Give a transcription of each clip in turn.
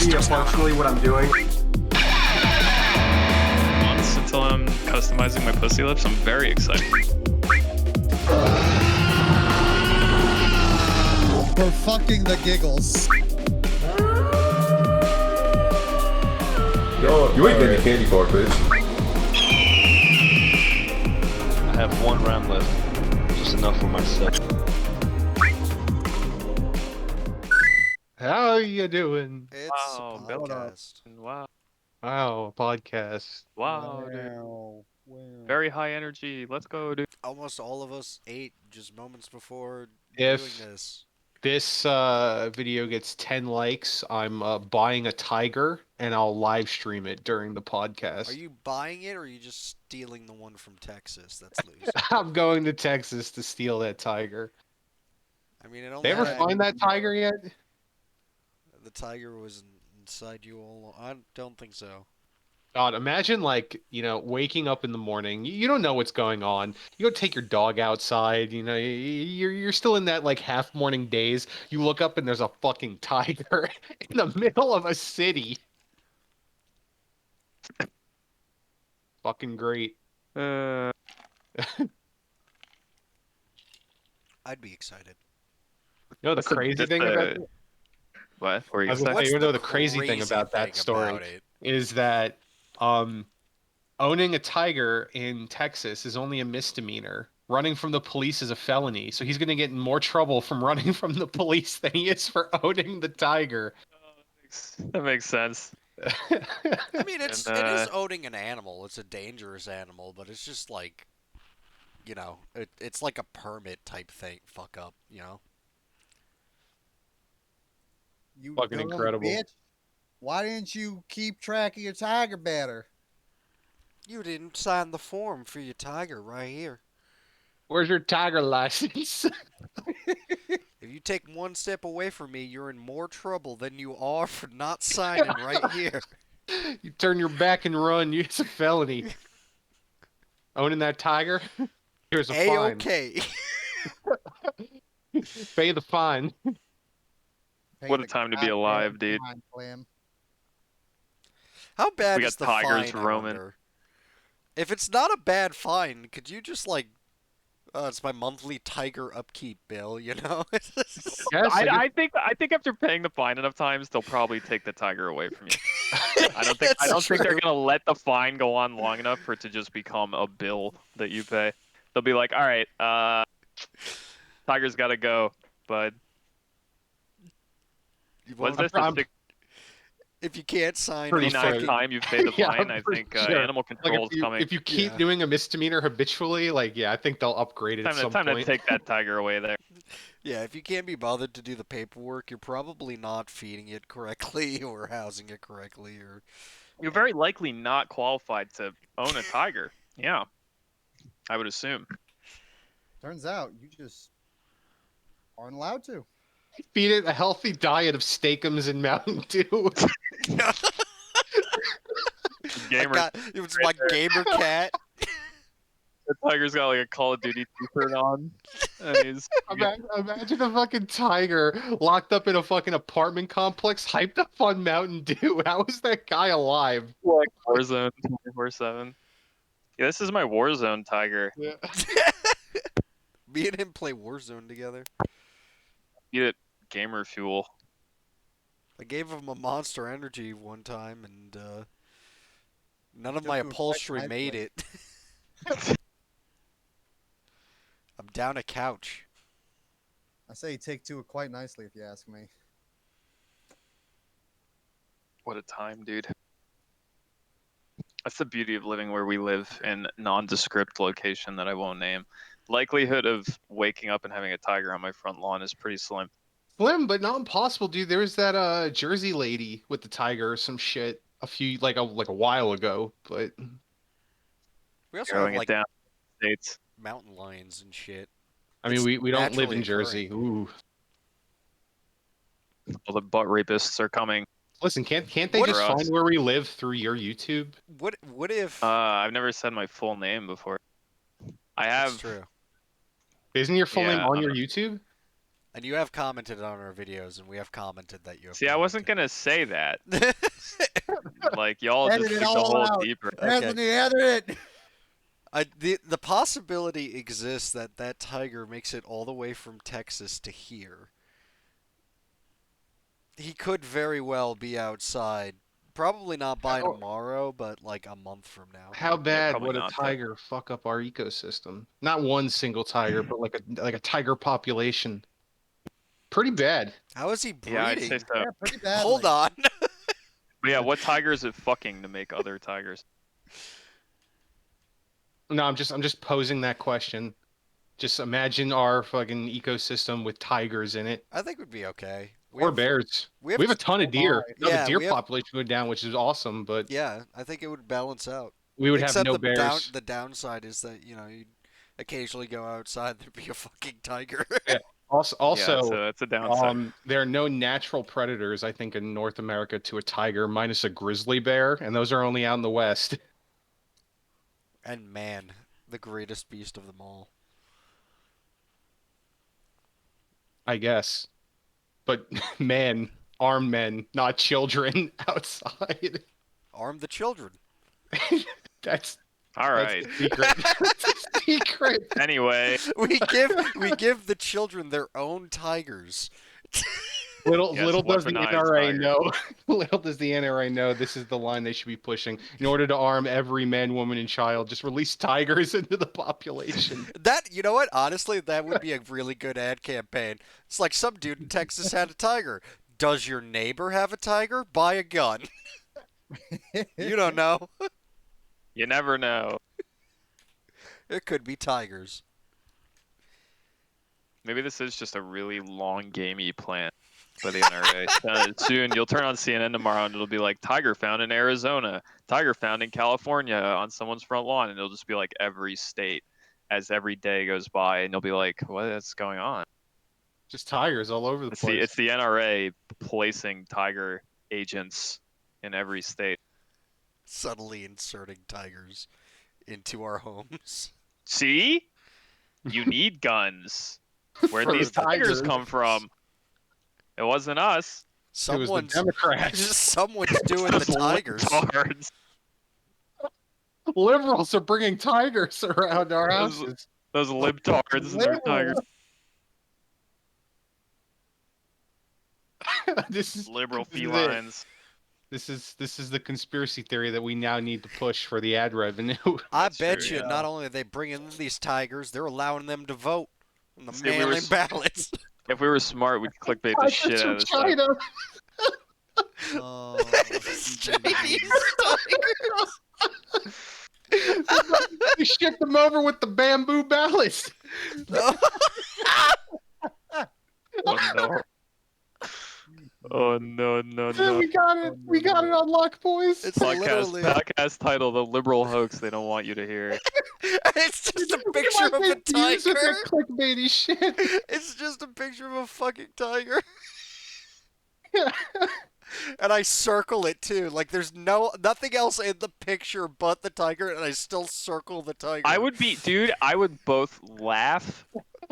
idea functionally what I'm doing. Months until I'm customizing my pussy lips. I'm very excited. For fucking the giggles. Yo, you ain't getting a candy bar, bitch. I have one round left. Just enough for myself. How you doing? It's Wow, a podcast. Wow. Wow, podcast. Wow, dude. Wow. Very high energy. Let's go, dude. Almost all of us ate just moments before If doing this. this video gets 10 likes, I'm buying a tiger and I'll live stream it during the podcast. Are you buying it or are you just stealing the one from Texas that's loose? I'm going to Texas to steal that tiger. I mean, it only They ever had- find that tiger yet? the tiger was inside you all. I don't think so. God, imagine waking up in the morning. You don't know what's going on. You go take your dog outside. You're still in that half morning daze. You look up and there's a fucking tiger in the middle of a city. Fucking great. I'd be excited. You know the That's a- crazy that's thing a- about it? What? Were you I was gonna gonna say? say, What's the crazy thing about that story about it? is that owning a tiger in Texas is only a misdemeanor. Running from the police is a felony, so he's going to get in more trouble from running from the police than he is for owning the tiger. That makes sense. I mean, it And, is owning an animal. It's a dangerous animal, but it's just it's like a permit type thing. Fuck up, You Fucking dumb incredible. Bitch. Why didn't you keep track of your tiger better? You didn't sign the form for your tiger right here. Where's your tiger license? If you take one step away from me, you're in more trouble than you are for not signing right here. You turn your back and run. It's a felony. Owning that tiger? Here's a fine. A-okay. Pay the fine. What a time to be alive, dude. How bad We is got the tigers fine, I roaming. wonder? If it's not a bad fine, could you just it's my monthly tiger upkeep bill, Yes, I think after paying the fine enough times, they'll probably take the tiger away from you. I don't think they're true. gonna let the fine go on long enough for it to just become a bill that you pay. They'll be like, all right, tiger's gotta go, bud. What's this? The If you can't sign Pretty a 69th fucking- time you've paid the Yeah, fine, I'm I pretty think sure. animal control's coming. If you keep Yeah. doing a misdemeanor habitually, I think they'll upgrade it at some Time to point. take that tiger away there. Yeah, if you can't be bothered to do the paperwork, you're probably not feeding it correctly or housing it correctly or You're very likely not qualified to own a tiger. Yeah, I would assume. Turns out you just aren't allowed to. Feed it a healthy diet of steakums and Mountain Dew. Gamer. It was my gamer cat. The tiger's got a Call of Duty t-shirt on, and he's Imagine a fucking tiger locked up in a fucking apartment complex, hyped up on Mountain Dew. How is that guy alive? like Warzone 24/7. Yeah, this is my Warzone tiger. Yeah. Me and him play Warzone together. Eat it, gamer fuel. I gave him a Monster Energy one time, and none of Took my him quite upholstery made nicely. it. I'm down a couch. I say you take to it quite nicely, if you ask me. What a time, dude. That's the beauty of living where we live in nondescript location that I won't name. Likelihood of waking up and having a tiger on my front lawn is pretty slim. Slim, but not impossible, dude. There was that Jersey lady with the tiger or some shit a few a while ago, but We also Throwing have it down states. mountain lions and shit. I mean It's we don't live naturally in Jersey. occurring. Ooh. All the butt rapists are coming. Listen, can't they What just for find us? where we live through your YouTube? What if? I've never said my full name before. I That's have. true. Isn't your full name Yeah. on your YouTube? And you have commented on our videos, and we have commented that you have. See, I wasn't gonna say that. Like y'all Edit just it dig the all hole out. deeper. Anthony, edit it. The possibility exists that that tiger makes it all the way from Texas to here. He could very well be outside. Probably not by tomorrow, but like a month from now. How bad probably would a not, but- tiger fuck up our ecosystem? Not one single tiger, but like a tiger population. Pretty bad. How is he breeding? Yeah, I'd say so. Yeah, pretty bad. Hold on. But yeah, what tiger is it fucking to make other tigers? No, I'm just posing that question. Just imagine our fucking ecosystem with tigers in it. I think we'd be okay. Or bears. We We have a ton of deer. Now, Yeah, the deer we have- population would go down, which is awesome, but Yeah, I think it would balance out. we would Except have no the bears. the downside is that you'd occasionally go outside, there'd be a fucking tiger. Also, yeah, it's a downside. there are no natural predators, I think, in North America to a tiger, minus a grizzly bear, and those are only out in the West. And man, the greatest beast of them all. I guess. But armed men, not children outside. Arm the children. That's All right. a secret. That's a secret. Anyway, We give the children their own tigers. Little Yes, does the weaponized NRA tiger. know. Little does the NRA know this is the line they should be pushing. In order to arm every man, woman, and child, just release tigers into the population. You know what? Honestly, that would be a really good ad campaign. It's like some dude in Texas had a tiger. Does your neighbor have a tiger? Buy a gun. You don't know. you never know. It could be tigers. Maybe this is just a really long gamey plan for the NRA. Soon you'll turn on CNN tomorrow and it'll be like tiger found in Arizona, tiger found in California on someone's front lawn, and it'll just be like every state as every day goes by, and you'll be like, what is going on? Just tigers all over the place. It's the NRA placing tiger agents in every state. Subtly inserting tigers into our homes. See? You need guns. Where'd For these the tigers tigers. come from? It wasn't us. It was the Democrats. Someone's doing the Those tigers. libtards. Liberals are bringing tigers around our Those- houses. Those libtards and their tigers. This is Liberal this is it. felines. This is the conspiracy theory that we now need to push for the ad revenue. I That's bet true, you yeah. not only are they bringing in these tigers, they're allowing them to vote on the See, we were mail-in s- ballots. If we were smart, we'd clickbait the shit out of this. stuff. China. Oh, Chinese tigers. We shipped them over with the bamboo ballots. Oh no. Oh no no no. We got it. We got it on lock, boys. It's literally Podcast title: The Liberal Hoax They Don't Want You to Hear. it's just a picture of a Use with tiger. that clickbaity shit. It's just a picture of a fucking tiger. And I circle it too. Like there's nothing else in the picture but the tiger, and I still circle the tiger. I would both laugh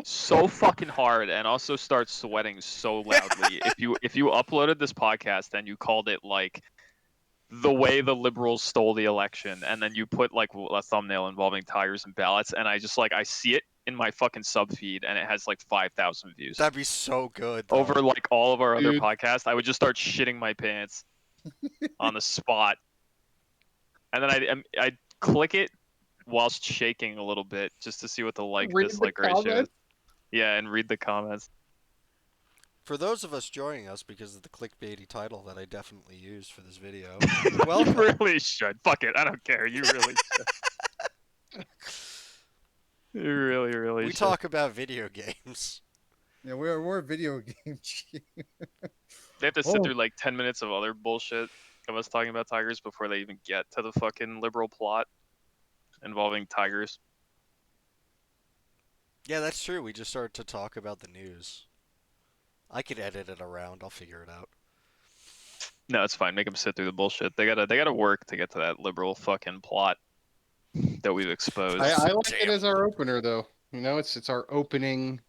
so fucking hard and also start sweating so loudly if you uploaded this podcast and you called it like the way the liberals stole the election, and then you put like a thumbnail involving tigers and ballots, and I just like I see it in my fucking sub feed and it has like 5,000 views. That'd be so good. Though. Over like all of our other Dude. podcasts, I would just start shitting my pants on the spot, and then I'd click it whilst shaking a little bit just to see what the Read dislike the ratio is. comments. Yeah, and read the comments. For those of us joining us because of the clickbaity title that I definitely used for this video, You welcome. really should. Fuck it, I don't care. You really should. You really We should. talk about video games. yeah, we're a video game. They have to sit Oh. through like 10 minutes of other bullshit of us talking about tigers before they even get to the fucking liberal plot involving tigers. Yeah, that's true. We just started to talk about the news. I could edit it around. I'll figure it out. No, it's fine. Make them sit through the bullshit. They gotta work to get to that liberal fucking plot that we've exposed. I like it Damn. as our opener, though. You know, it's our opening.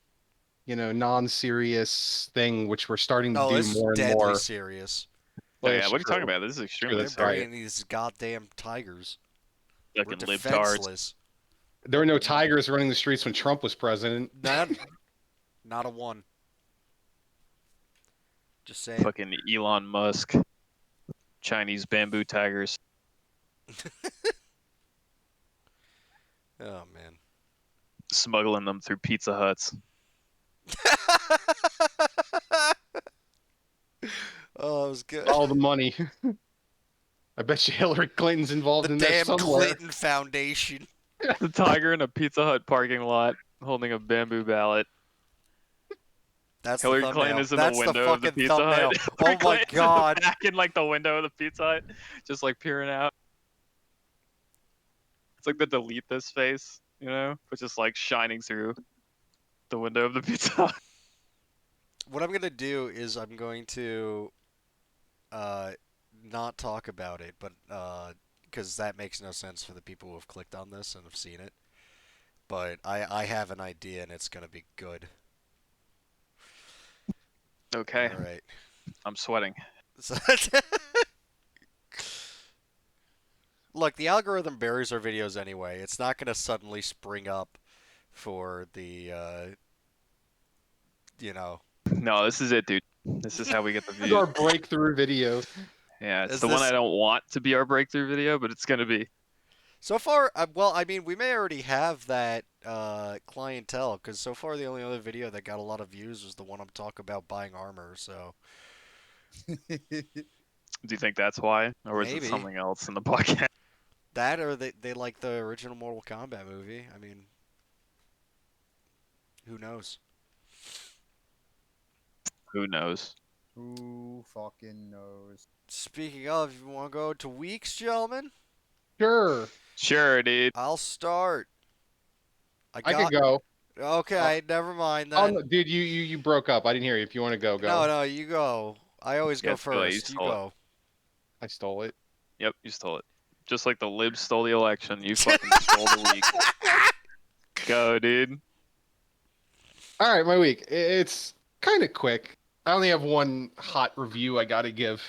non-serious thing, which we're starting to Oh, do this is more and deadly more. serious. Oh, Well, yeah, it's what are you talking true. about? This is extremely They're That's right. bringing these goddamn tigers. We're fucking libtards. defenseless. There were no tigers running the streets when Trump was president. None. Not a one. Just saying. Fucking Elon Musk. Chinese bamboo tigers. Oh man. Smuggling them through Pizza Huts. Oh, that was good. All the money. I bet you Hillary Clinton's involved The in that damn somewhere. Clinton Foundation. The tiger in a Pizza Hut parking lot holding a bamboo ballot. That's Hillary the thumbnail. Clinton is in That's the window the of the fucking Pizza thumbnail. Hut. Oh Hillary my Clinton's god. in the back in like the window of the Pizza Hut, just like peering out. It's like the delete this face, but just like shining through the window of the Pizza Hut. What I'm gonna do is I'm going to not talk about it, but because that makes no sense for the people who have clicked on this and have seen it. But I have an idea and it's gonna be good. Okay, All right. I'm sweating. So look, the algorithm buries our videos anyway. It's not gonna suddenly spring up for the No, this is it, dude. This is how we get the This is our views. breakthrough video. Yeah, it's Is the one this- I don't want to be our breakthrough video, but it's gonna be. So far, well, I mean, we may already have that clientele, because so far the only other video that got a lot of views was the one I'm talking about buying armor, so Do you think that's why, or is Maybe. it something else in the podcast? that or they like the original Mortal Kombat movie. I mean, who knows? Who knows? Who fucking knows? Speaking of, you want to go to weeks, gentlemen? Sure, Sure, dude. I'll start. I could go. Okay, never mind Oh, then. no, dude, you broke up. I didn't hear you. If you want to go, go. No, you go. I always go Yeah, go, you first. You stole it. go. I stole it. Yep, you stole it. Just like the libs stole the election, you fucking stole the week. Go, dude. All right, my week. It's kind of quick. I only have one hot review I got to give.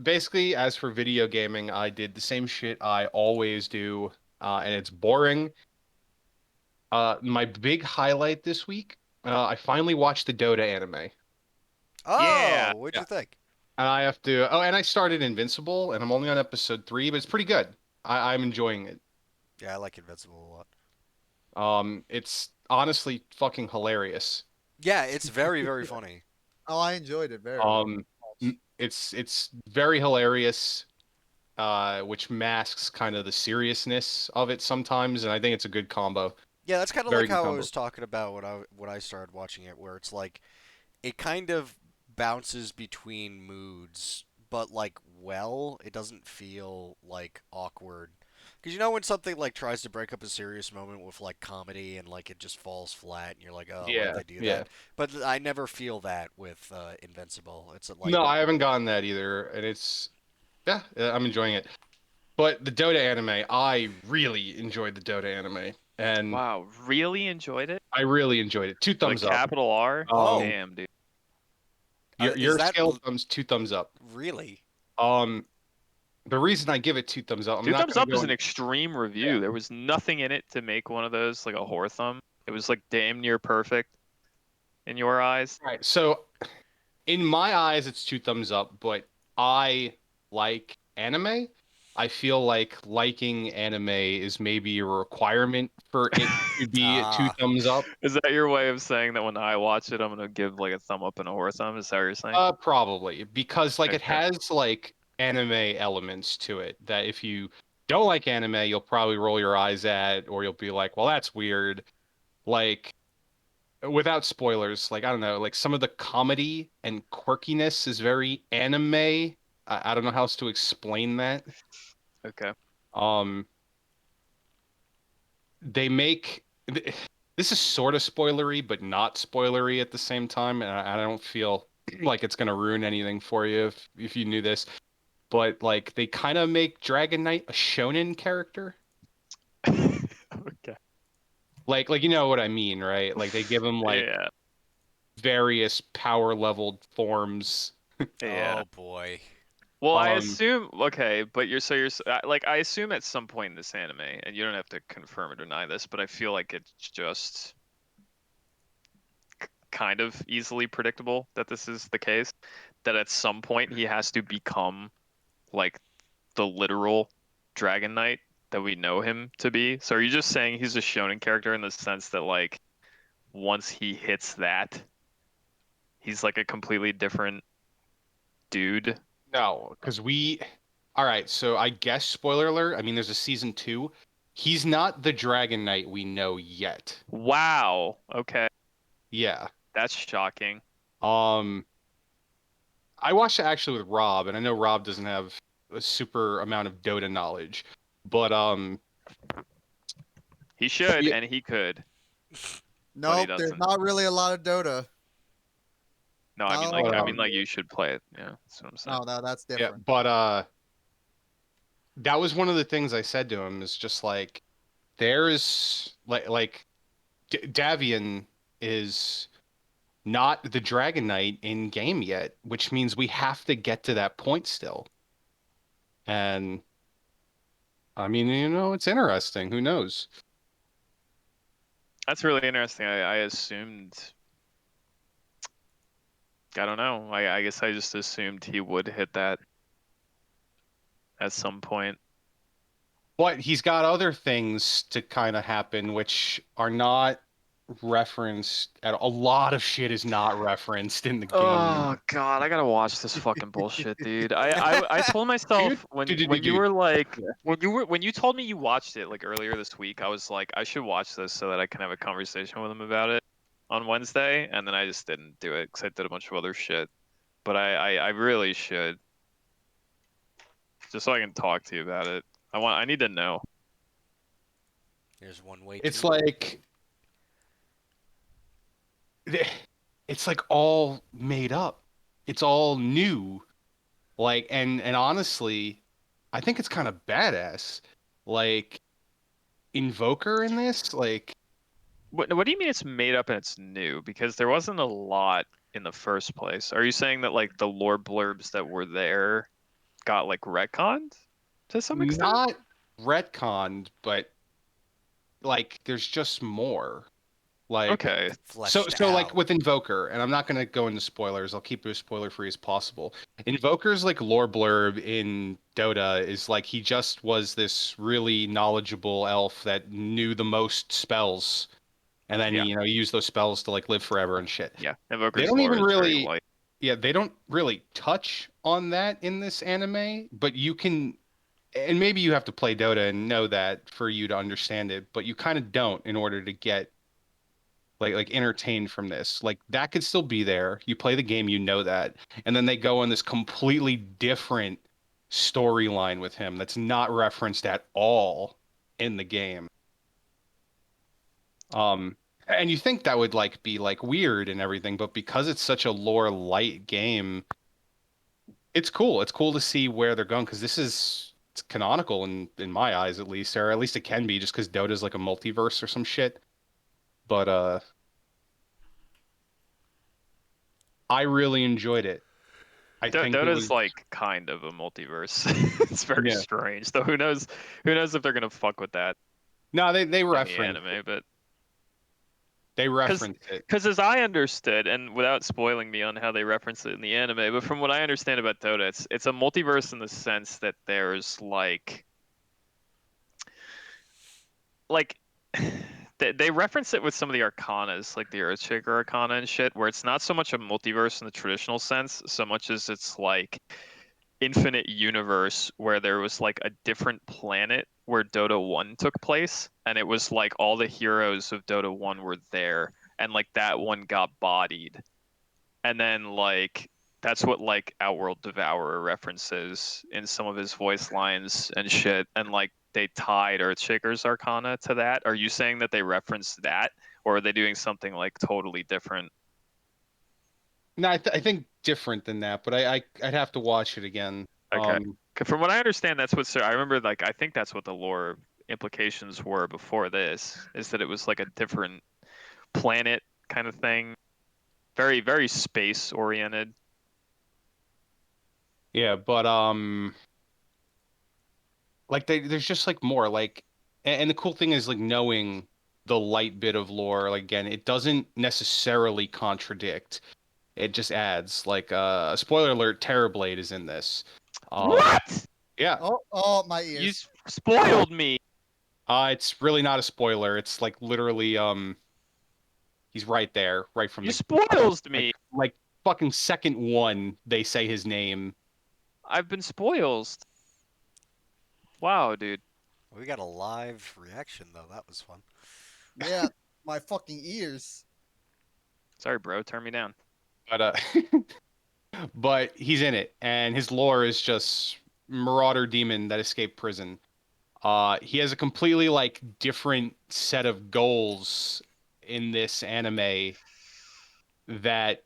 Basically, as for video gaming, I did the same shit I always do, and it's boring. My big highlight this week, I finally watched the Dota anime. Oh, Yeah. what'd you think? And I have to. Oh, and I started Invincible, and I'm only on episode 3, but it's pretty good. I'm enjoying it. Yeah, I like Invincible a lot. It's honestly fucking hilarious. Yeah, it's very, very funny. Oh, I enjoyed it very Um, much. it's very hilarious, which masks kind of the seriousness of it sometimes, and I think it's a good combo. Yeah, that's kind of Very like good how I combo. was talking about when I started watching it, where it's like it kind of bounces between moods, but like it doesn't feel like awkward. Because you know when something like tries to break up a serious moment with like comedy and like it just falls flat and you're like, oh, why Yeah, did they do yeah. that? But I never feel that with Invincible. It's like No, I haven't gotten that either, and yeah, I'm enjoying it. But the Dota anime, I really enjoyed the Dota anime, and Wow, really enjoyed it? I really enjoyed it. 2 Like thumbs up. capital R? Oh. Damn, dude. Your is that scale of thumbs, 2 thumbs up. really? The reason I give it 2 thumbs up, I'm Two not thumbs gonna up go is an in- extreme review. There was nothing in it to make one of those like a whore thumb. It was like damn near perfect in your eyes. All right, so in my eyes, it's 2 thumbs up, but I like anime. I feel like liking anime is maybe a requirement for it to be 2 Ah. thumbs up. Is that your way of saying that when I watch it, I'm gonna give like a thumb up and a whore thumb? Is that what you're saying? Probably because like it Okay. has like anime elements to it that if you don't like anime, you'll probably roll your eyes at, or you'll be like, "Well, that's weird." Like, without spoilers, like I don't know, like some of the comedy and quirkiness is very anime. I don't know how else to explain that. Okay. They make this is sort of spoilery, but not spoilery at the same time, and I don't feel like it's gonna ruin anything for you if you knew this. But like they kind of make Dragon Knight a shonen character. Okay. Like you know what I mean, right? Like they give him like Yeah, various power leveled forms. yeah. Oh boy. Well, I Um, assume okay, but like I assume at some point in this anime, and you don't have to confirm or deny this, but I feel like it's just kind of easily predictable that this is the case. That at some point he has to become like the literal Dragon Knight that we know him to be. So are you just saying he's a shonen character in the sense that like once he hits that, he's like a completely different dude? no, because we. All right, so I guess spoiler alert. I mean, there's a season 2. He's not the Dragon Knight we know yet. Wow. Okay. Yeah. That's shocking. Um, I watched it actually with Rob, and I know Rob doesn't have a super amount of Dota knowledge, but He should yeah, and he could, but he Nope, there's doesn't. not really a lot of Dota. No, I Not mean a like but lot. you should play it. Yeah, that's what I'm saying. No, no, that's yeah, different. but that was one of the things I said to him is just like there's like Davian is not the Dragon Knight in game yet, which means we have to get to that point still. And I mean, it's interesting. Who knows? That's really interesting. I assumed I don't know. I guess I just assumed he would hit that at some point. But he's got other things to kind of happen which are not referenced at a lot of shit is not referenced in the game. Oh God, I gotta watch this fucking bullshit, dude. I told Dude, myself when you dude. were like Yeah. when you told me you watched it like earlier this week, I was like I should watch this so that I can have a conversation with him about it on Wednesday, and then I just didn't do it because I did a bunch of other shit. But I really should just so I can talk to you about it. I need to know. There's one way It's to. like it's like all made up. It's all new. Like and honestly, I think it's kind of badass. Like Invoker in this, like What do you mean it's made up and it's new? Because there wasn't a lot in the first place. Are you saying that like the lore blurbs that were there got like retconned to some extent? not retconned, but like there's just more. Like Okay. Fleshed so like out. with Invoker, and I'm not gonna go into spoilers, I'll keep it as spoiler free as possible. Invoker's like lore blurb in Dota is like he just was this really knowledgeable elf that knew the most spells, and then Yeah. he used those spells to like live forever and shit. Yeah. They Invoker's don't lore even is very really light. yeah, they don't really touch on that in this anime, but you can and maybe you have to play Dota and know that for you to understand it, but you kind of don't in order to get like entertained from this. Like that could still be there. You play the game, you know that. And then they go on this completely different storyline with him that's not referenced at all in the game. And you think that would like be like weird and everything, but because it's such a lore light game, it's cool. It's cool to see where they're going because it's canonical in my eyes at least, or at least it can be just because Dota's like a multiverse or some shit. But I really enjoyed it. I think it was Dota's like kind of a multiverse. It's very yeah. strange. Though who knows if they're gonna fuck with that No, they in the reference anime, but they because reference it. because as I understood, and without spoiling me on how they reference it in the anime, but from what I understand about Dota, it's a multiverse in the sense that there's like they reference it with some of the arcanas, like the Earthshaker Arcana and shit, where it's not so much a multiverse in the traditional sense, so much as it's like infinite universe where there was like a different planet where Dota 1 took place, and it was like all the heroes of Dota 1 were there, and like that one got bodied. And then like that's what like Outworld Devourer references in some of his voice lines and shit. And like they tied Earthshaker's Arcana to that. Are you saying that they referenced that, or are they doing something like totally different? No, I think different than that, but I'd have to watch it again. Okay. From what I understand, that's what I remember. Like I think that's what the lore implications were before this, is that it was like a different planet kind of thing. Very, very space oriented. Yeah, but like there's just like more like, and the cool thing is like knowing the light bit of lore. Like again, it doesn't necessarily contradict. It just adds like spoiler alert, Terrorblade is in this. What? Yeah. Oh, my You ears. spoiled me. It's really not a spoiler. It's like literally he's right there, right from You the spoils me. like fucking second one they say his name. I've been spoils. Wow, dude. We got a live reaction though. That was fun. Yeah, my fucking ears. Sorry, bro. Turn me down. But but he's in it and his lore is just marauder demon that escaped prison. He has a completely like different set of goals in this anime that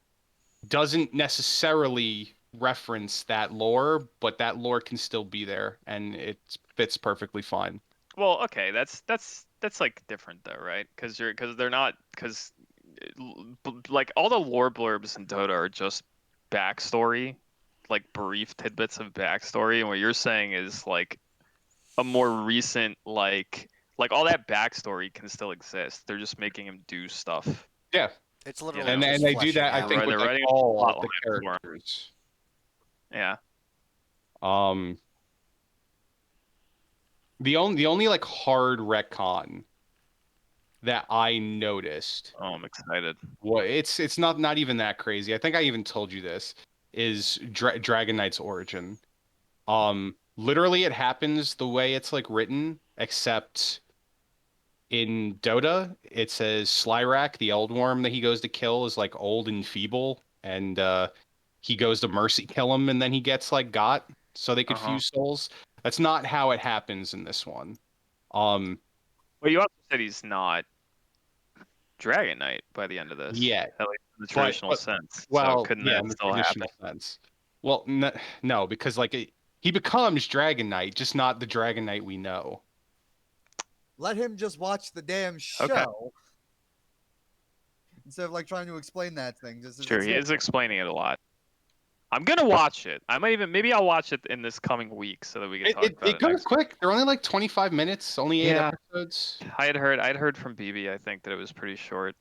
doesn't necessarily reference that lore, but that lore can still be there and it fits perfectly fine. Well, okay, that's like different though, right? Because they're not like all the lore blurbs in Dota are just backstory, like brief tidbits of backstory, and what you're saying is like a more recent like all that backstory can still exist. They're just making him do stuff. Yeah. It's You literally know? And just they do fleshing that I out. think Right, with they're like writing a all plot of the line for him. characters. Yeah. Um the only like hard retcon that I noticed. Oh, I'm excited. Well, it's not even that crazy. I think I even told you this is Dragon Knight's origin. Literally it happens the way it's like written, except in Dota it says Slyrak, the Eldworm that he goes to kill, is like old and feeble, and he goes to mercy kill him, and then he gets like got so they could Uh-huh. fuse souls. That's not how it happens in this one. Um, Well, you also said he's not Dragon Knight by the end of this, yeah, at least in the but traditional sense. So well, couldn't yeah, that in the still happen? traditional sense. Well, no, because like he becomes Dragon Knight, just not the Dragon Knight we know. Let him just watch the damn Okay. show instead of like trying to explain that thing. Just Sure, he is explaining it a lot. I'm gonna watch it. Maybe I'll watch it in this coming week so that we can talk about It it goes next. quick. They're only like 25 minutes, only 8 Yeah. episodes. I'd heard from BB, I think, that it was pretty short.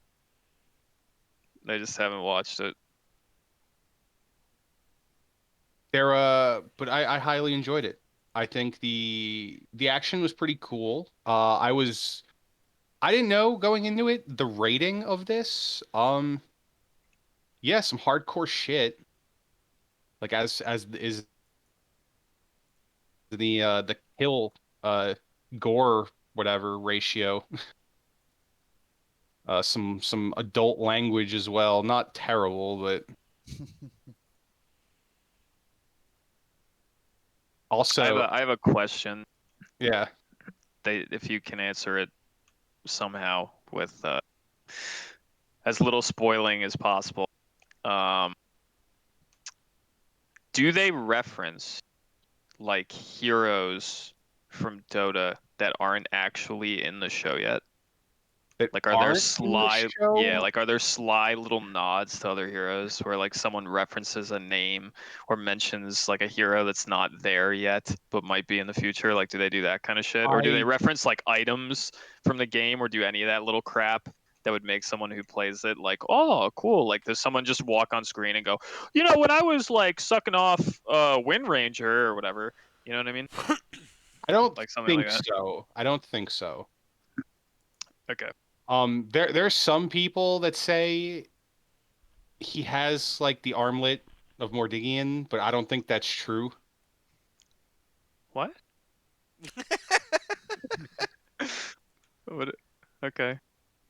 I just haven't watched it. But I highly enjoyed it. I think the action was pretty cool. I didn't know going into it the rating of this. Yeah, some hardcore shit. Like as is the kill gore whatever ratio. Some adult language as well. Not terrible, but also I have a question. yeah. If you can answer it somehow with as little spoiling as possible. Um, do they reference like heroes from Dota that aren't actually in the show yet? That Like, are there aren't in the sly, show? like, are there sly little nods to other heroes where like someone references a name or mentions like a hero that's not there yet but might be in the future? Like, do they do that kind of shit, or do they I reference like items from the game, or do any of that little crap that would make someone who plays it like, oh, cool? Like, does someone just walk on screen and go, you know, when I was like sucking off Wind Ranger or whatever, you know what I mean? I don't Like something like think that. so. I don't think so. Okay. There's some people that say he has like the armlet of Mordigian, but I don't think that's true. What? What? Okay.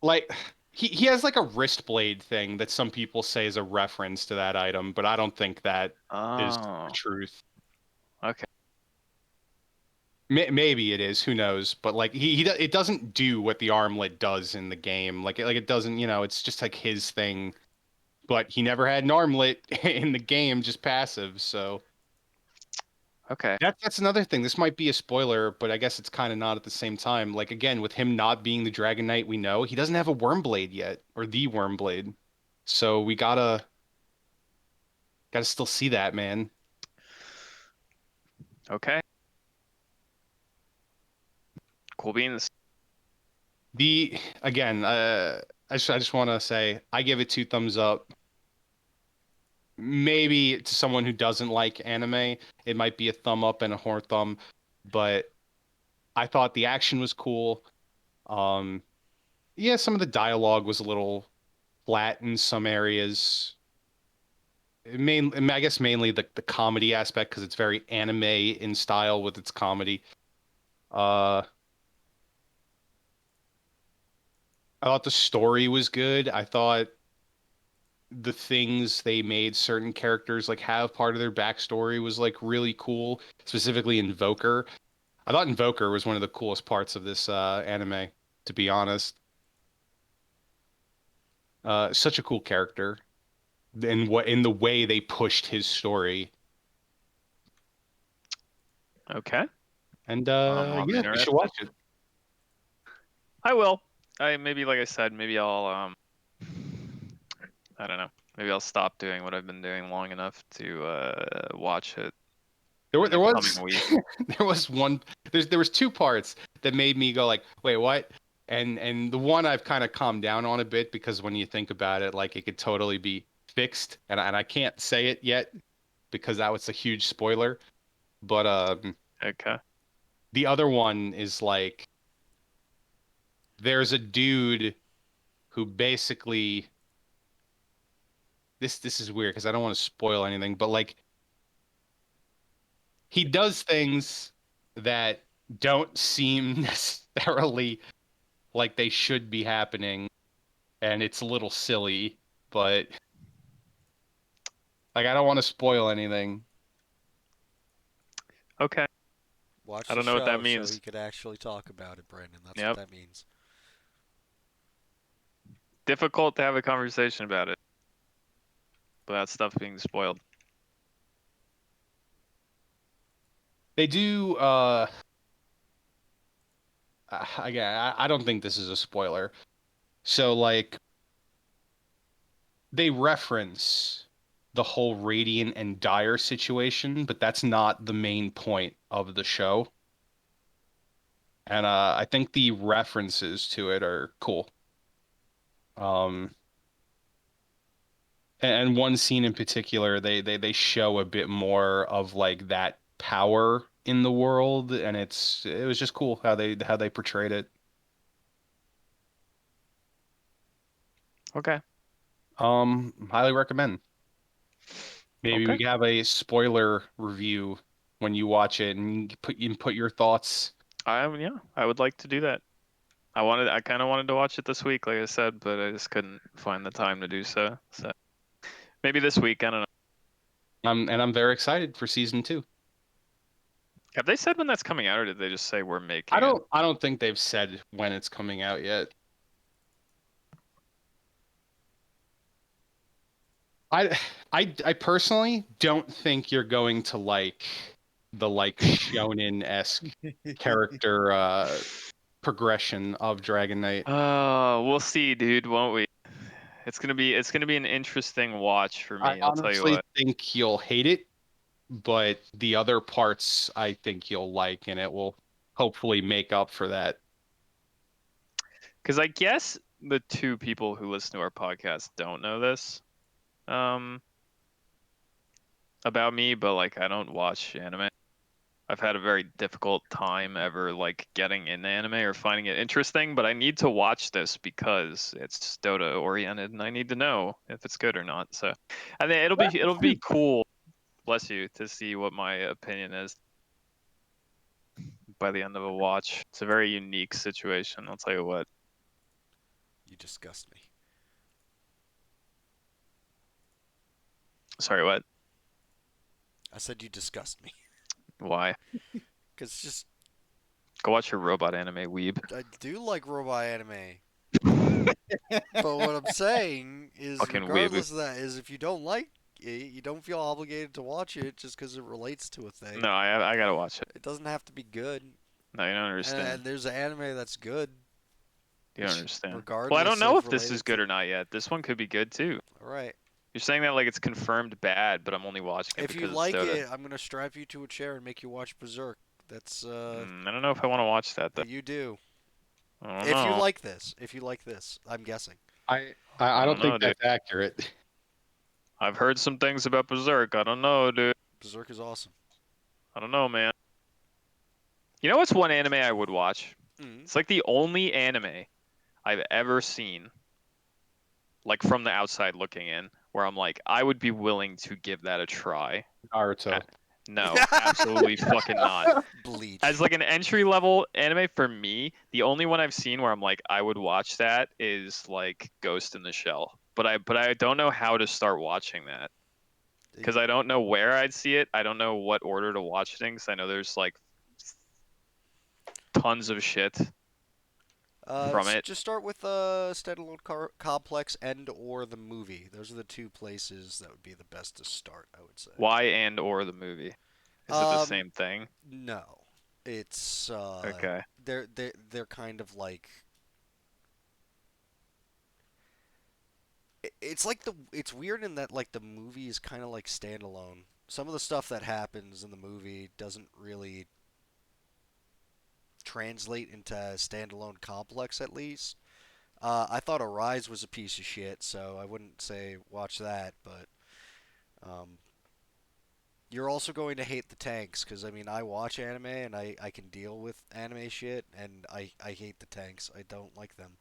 Like he has like a wrist blade thing that some people say is a reference to that item, but I don't think that is Oh. the truth. Okay. Maybe it is, who knows? But like it doesn't do what the armlet does in the game. Like it doesn't, it's just like his thing. But he never had an armlet in the game, just passive. So Okay. That's another thing. This might be a spoiler, but I guess it's kind of not at the same time. Like again, with him not being the Dragon Knight we know, he doesn't have a Wormblade yet, or the Wormblade. So we gotta still see that, man. Okay. Cool beans. The again, I just want to say I give it 2 thumbs up. Maybe to someone who doesn't like anime, it might be a thumb up and a horror thumb, but I thought the action was cool. Um, yeah, some of the dialogue was a little flat in some areas. I guess mainly the comedy aspect because it's very anime in style with its comedy. Uh, I thought the story was good. I thought the things they made certain characters like have part of their backstory was like really cool, specifically Invoker. I thought Invoker was one of the coolest parts of this anime, to be honest. Such a cool character, in the way they pushed his story. Okay. And I'm yeah, you should interested. watch it. I will. Maybe like I said, maybe I'll I don't know. Maybe I'll stop doing what I've been doing long enough to watch it in There the coming was week. there was one there was 2 parts that made me go like, wait, what? And the one I've kind of calmed down on a bit because when you think about it, like it could totally be fixed, and I can't say it yet because that was a huge spoiler. But Okay. the other one is like there's a dude who basically this is weird because I don't want to spoil anything, but like he does things that don't seem necessarily like they should be happening, and it's a little silly, but like I don't want to spoil anything. Okay. Watch I the don't know what that show so he means. could actually talk about it, Brandon. That's what Yep. that means. Difficult to have a conversation about it without stuff being spoiled. They do again, I don't think this is a spoiler. So like they reference the whole Radiant and Dire situation, but that's not the main point of the show. And I think the references to it are cool. Um, and one scene in particular, they show a bit more of like that power in the world, and it was just cool how they portrayed it. Okay. Highly recommend. Maybe we Okay. can have a spoiler review when you watch it and you can put your thoughts. I would like to do that. I kind of wanted to watch it this week, like I said, but I just couldn't find the time to do so. So maybe this week, I don't know. And I'm very excited for season 2. Have they said when that's coming out, or did they just say we're making it? I don't think they've said when it's coming out yet. I I personally don't think you're going to like the like shonen-esque character progression of Dragon Knight. We'll see, dude, won't we? It's gonna be an interesting watch for I me. I'll tell you honestly what. think you'll hate it, but the other parts I think you'll like, and it will hopefully make up for that. Because I guess the 2 people who listen to our podcast don't know this um, about me, but like I don't watch anime. I've had a very difficult time ever like getting into anime or finding it interesting, but I need to watch this because it's Dota oriented and I need to know if it's good or not. So I think it'll be cool, bless you, to see what my opinion is by the end of a watch. It's a very unique situation, I'll tell you what. You disgust me. Sorry, what? I said you disgust me. Why? Because just, Go watch your robot anime, weeb. I do like robot anime. But what I'm saying is, Fucking weeb. regardless of that, is if you don't like you don't feel obligated to watch it just because it relates to a thing. No, I gotta watch it. It doesn't have to be good. No, you don't And understand. there's an anime that's good, You don't understand. Well, regardless I don't know of if this is related good to. or not yet. This one could be good too. All right. You're saying that like it's confirmed bad, but I'm only watching it If you because it's like Dota. it, I'm gonna strap you to a chair and make you watch Berserk. That's I don't know if I want to watch that though. you do. I don't If you know. like this, I'm guessing. I don't know, think dude. that's accurate. I've heard some things about Berserk. I don't know, dude. Berserk is awesome. I don't know, man. You know what's one anime I would watch? Mm. It's like the only anime I've ever seen, like from the outside looking in, where I'm like, I would be willing to give that a try. Naruto. No, absolutely fucking not. Bleach. As like an entry level anime for me, the only one I've seen where I'm like I would watch that is like Ghost in the Shell. But I don't know how to start watching that because I don't know where I'd see it. I don't know what order to watch things. I know there's like tons of shit from it. Just start with Standalone Complex and or the movie. Those are the two places that would be the best to start, I would say. Why and or the movie? Is it the same thing? No, it's Okay. They're kind of like it's like it's weird in that like the movie is kind of like standalone. Some of the stuff that happens in the movie doesn't really translate into Standalone Complex at least. I thought Arise was a piece of shit, so I wouldn't say watch that, but you're also going to hate the tanks, because, I mean, I watch anime, and I can deal with anime shit, and I hate the tanks. I don't like them.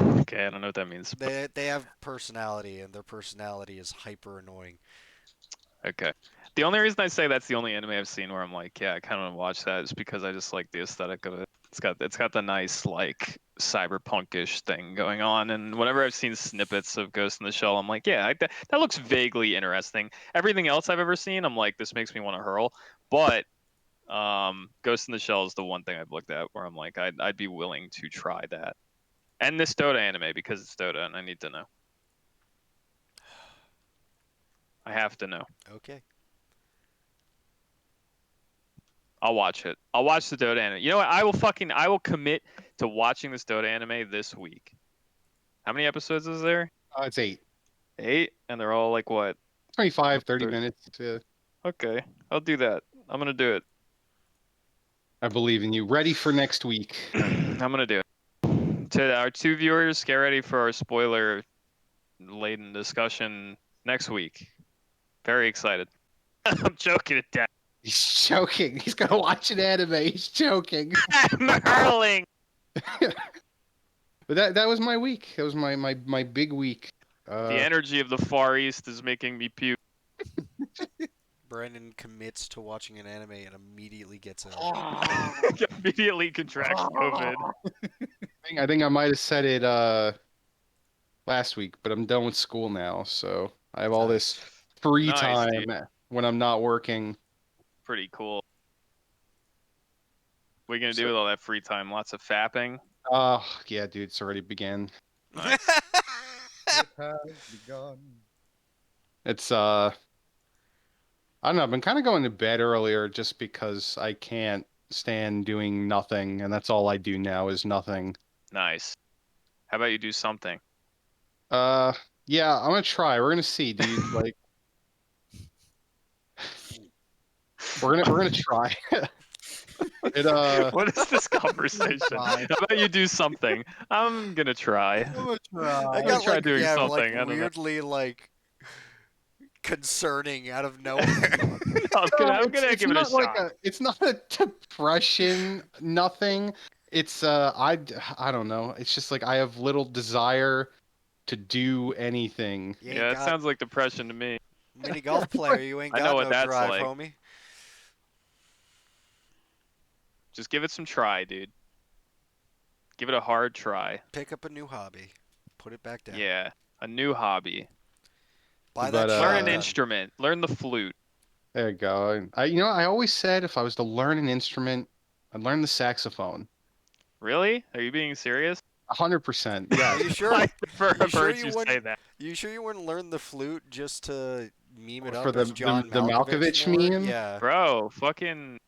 Okay, I don't know what that means. They have personality, and their personality is hyper annoying. Okay. The only reason I say that's the only anime I've seen where I'm like, yeah, I kind of want to watch that is because I just like the aesthetic of it. It's got the nice like cyberpunkish thing going on, and whenever I've seen snippets of Ghost in the Shell, I'm like, yeah, that looks vaguely interesting. Everything else I've ever seen, I'm like, this makes me want to hurl. But Ghost in the Shell is the one thing I've looked at where I'm like, I'd be willing to try that. And this Dota anime because it's Dota, and I need to know. I have to know. Okay. I'll watch it. I'll watch the Dota anime. You know what? I will commit to watching this Dota anime this week. How many episodes is there? It's 8. 8? And they're all like what? 25, 30 30. minutes. Okay. I'll do that. I'm going to do it. I believe in you. Ready for next week. I'm going to do it. To our 2 viewers, get ready for our spoiler-laden discussion next week. Very excited. I'm joking to death. He's joking. He's gonna watch an anime. He's joking. I'm hurling. But that was my week. That was my big week. The energy of the Far East is making me puke. Brandon commits to watching an anime and immediately gets ill. Immediately contracts COVID. I think I might have said it last week, but I'm done with school now, so I have all this free Nice, time dude. when I'm not working. Pretty cool. What are you gonna do with all that free time? Lots of fapping. Yeah, dude, it's already began. Nice. It has begun. It's I don't know. I've been kind of going to bed earlier just because I can't stand doing nothing, and that's all I do now is nothing. Nice. How about you do something? Yeah, I'm gonna try. We're gonna see, dude. Like, we're gonna try. What is this conversation? How about you do something? I'm gonna try. I I'm got try like, doing something. like I don't know. weirdly like concerning out of nowhere. I'm gonna give it a shot. It's not a depression, nothing. It's I don't know. It's just like I have little desire to do anything. You ain't Yeah, that got sounds like depression to me. mini golf player. You ain't I got know what no that's drive, like. homie. Just give it some try, dude. Give it a hard try. Pick up a new hobby. Put it back down. Yeah, a new hobby. Buy But, that Learn an shotgun. instrument. Learn the flute. There you go. I always said if I was to learn an instrument, I'd learn the saxophone. Really? Are you being serious? 100%. Yeah. Are you sure? I prefer You sure heard you you wouldn't- say that. You sure you wouldn't learn the flute just to meme it For up as John the Malkovich Malkovich more. meme? Yeah. Bro, fucking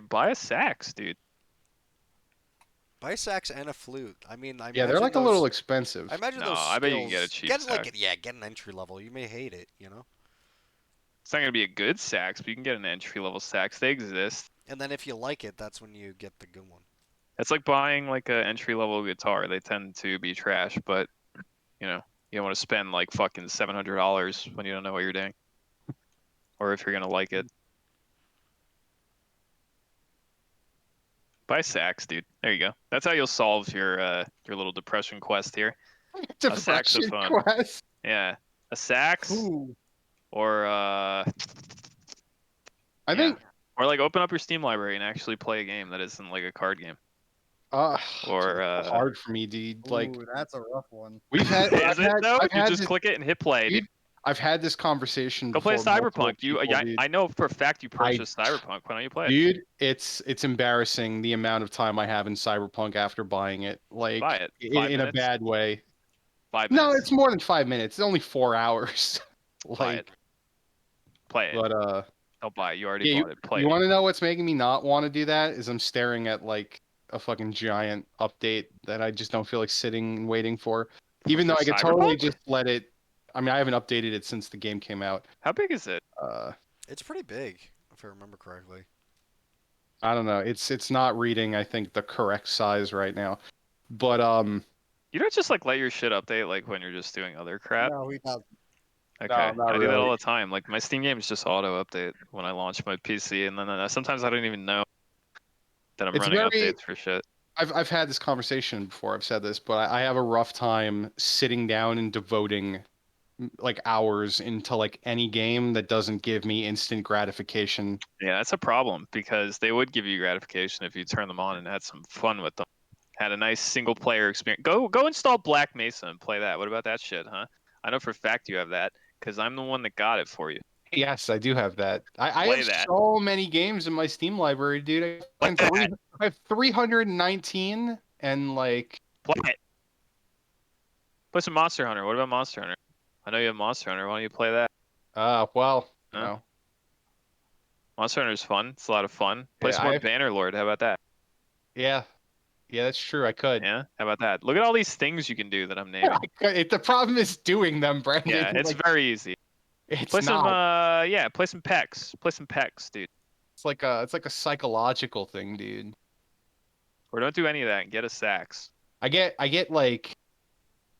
buy a sax, dude. Buy a sax and a flute. I mean, I Yeah, they're imagine like a little those. I expensive. imagine No, those I bet you can get a skills. cheap Get sax. get an entry level. You may hate it, you know. It's not gonna be a good sax, but you can get an entry level sax. They exist. And then if you like it, that's when you get the good one. It's like buying like a entry level guitar. They tend to be trash, but you know, you don't want to spend like fucking $700 when you don't know what you're doing, or if you're gonna like it. Buy a sax, dude. There you go. That's how you'll solve your little depression quest here. A Depression saxophone. quest. Yeah, a sax Ooh. or I yeah, think or like open up your Steam library and actually play a game that isn't like a card game. dude, Or it's so hard for me, dude. Like Ooh, that's a rough one. is it though? I've You had just this, click it and hit play, dude. dude. I've had this conversation Go play before with multiple Cyberpunk. people, dude. I know for a fact you I purchased Cyberpunk. Why don't you play it? Dude, it's embarrassing the amount of time I have in Cyberpunk after buying it. Buy Like it. 5 in a minutes. bad way. 5 minutes. No, it's more than 5 minutes. It's only 4 hours. Buy it. Like, Play it. but Don't buy it. You already yeah, bought it. Play you it. want to know what's making me not want to do that? Is I'm staring at like a fucking giant update that I just don't feel like sitting and waiting for. Even For though I could totally Cyberpunk? just let it. I mean, I haven't updated it since the game came out. How big is it? It's pretty big, if I remember correctly. I don't know. It's not reading, I think, the correct size right now. But You don't just like let your shit update like when you're just doing other crap. No, he doesn't. Okay, not I do that really. all the time. Like my Steam games just auto update when I launch my PC, and then sometimes I don't even know that I'm It's running very. updates for shit. I've had this conversation before. I've said this, but I have a rough time sitting down and devoting like hours into like any game that doesn't give me instant gratification. Yeah, that's a problem because they would give you gratification if you turn them on and had some fun with them. Had a nice single player experience. Go install Black Mesa and play that. What about that shit, huh? I know for a fact you have that because I'm the one that got it for you. Yes, I do have that. I Play have that. so many games in my Steam library, dude. Play that. I have 319 and like Play it. Play some Monster Hunter. What about Monster Hunter? I know you have Monster Hunter. Why don't you play that? well, you Huh? know. Monster Hunter is fun. It's a lot of fun. Play Yeah, some more Bannerlord. How about that? yeah. Yeah, that's true. I could. Yeah. How about that? Look at all these things you can do that I'm naming. The problem is doing them, Brandon. Yeah, it's like, very easy. it's Play some not. play some pecs. Play some pecs, dude. It's like a psychological thing, dude. Or don't do any of that and get a sax. I get like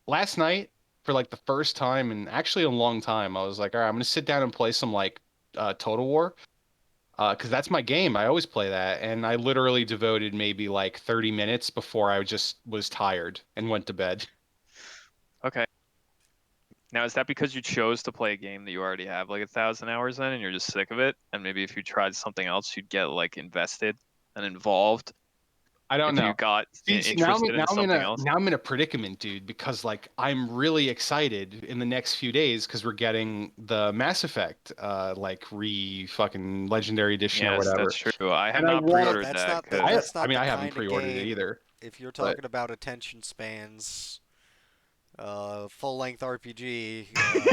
last night for like the first time in actually a long time. I was like, all right, I'm gonna sit down and play some like Total War, because that's my game. I always play that, and I literally devoted maybe like 30 minutes before I just was tired and went to bed. Okay. Now is that because you chose to play a game that you already have like 1,000 hours in and you're just sick of it? And maybe if you tried something else, you'd get like invested and involved. I don't If know. you got See, now interested in something else. I'm in a predicament, dude, because like I'm really excited in the next few days because we're getting the Mass Effect like fucking Legendary Edition or Yes, whatever. that's true. I have And I not want- pre-ordered That's that not the, 'cause- that's not I mean, the I haven't kind of pre-ordered it game. either. If you're talking about attention spans, full-length RPG.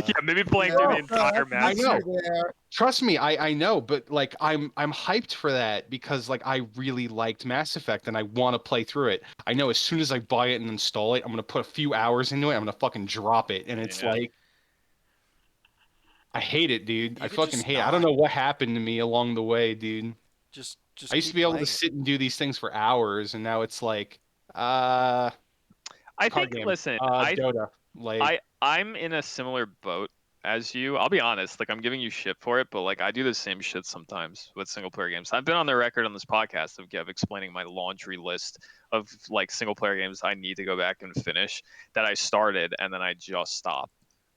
yeah, maybe playing no. through the No, entire that's Mass I know. you there. Trust me, I know, but like I'm hyped for that because like I really liked Mass Effect and I want to play through it. I know as soon as I buy it and install it, I'm gonna put a few hours into it. I'm gonna fucking drop it, and it's Yeah. like I hate it, dude. You I could fucking just hate it. I don't not. know what happened to me along the way, dude. Just I used to keep be able to playing it. sit and do these things for hours, and now it's like I card think game, listen, Dota. Like I'm in a similar boat as you. I'll be honest, like I'm giving you shit for it, but like I do the same shit sometimes with single player games. I've been on the record on this podcast of explaining my laundry list of like single player games I need to go back and finish that I started and then I just stopped.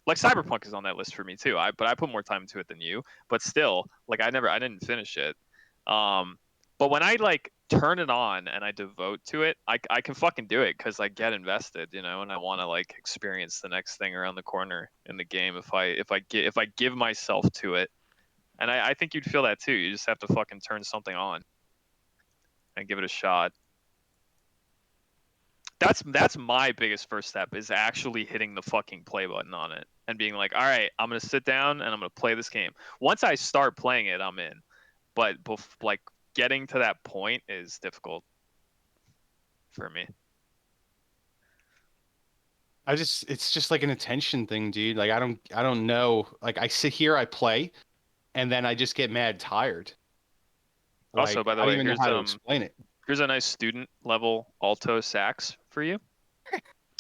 Like Cyberpunk is on that list for me too. But I put more time into it than you. But still, like I didn't finish it. But when I like turn it on and I devote to it, I can fucking do it because I get invested, you know, and I want to like experience the next thing around the corner in the game if I give myself to it. And I think you'd feel that too. You just have to fucking turn something on and give it a shot. That's my biggest first step is actually hitting the fucking play button on it and being like, all right, I'm gonna sit down and I'm gonna play this game. Once I start playing it, I'm in. But like getting to that point is difficult for me. It's just like an attention thing, dude. Like I don't know. Like I sit here, I play, and then I just get mad tired. Also, Like by the I don't way, even know how to explain it. here's a nice student level alto sax for you.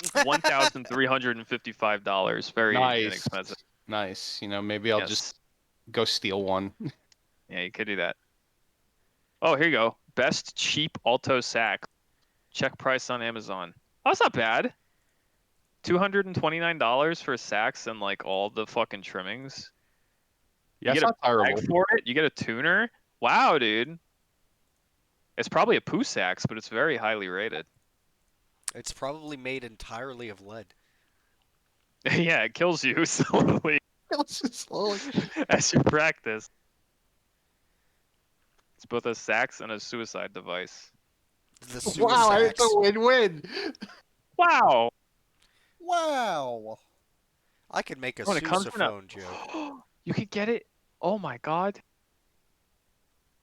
$1,355. Very Nice, inexpensive. nice. You know, maybe I'll Yes. just go steal one. Yeah, you could do that. Oh, here you go. Best cheap alto sax. Check price on Amazon. Oh, that's not bad. $229 for a sax and like all the fucking trimmings. Yeah, You it's get a not terrible. bag for it. You get a tuner. Wow, dude. It's probably a poo sax, but it's very highly rated. It's probably made entirely of lead. Yeah, it kills you slowly Slowly. as you practice. It's both a sax and a suicide device. The Wow, it's suicides. a win-win. Wow. Wow. I could make a When it comes to sousaphone joke. you could get it. Oh my god.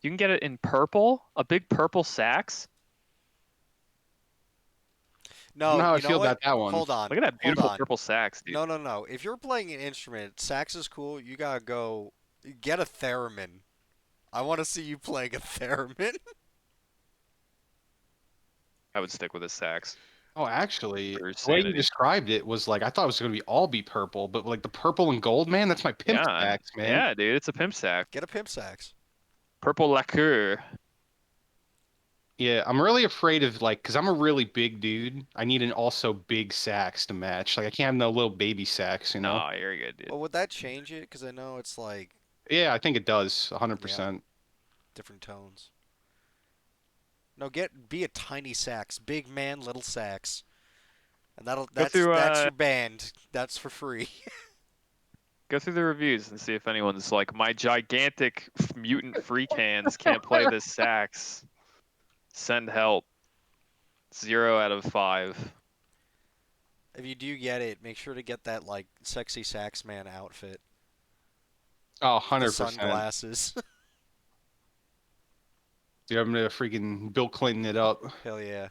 You can get it in purple, a big purple sax. No, I don't know how I you know feel what? about that one. Hold on. Look at that Hold beautiful on. purple sax, dude. No. If you're playing an instrument, sax is cool. You gotta go get a theremin. I want to see you playing a theremin. I would stick with a sax. Oh, actually, For the way you sanity. described it was like I thought it was gonna be purple, but like the purple and gold, man, that's my pimp Yeah, sax, man. yeah, dude, it's a pimp sax. Get a pimp sax. Purple lacquer. Yeah, I'm really afraid of like, cause I'm a really big dude. I need an also big sax to match. Like I can't have no little baby sax, you know? No, you're good, dude. Well, would that change it? Because I know it's like Yeah, I think it does, 100%. different tones. No, be a tiny sax, big man, little sax, and that's through, your band. That's for free. Go through the reviews and see if anyone's like, my gigantic mutant freak hands can't play this sax. Send help. 0 out of 5. If you do get it, make sure to get that like sexy sax man outfit. Oh, The 100%. sunglasses. Dude, I'm gonna freaking Bill Clinton it up. Hell yeah.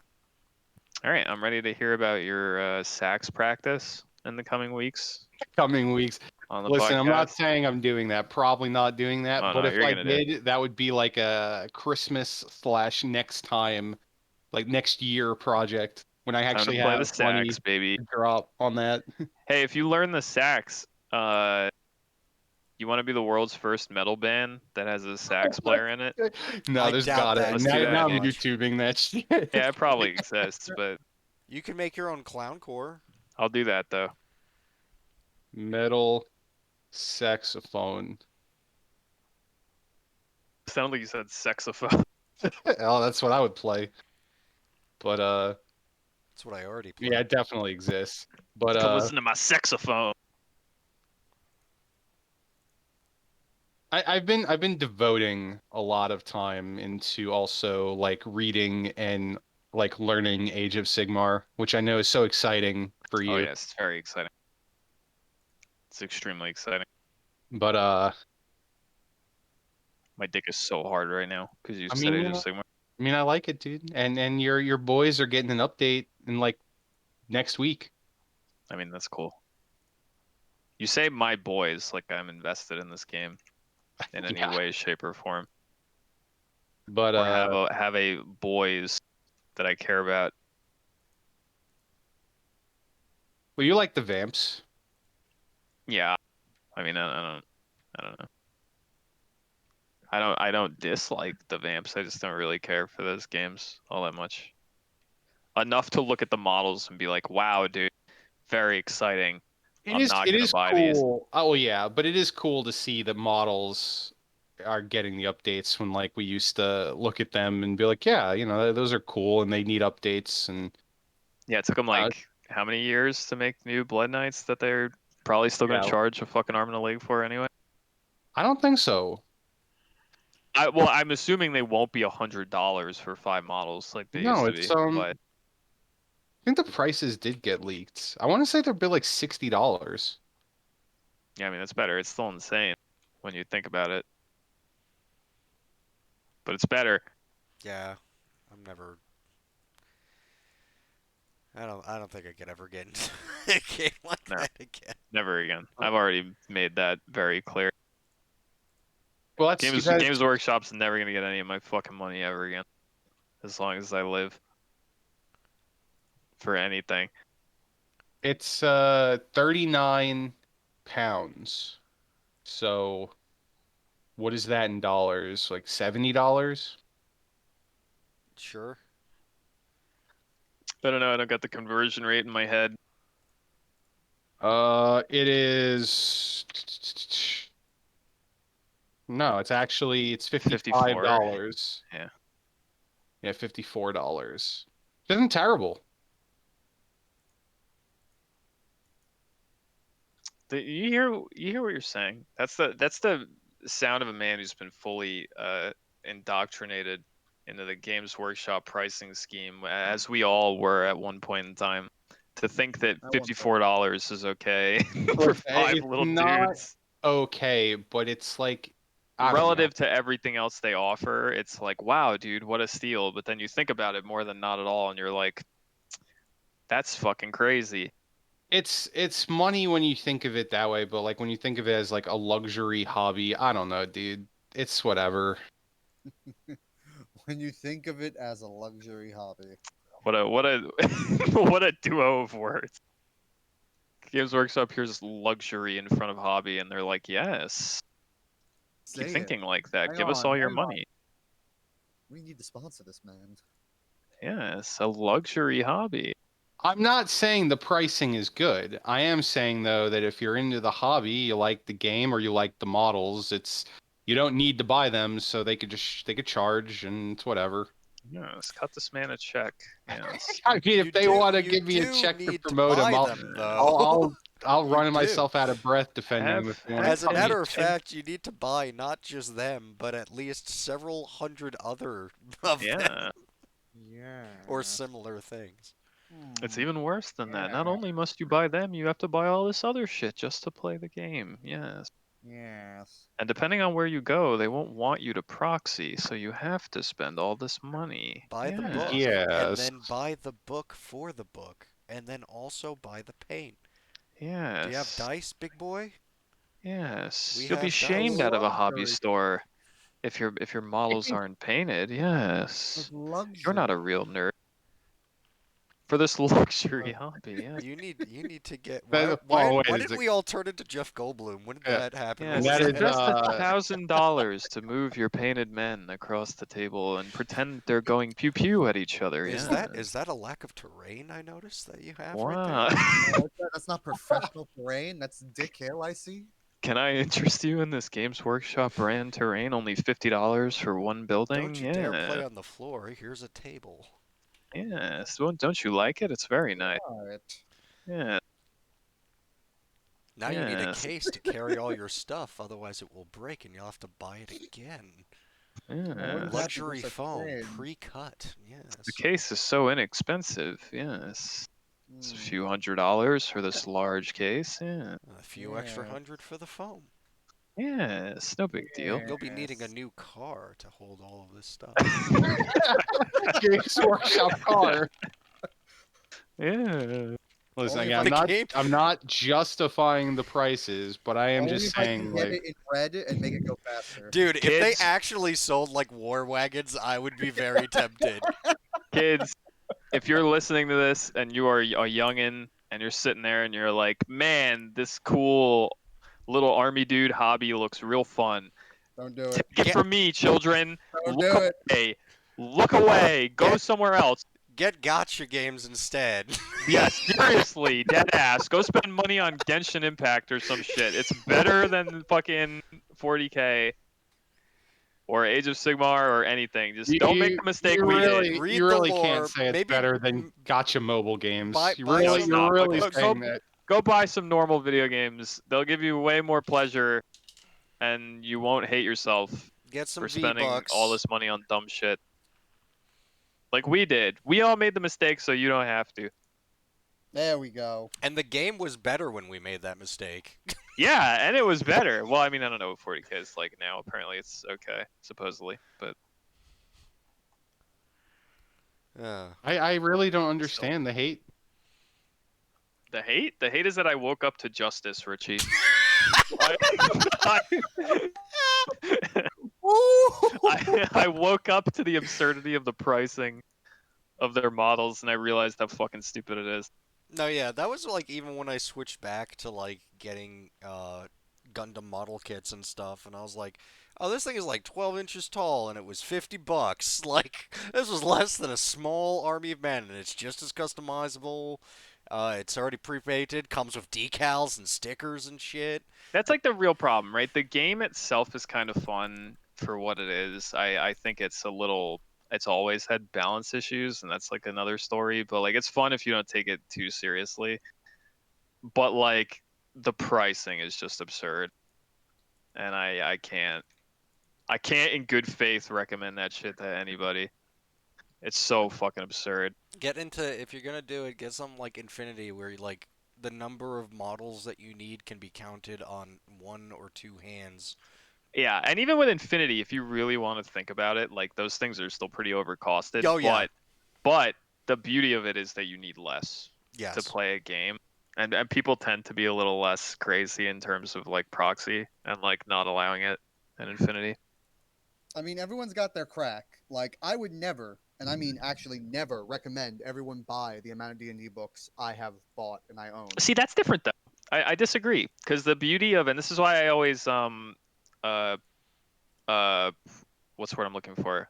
All right, I'm ready to hear about your sax practice in the coming weeks Coming weeks. on the Listen, podcast. I'm not saying I'm doing that. Probably not doing that. Oh, but no, if you're I gonna do it. did, that would be like a Christmas / next time, like next year project when I Time to actually play the have money sax, baby. to drop on that. Hey, if you learn the sax, you want to be the world's first metal band that has a sax player in it? No, I there's doubt gotta. that Let's Now, do that. now I'm much. YouTubing that shit. Yeah, it probably exists, but You can make your own clown core. I'll do that though. Metal saxophone. Sounded like you said saxophone. Oh, that's what I would play. But That's what I already played. yeah, it definitely exists. But Come listen to my saxophone. I've been devoting a lot of time into also like reading and like learning Age of Sigmar, which I know is so exciting for you. Oh yes, it's very exciting. It's extremely exciting. But My dick is so hard right now because you I said mean, Age you of know, Sigmar. I mean, I like it, dude. And your boys are getting an update in like next week. I mean, that's cool. You say my boys like I'm invested in this game in any Yeah. way, shape, or form, But or have a boys that I care about. well, you like the Vamps. Yeah, I mean, I don't know. I don't dislike the Vamps. I just don't really care for those games all that much. Enough to look at the models and be like, "Wow, dude, very exciting." I'm not It gonna is buy these. cool. Oh yeah, but it is cool to see that models are getting the updates when like we used to look at them and be like, yeah, you know, those are cool and they need updates and Yeah, it took them like how many years to make new Blood Knights that they're probably still gonna Yeah. charge a fucking arm and a leg for anyway. I don't think so. Well, I'm assuming they won't be $100 for 5 models like they No, used to it's be. But I think the prices did get leaked. I want to say they're billed like $60. Yeah, I mean, it's better. It's still insane when you think about it, but it's better. Yeah, I'm never. I don't think I could ever get into a game like No, that again. never again. I've already made that very clear. Well, that's Games Workshop's never gonna get any of my fucking money ever again, as long as I live. For anything. it's 39 pounds. So what is that in dollars? Like $70? Sure. I don't know. I don't got the conversion rate in my head. It is. No, it's $55. 54. Yeah. Yeah, $54. Isn't terrible. You hear what you're saying? That's the sound of a man who's been fully indoctrinated into the Games Workshop pricing scheme, as we all were at one point in time. To think that At one point. $54 is okay for Look, 5 it's little not dudes. okay, but it's like I don't know. Relative to everything else they offer, it's like, wow, dude, what a steal. But then you think about it more than not at all, and you're like, that's fucking crazy. It's money when you think of it that way, but like when you think of it as like a luxury hobby, I don't know, dude. It's whatever. When you think of it as a luxury hobby. What a what a duo of words. Games Workshop here's luxury in front of hobby, and they're like, yes, keep Say it. thinking like that. Hang Give us on, all your hang on. money. We need to sponsor this man. Yes, a luxury hobby. I'm not saying the pricing is good. I am saying though that if you're into the hobby, you like the game or you like the models, you don't need to buy them, so they could charge and it's whatever. Yes, cut this man a check. Yes. I mean, if they want to you give me a do check to need promote them, buy I'll them, I'll though. I'll You run do. myself out of breath defending them if they want As to a pay me matter a of check. fact, you need to buy not just them, but at least several hundred other of them Yeah. Yeah. or similar things. It's even worse than that. Not only must you buy them, you have to buy all this other shit just to play the game. Yes. Yes. And depending on where you go, they won't want you to proxy, so you have to spend all this money. Buy the Yeah. book, and Yes. then buy the book for the book, and then also buy the paint. Yes. Do you have dice, big boy? Yes. We You'll be have shamed dice. out of a hobby Luxury. store if your models aren't painted. Yes. It's luxury. You're not a real nerd. For this luxury hobby, yeah. You need to get Oh, why wait, why is didn't it- we all turn into Jeff Goldblum? When did Yeah. that happen? Yeah, And What was that is, invest $1,000 to move your painted men across the table and pretend they're going pew pew at each other. Is Yeah. that a lack of terrain I noticed that you have right Wow. there? No, that's not professional terrain. That's Dick Hill, I see. Can I interest you in this Games Workshop brand terrain? Only $50 for one building? Don't you dare play on the floor. Here's a table. Yes. Don't you like it? It's very nice. Right. Yeah. Now you need a Yes. case to carry all your stuff, otherwise it will break and you'll have to buy it again. Yeah. Luxury such foam, thing. pre-cut. Yes. The case is so inexpensive. Yes. It's a Mm. few $100s for this large case. Yeah. A few extra Yeah. hundred for the foam. Yes. No big deal. You'll be needing a Yes. new car to hold all of this stuff. Games Workshop car. Yeah. Listen, Only again, if I can- I'm not justifying the prices, but I am Only just if I saying can get like it in red and make it go faster. Dude, if they Kids. actually sold like war wagons, I would be very tempted. Kids, if you're listening to this and you are a youngin and you're sitting there and you're like, man, this cool little army dude hobby looks real fun. Don't do it. Take it from me, children. Don't Look do it. away. Look away. Go Get- somewhere else. Get gotcha games instead. Yeah, seriously, dead ass. Go spend money on Genshin Impact or some shit. It's better than fucking 40K or Age of Sigmar or anything. Just don't make the mistake you we really, did. Read you the really lore, can't say it's maybe better than gotcha mobile games. buy You some- really, it's you're not, really but saying that. Go buy some normal video games. They'll give you way more pleasure, and you won't hate yourself get some for spending V-Bucks. all this money on dumb shit. Like we did. We all made the mistake, so you don't have to. There we go. And the game was better when we made that mistake. Yeah, and it was better. Well, I mean, I don't know what 40K is like now. Apparently, it's okay, supposedly, but Yeah. I really don't still. understand the hate. The hate? The hate is that I woke up to justice, Richie. I, I, I woke up to the absurdity of the pricing of their models, and I realized how fucking stupid it is. No, yeah, that was like even when I switched back to like getting Gundam model kits and stuff, and I was like, oh, this thing is like 12 inches tall, and it was $50. Like this was less than a small army of men, and it's just as customizable. It's already pre-painted, comes with decals and stickers and shit. That's like the real problem, right? The game itself is kind of fun for what it is. I think it's a little. It's always had balance issues, and that's like another story. But like, it's fun if you don't take it too seriously. But like, the pricing is just absurd, and I can't in good faith recommend that shit to anybody. It's so fucking absurd. Get into if you're gonna do it, get something like Infinity, where like the number of models that you need can be counted on one or two hands. Yeah, and even with Infinity, if you really want to think about it, like those things are still pretty overcosted. Oh yeah, But the beauty of it is that you need less to yes. play a game. And people tend to be a little less crazy in terms of like proxy and like not allowing it in Infinity. I mean, everyone's got their crack. Like, I would never, and I mean actually never, recommend everyone buy the amount of D&D books I have bought and I own. See, that's different though. I disagree because the beauty of, and this is why I always uh uh what's the word I'm looking for?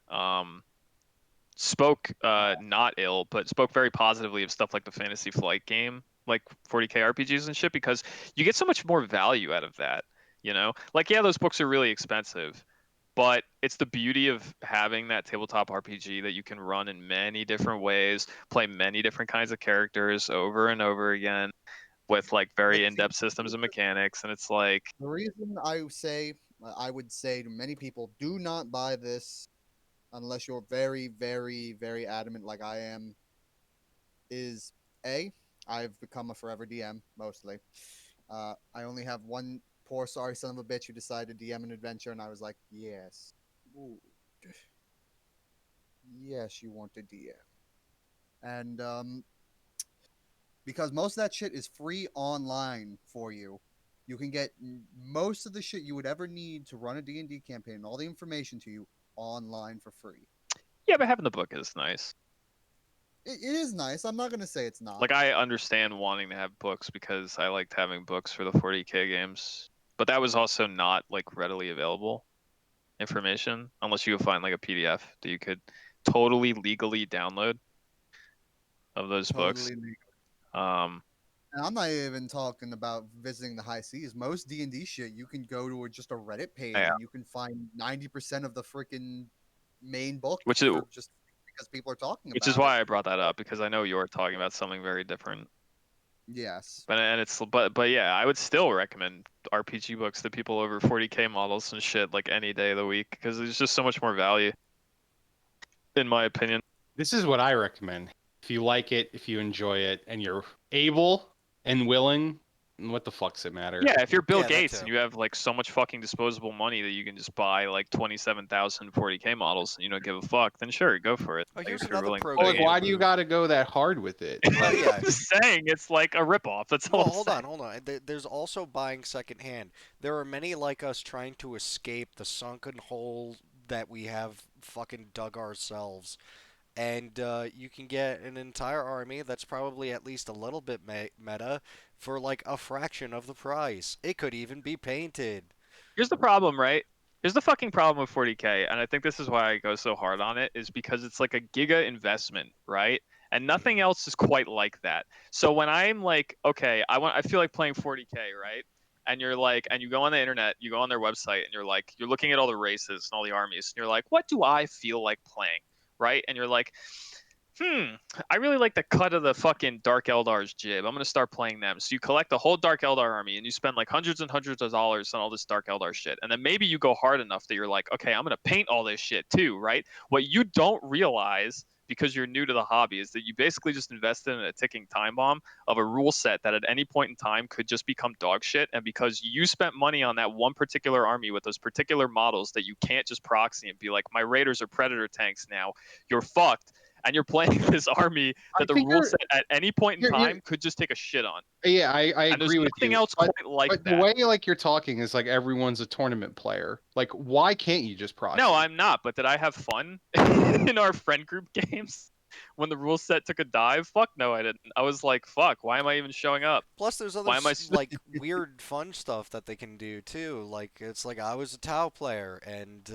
Spoke not ill, but spoke very positively of stuff like the Fantasy Flight game, like 40K RPGs and shit, because you get so much more value out of that. You know, like yeah, those books are really expensive, but it's the beauty of having that tabletop RPG that you can run in many different ways, play many different kinds of characters over and over again with like But very see, in-depth systems and mechanics, and it's like the reason I would say to many people, do not buy this unless you're very, very, very adamant like I am, is A, I've become a forever DM, mostly. I only have one poor sorry son of a bitch who decided to DM an adventure, and I was like, yes. Ooh. Yes, you want to DM. And because most of that shit is free online for you. You can get most of the shit you would ever need to run a D&D campaign, all the information to you online for free. yeah, but having the book is nice. It is nice. I'm not gonna say it's not. Like I understand wanting to have books because I liked having books for the 40K games, but that was also not like readily available information unless you could find like a PDF that you could totally legally download of those books. Totally legal. Um, And I'm not even talking about visiting the high seas. Most D&D shit, you can go to just a Reddit page yeah, and you can find 90% of the freaking main book which is for just because people are talking which is about it. why I brought that up because I know you're talking about something very different. Yes. But yeah, I would still recommend RPG books to people over 40K models and shit like any day of the week because there's just so much more value, in my opinion. This is what I recommend. If you like it, if you enjoy it, and you're able and willing, what the fuck's it matter? Yeah, if you're Bill Yeah, that Gates too. and you have like so much fucking disposable money that you can just buy like 27,000 40K models and you don't give a fuck, then sure, go for it. Oh, Like, here's if you're another willing to pro play Oh, the like, game. why do you got to go that hard with it? Well, yeah. I'm just saying it's like a ripoff. That's all Well, I'm hold saying. on, hold on. There's also buying secondhand. There are many like us trying to escape the sunken hole that we have fucking dug ourselves. And you can get an entire army that's probably at least a little bit meta for like a fraction of the price. It could even be painted. Here's the problem, right? Here's the fucking problem with 40K, and I think this is why I go so hard on it, is because it's like a giga investment, right? And nothing else is quite like that. So when I'm like, okay, I feel like playing 40K, right? And you're like, and you go on the internet, you go on their website, and you're like, you're looking at all the races and all the armies, and you're like, what do I feel like playing, right? And you're like, I really like the cut of the fucking Dark Eldar's jib. I'm gonna start playing them. So you collect the whole Dark Eldar army and you spend like hundreds and hundreds of dollars on all this Dark Eldar shit. And then maybe you go hard enough that you're like, okay, I'm gonna paint all this shit too, right? What you don't realize because you're new to the hobby is that you basically just invested in a ticking time bomb of a rule set that at any point in time could just become dog shit. And because you spent money on that one particular army with those particular models that you can't just proxy and be like, my raiders are predator tanks now, you're fucked. And you're playing this army I that the think rule set at any point in you're time could just take a shit on. yeah, I And there's agree with nothing you. else But quite like but the that. way like you're talking is like everyone's a tournament player. Like, why can't you just proxy? No, I'm not. But did I have fun in our friend group games when the rule set took a dive? Fuck no, I didn't. I was like, fuck, why am I even showing up? Plus, there's other Why am I? like weird fun stuff that they can do too. Like it's like I was a Tau player, and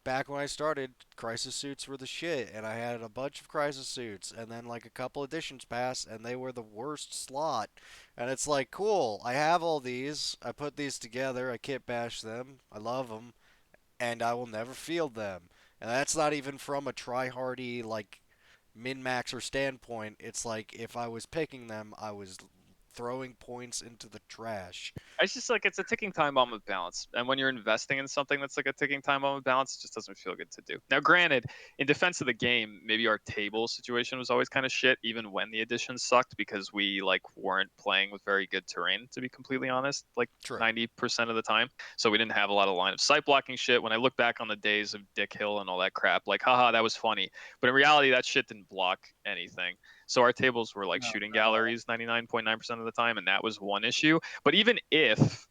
back when I started, crisis suits were the shit, and I had a bunch of crisis suits, and then like a couple editions passed, and they were the worst slot. And it's like, cool, I have all these, I put these together, I kit bash them, I love them, and I will never field them. And that's not even from a try-hardy like min-maxer standpoint. It's like if I was picking them, I was throwing points into the trash. It's just like it's a ticking time bomb of balance, and when you're investing in something that's like a ticking time bomb of balance, it just doesn't feel good to do. Now, granted, in defense of the game, maybe our table situation was always kind of shit, even when the editions sucked, because we like weren't playing with very good terrain, to be completely honest, like True. 90% of the time. So we didn't have a lot of line of sight blocking shit. When I look back on the days of Dick Hill and all that crap, like, haha, that was funny, but in reality, that shit didn't block anything. So our tables were like shooting galleries 99.9% of the time, and that was one issue. But even if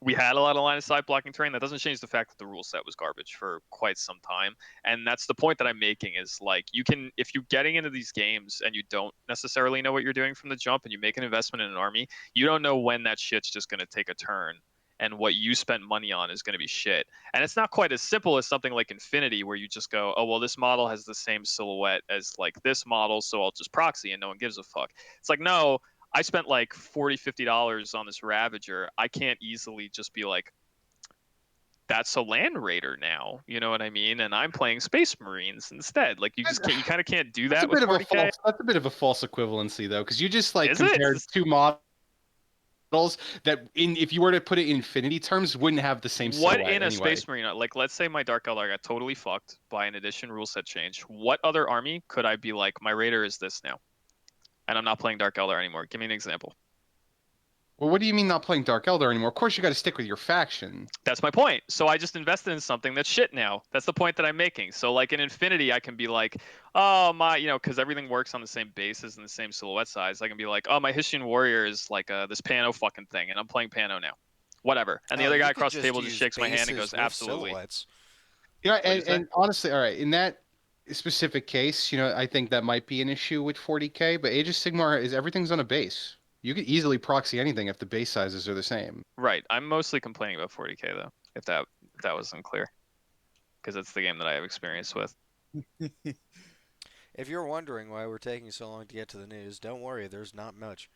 we had a lot of line of sight blocking terrain, that doesn't change the fact that the rule set was garbage for quite some time. And that's the point that I'm making is like you can, if you're getting into these games and you don't necessarily know what you're doing from the jump and you make an investment in an army, you don't know when that shit's just going to take a turn and what you spent money on is going to be shit. And it's not quite as simple as something like Infinity where you just go, oh, well, this model has the same silhouette as like this model, so I'll just proxy and no one gives a fuck. It's like, no, I spent like $40-50 on this Ravager. I can't easily just be like, that's a Land Raider now. You know what I mean? And I'm playing Space Marines instead. Like you just can't, you kind of can't do That's that a with bit of a 40K. false. That's a bit of a false equivalency though, because you just like Is it? compared two models that if you were to put it in Infinity terms, wouldn't have the same What silhouette in a anyway. Space Marine, like let's say my Dark Eldar got totally fucked by an edition rule set change. What other army could I be like, my Raider is this now? And I'm not playing Dark Eldar anymore. Give me an example. Well, what do you mean not playing Dark Eldar anymore? Of course, you got to stick with your faction. That's my point. So I just invested in something that's shit now. That's the point that I'm making. So like in Infinity, I can be like, oh my, you know, because everything works on the same basis and the same silhouette size. I can be like, oh, my Hessian Warrior is like this Pano fucking thing, and I'm playing Pano now. Whatever. And the other You guy could across the table just use shakes my hand and bases goes, with absolutely. silhouettes. Yeah, What'd you say? and honestly, all right, in that specific case, I think that might be an issue with 40K, but Age of Sigmar is everything's on a base. You could easily proxy anything if the base sizes are the same. Right. I'm mostly complaining about 40K though, if that was unclear, because it's the game that I have experience with. If you're wondering why we're taking so long to get to the news, don't worry, there's not much.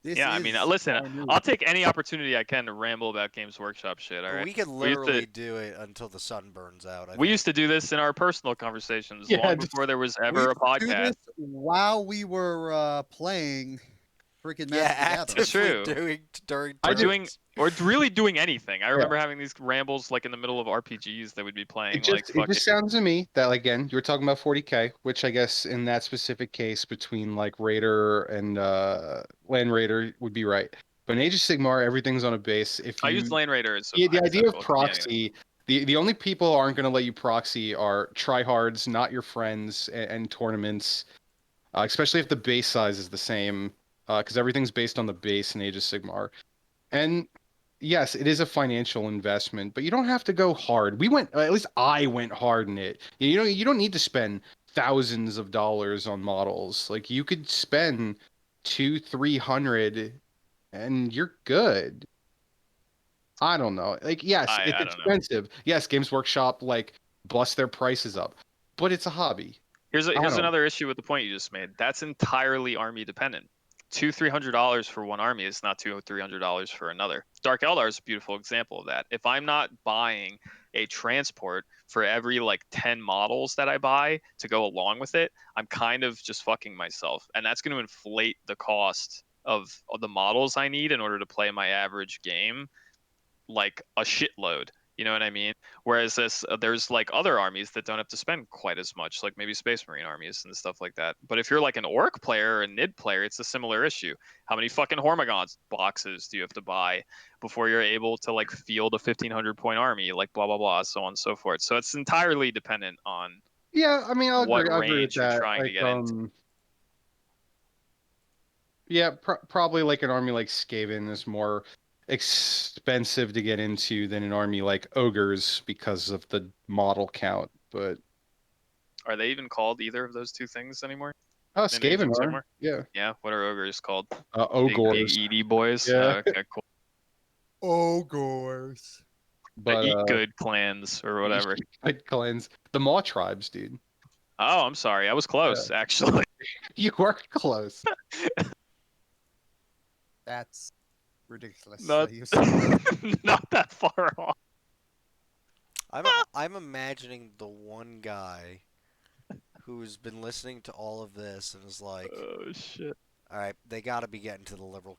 This Yeah, I mean, is listen, our news. I'll take any opportunity I can to ramble about Games Workshop shit. All right. We could We used to- literally do it until the sun burns out. We used to do this in our personal conversations Yeah, long just- before there was We ever a do podcast. this while we were playing freaking yeah, Magic the It's actively true. doing during I do- tournaments. Or really doing anything. I remember having these rambles like in the middle of RPGs that would be playing It like just, fucking. sounds to me that, again, you were talking about 40K, which I guess in that specific case between like Raider and Land Raider would be right. But in Age of Sigmar, everything's on a base. If I you use Land Raider as the idea of hypothetical. It can be anything. proxy, the only people aren't going to let you proxy are tryhards, not your friends, and tournaments, especially if the base size is the same, because everything's based on the base in Age of Sigmar. And yes, it is a financial investment, but you don't have to go hard. We went, at least I went hard in it. You don't need to spend thousands of dollars on models. Like you could spend 200-300 and you're good. I don't know. Like, yes, it's I don't know. expensive. Yes, Games Workshop like bust their prices up, but it's a hobby. Here's don't- another issue with the point you just made. That's entirely army dependent. $200-300 for one army is not $200-300 for another. Dark Eldar is a beautiful example of that. If I'm not buying a transport for every like 10 models that I buy to go along with it, I'm kind of just fucking myself, and that's going to inflate the cost of the models I need in order to play my average game like a shitload. You know what I mean? Whereas there's like other armies that don't have to spend quite as much, like maybe Space Marine armies and stuff like that. But if you're like an Orc player or a Nid player, it's a similar issue. How many fucking Hormigons boxes do you have to buy before you're able to like field a 1,500 point army? Like blah blah blah, so on and so forth. So it's entirely dependent on Yeah, I mean, what I'll agree with range you're that. trying to Like, get into. yeah, probably like an army like Skaven is more expensive to get into than an army like Ogres because of the model count. But Are they even called either of those two things anymore in Age Skaven of are, Sigmar? yeah, Yeah, what are ogres called? Big Ogres, ED boys. yeah. Oh, okay, cool. Ogres. The But eat good clans or whatever. It cleanse the Maw tribes, dude. Oh, I'm sorry. I was close, Yeah. actually. You were close. That's ridiculous. Not, that you said that. not that far off. I'm imagining the one guy who's been listening to all of this and is like, Oh shit. all right, they got to be getting to the liberal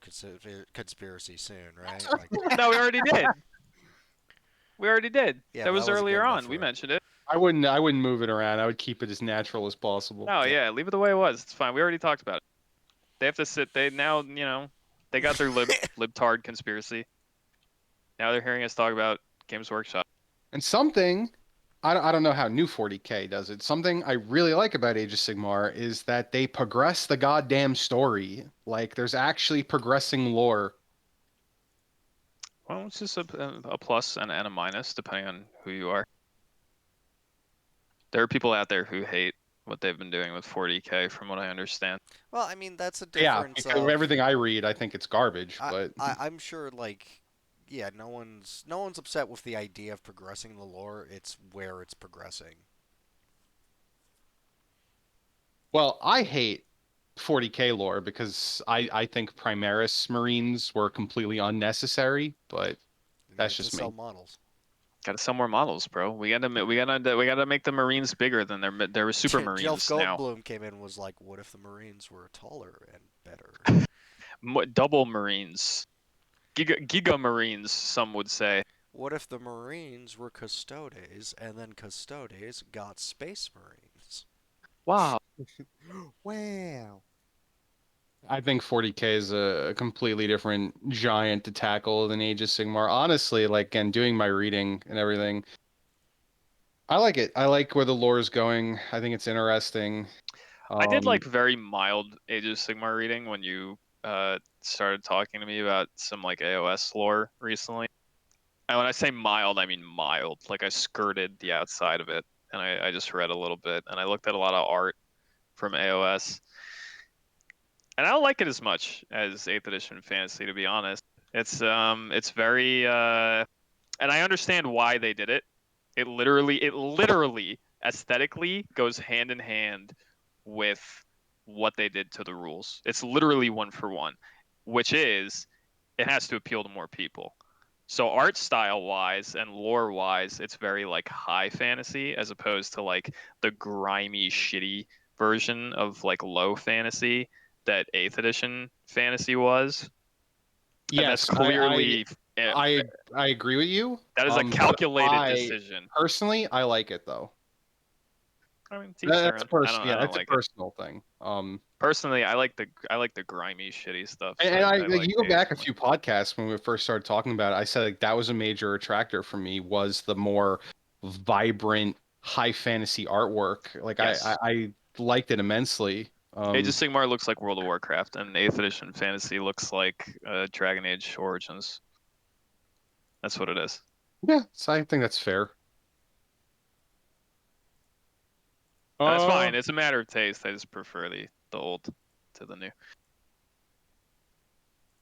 conspiracy soon, right? Like, No, we already did. We already did. yeah, That but was that wasn't good earlier enough on. We for. mentioned it. I wouldn't move it around. I would keep it as natural as possible. Oh Yeah. yeah, leave it the way it was. It's fine. We already talked about it. They have to sit. They now, they got their libtard conspiracy. Now they're hearing us talk about Games Workshop. And something I don't know how new 40K does it. Something I really like about Age of Sigmar is that they progress the goddamn story. Like there's actually progressing lore. Well, it's just a plus and a minus depending on who you are. There are people out there who hate what they've been doing with 40K, from what I understand. Well, I mean, that's a Yeah, difference because of of. everything I read, I think it's garbage, I, but I I'm sure, like, yeah, no one's upset with the idea of progressing the lore. It's where it's progressing. well, I hate 40K lore because I think Primaris Marines were completely unnecessary, but You that's needed to just sell me. models. Gotta sell more models, bro. We gotta make the Marines bigger than their super Jelf Marines now. Goldblum came in and was like, "What if the Marines were taller and better?" Double Marines, Giga Marines, some would say. What if the Marines were Custodes and then Custodes got Space Marines? Wow. Wow. I think 40K is a completely different giant to tackle than Age of Sigmar. Honestly, like, and doing my reading and everything, I like it. I like where the lore is going. I think it's interesting. I did Um, like very mild Age of Sigmar reading when you started talking to me about some like AOS lore recently. And when I say mild, I mean mild. Like I skirted the outside of it, and I just read a little bit, and I looked at a lot of art from AOS, and I don't like it as much as 8th edition fantasy, to be honest. It's very and I understand why they did it. It literally aesthetically goes hand in hand with what they did to the rules. It's literally one for one, which is it has to appeal to more people. So art style wise and lore wise, it's very like high fantasy as opposed to like the grimy, shitty version of like low fantasy that 8th edition fantasy was. And that's yes, clearly I I agree with you. that is a But calculated decision. personally, I like it though. I mean, teach their own. I don't It's a like it. personal thing. Personally, I like the grimy, shitty stuff. So And I I like like you go back a ASMR. few podcasts when we first started talking about it, I said like that was a major attractor for me was the more vibrant high fantasy artwork. Like Yes, I liked it immensely. Age of Sigmar looks like World of Warcraft, and 8th edition fantasy looks like Dragon Age Origins. That's what it is. Yeah, so I think that's fair. And that's Uh fine. It's a matter of taste. I just prefer the old to the new.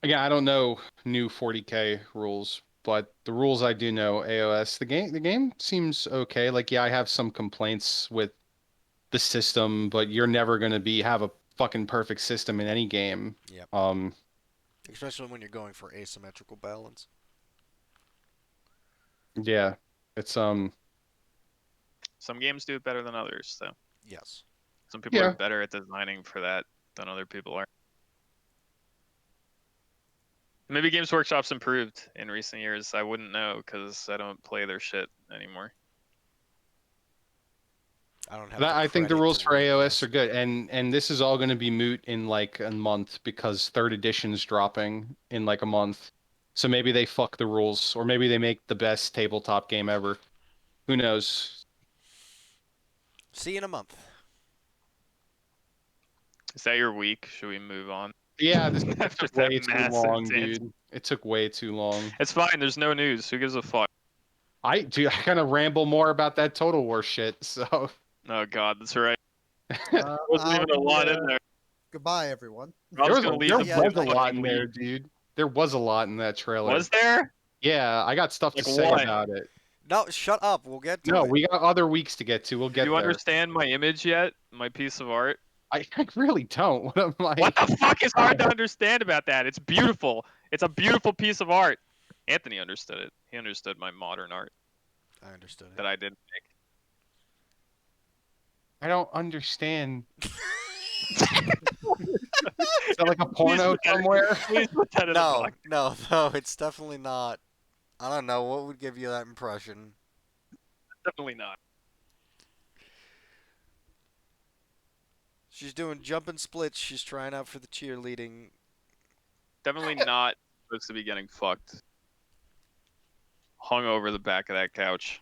Again, I don't know new 40K rules, but the rules I do know, AOS, the game seems okay. Like yeah, I have some complaints with the system, but you're never gonna have a fucking perfect system in any game. Yep. Um, Especially when you're going for asymmetrical balance. yeah, it's Some games do it better than others, though. Yes. Some people are yeah, better at designing for that than other people are. Maybe Games Workshop's improved in recent years. I wouldn't know because I don't play their shit anymore. I don't have the I think the credit rules to for AOS are reinvest. good, and this is all going to be moot in like a month because third edition's dropping in like a month. So maybe they fuck the rules, or maybe they make the best tabletop game ever. Who knows? See you in a month. Is that your week? Should we move on? Yeah, this After took that way too massive long, tangent. dude. It took way too long. It's fine. There's no news. Who gives a fuck? I kind of ramble more about that Total War shit. So Oh god, that's right. Uh, Wasn't I'll even a be, lot in there. Goodbye, everyone. I was gonna leave there the Yeah, was a fucking lot in there, lead. dude. There was a lot in that trailer. Was there? Yeah, I got stuff to Like say what? about it. No, shut up. We'll get to No, it. we got other weeks to get to. We'll Do get you there. understand my image yet? My piece of art? I really don't. What am I? What the fuck is hard to understand about that? It's beautiful. It's a beautiful piece of art. Anthony understood it. He understood my modern art I understood it. that I didn't make. I don't understand. Is that like a porno somewhere? Please put that in the No, box. no, it's definitely not. I don't know what would give you that impression. Definitely not. She's doing jumping splits. She's trying out for the cheerleading. Definitely not supposed to be getting fucked. Hung over the back of that couch.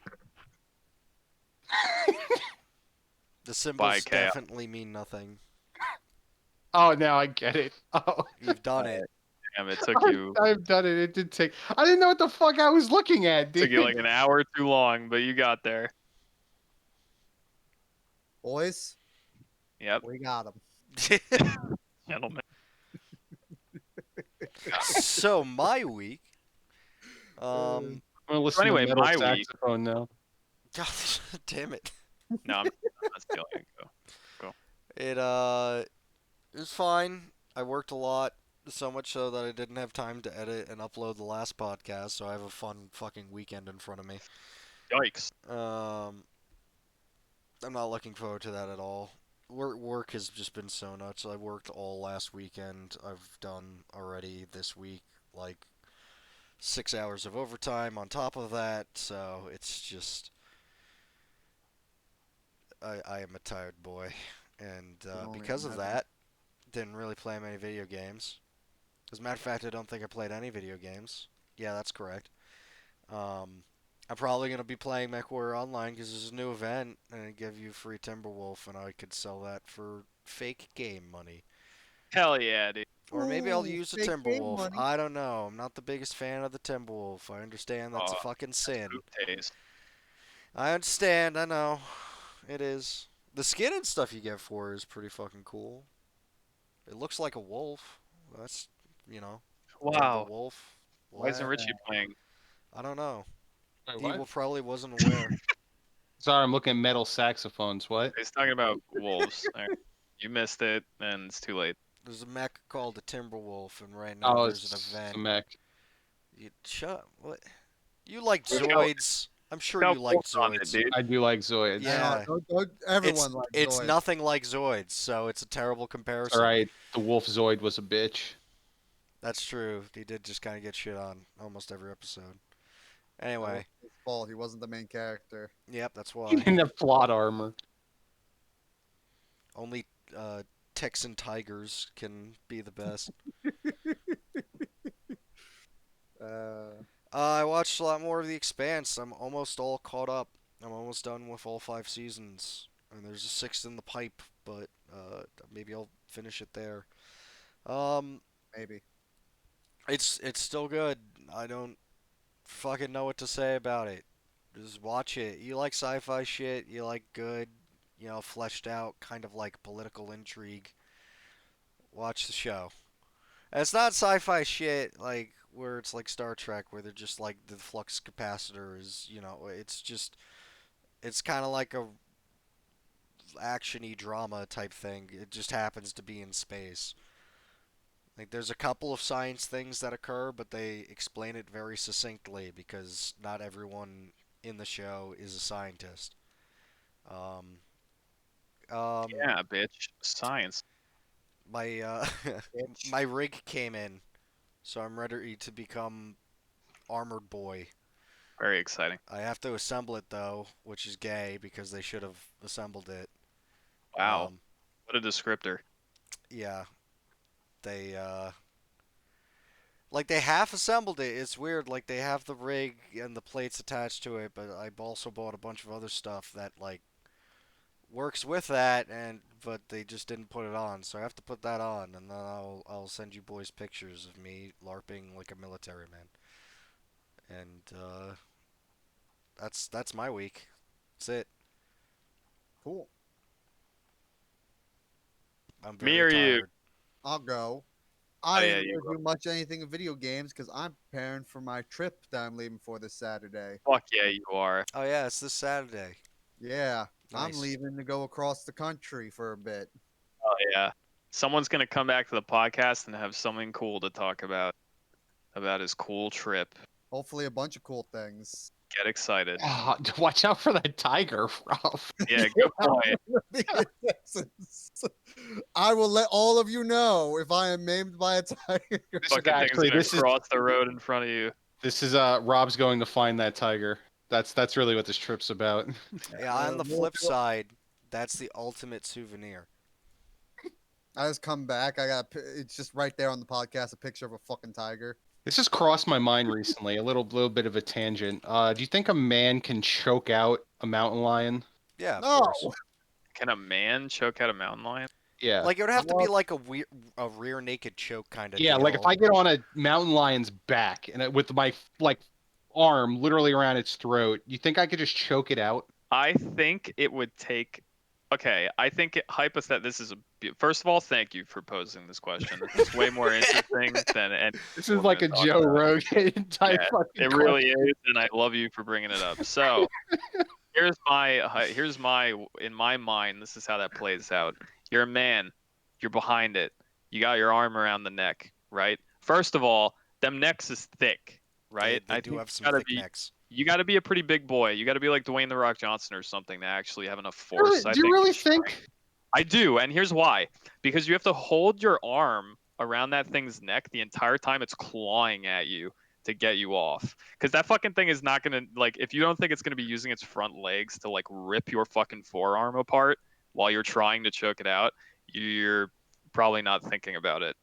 The symbols Chaos. definitely mean nothing. Oh, now I get it. Oh, You've done it. Damn, it took you I've done it. It did take. I didn't know what the fuck I was looking at, dude. took you like an hour too long, but you got there. Boys, Yep, we got him. gentlemen. So my week. I'm gonna listen anyway, to metal my week- saxophone now. God damn it. No, I'm not stealing it. Go. It was fine. I worked a lot, so much so that I didn't have time to edit and upload the last podcast. So I have a fun fucking weekend in front of me. Yikes. I'm not looking forward to that at all. Work has just been so nuts. I worked all last weekend. I've done already this week like 6 hours of overtime on top of that. So it's just I am a tired boy, and don't because of imagine. that, didn't really play many video games. As a matter of fact, I don't think I played any video games. Yeah, that's correct. I'm probably gonna be playing MechWarrior Online because there's a new event and it give you free Timberwolf, and I could sell that for fake game money. Hell yeah, dude. Or maybe I'll Ooh, use the fake game Timberwolf. money. I don't know. I'm not the biggest fan of the Timberwolf. I understand that's a fucking sin. Poop taste. I understand. I know. It is. The skin and stuff you get for it is pretty fucking cool. It looks like a wolf. That's, you know, Wow. Timberwolf. Why isn't What? Richie playing? I don't know. Wait, He what? probably wasn't aware. Sorry, I'm looking at metal saxophones. What? He's talking about wolves. All right. You missed it, and it's too late. There's a mech called the Timberwolf, and right now Oh, there's an it's event. a mech. Shut up. What? You liked Look how- Zoids. I'm sure Got you liked wolves on it, Zoids. dude. I do like Zoids. Yeah. Everyone likes It's Zoids. nothing like Zoids, so it's a terrible comparison. All right, the wolf Zoid was a bitch. That's true. He did just kind of get shit on almost every episode. That Anyway, wasn't his fault. He wasn't the main character. yep, that's why. In the plot armor. Only Texan Tigers can be the best. I watched a lot more of The Expanse. I'm almost all caught up. I'm almost done with all 5 seasons. And there's a 6th in the pipe, but maybe I'll finish it there. Maybe. It's still good. I don't fucking know what to say about it. Just watch it. You like sci-fi shit, you like good, fleshed out kind of like political intrigue. Watch the show. And it's not sci-fi shit like where it's like Star Trek where they're just like the flux capacitor is, it's kind of like a actiony drama type thing. It just happens to be in space. Like there's a couple of science things that occur, but they explain it very succinctly because not everyone in the show is a scientist. Um, Yeah, bitch. Science. my my rig came in so I'm ready to become Armored Boy. Very exciting. I have to assemble it though, which is gay because they should have assembled it. Wow. What a descriptor. Yeah, they like they half assembled it. It's weird. Like they have the rig and the plates attached to it, but I also bought a bunch of other stuff that like works with that, and but they just didn't put it on. So I have to put that on, and then I'll send you boys pictures of me larping like a military man. And that's my week. That's it. Cool. I'm Me very or you? tired. I'll go. Oh, I yeah, didn't you really do much anything in video games because I'm preparing for my trip that I'm leaving for this Saturday. Fuck yeah, you are. Oh yeah, it's this Saturday. Yeah, I'm Nice. leaving to go across the country for a bit. Oh yeah. Someone's gonna come back to the podcast and have something cool to talk about his cool trip. Hopefully, a bunch of cool things. Get excited. Ah, watch out for that tiger, Rob. Yeah, good point. Be in Texas. I will let all of you know if I am maimed by a tiger. This is Fucking actually thing's gonna cross the road in front of you. this is Rob's going to find that tiger. That's really what this trip's about. Yeah, on the flip side, that's the ultimate souvenir. I just come back. It's just right there on the podcast, a picture of a fucking tiger. This has crossed my mind recently. A little bit of a tangent. Do you think a man can choke out a mountain lion? Yeah, of No, course. Can a man choke out a mountain lion? Yeah. Like it would have to be Well- like a rear naked choke kind of Yeah, deal. like if I get on a mountain lion's back and with my like arm literally around its throat, you think I could just choke it out? I think it would take. Okay, I think this is first of all, thank you for posing this question. It's way more interesting than any. This is like a Joe Rogan type Yeah, fucking It really is, and I love you for bringing it up. So here's my in my mind. This is how that plays out. You're a man. You're behind it. You got your arm around the neck, right? First of all, them necks is thick, right? They I do think have some you gotta thick be necks. you got to be a pretty big boy. You got to be like Dwayne the Rock Johnson or something to actually have enough Do you force. really- do you really think? I do, and here's why. Because you have to hold your arm around that thing's neck the entire time it's clawing at you to get you off. Because that fucking thing is not gonna like if you don't think it's gonna be using its front legs to like rip your fucking forearm apart while you're trying to choke it out, you're probably not thinking about it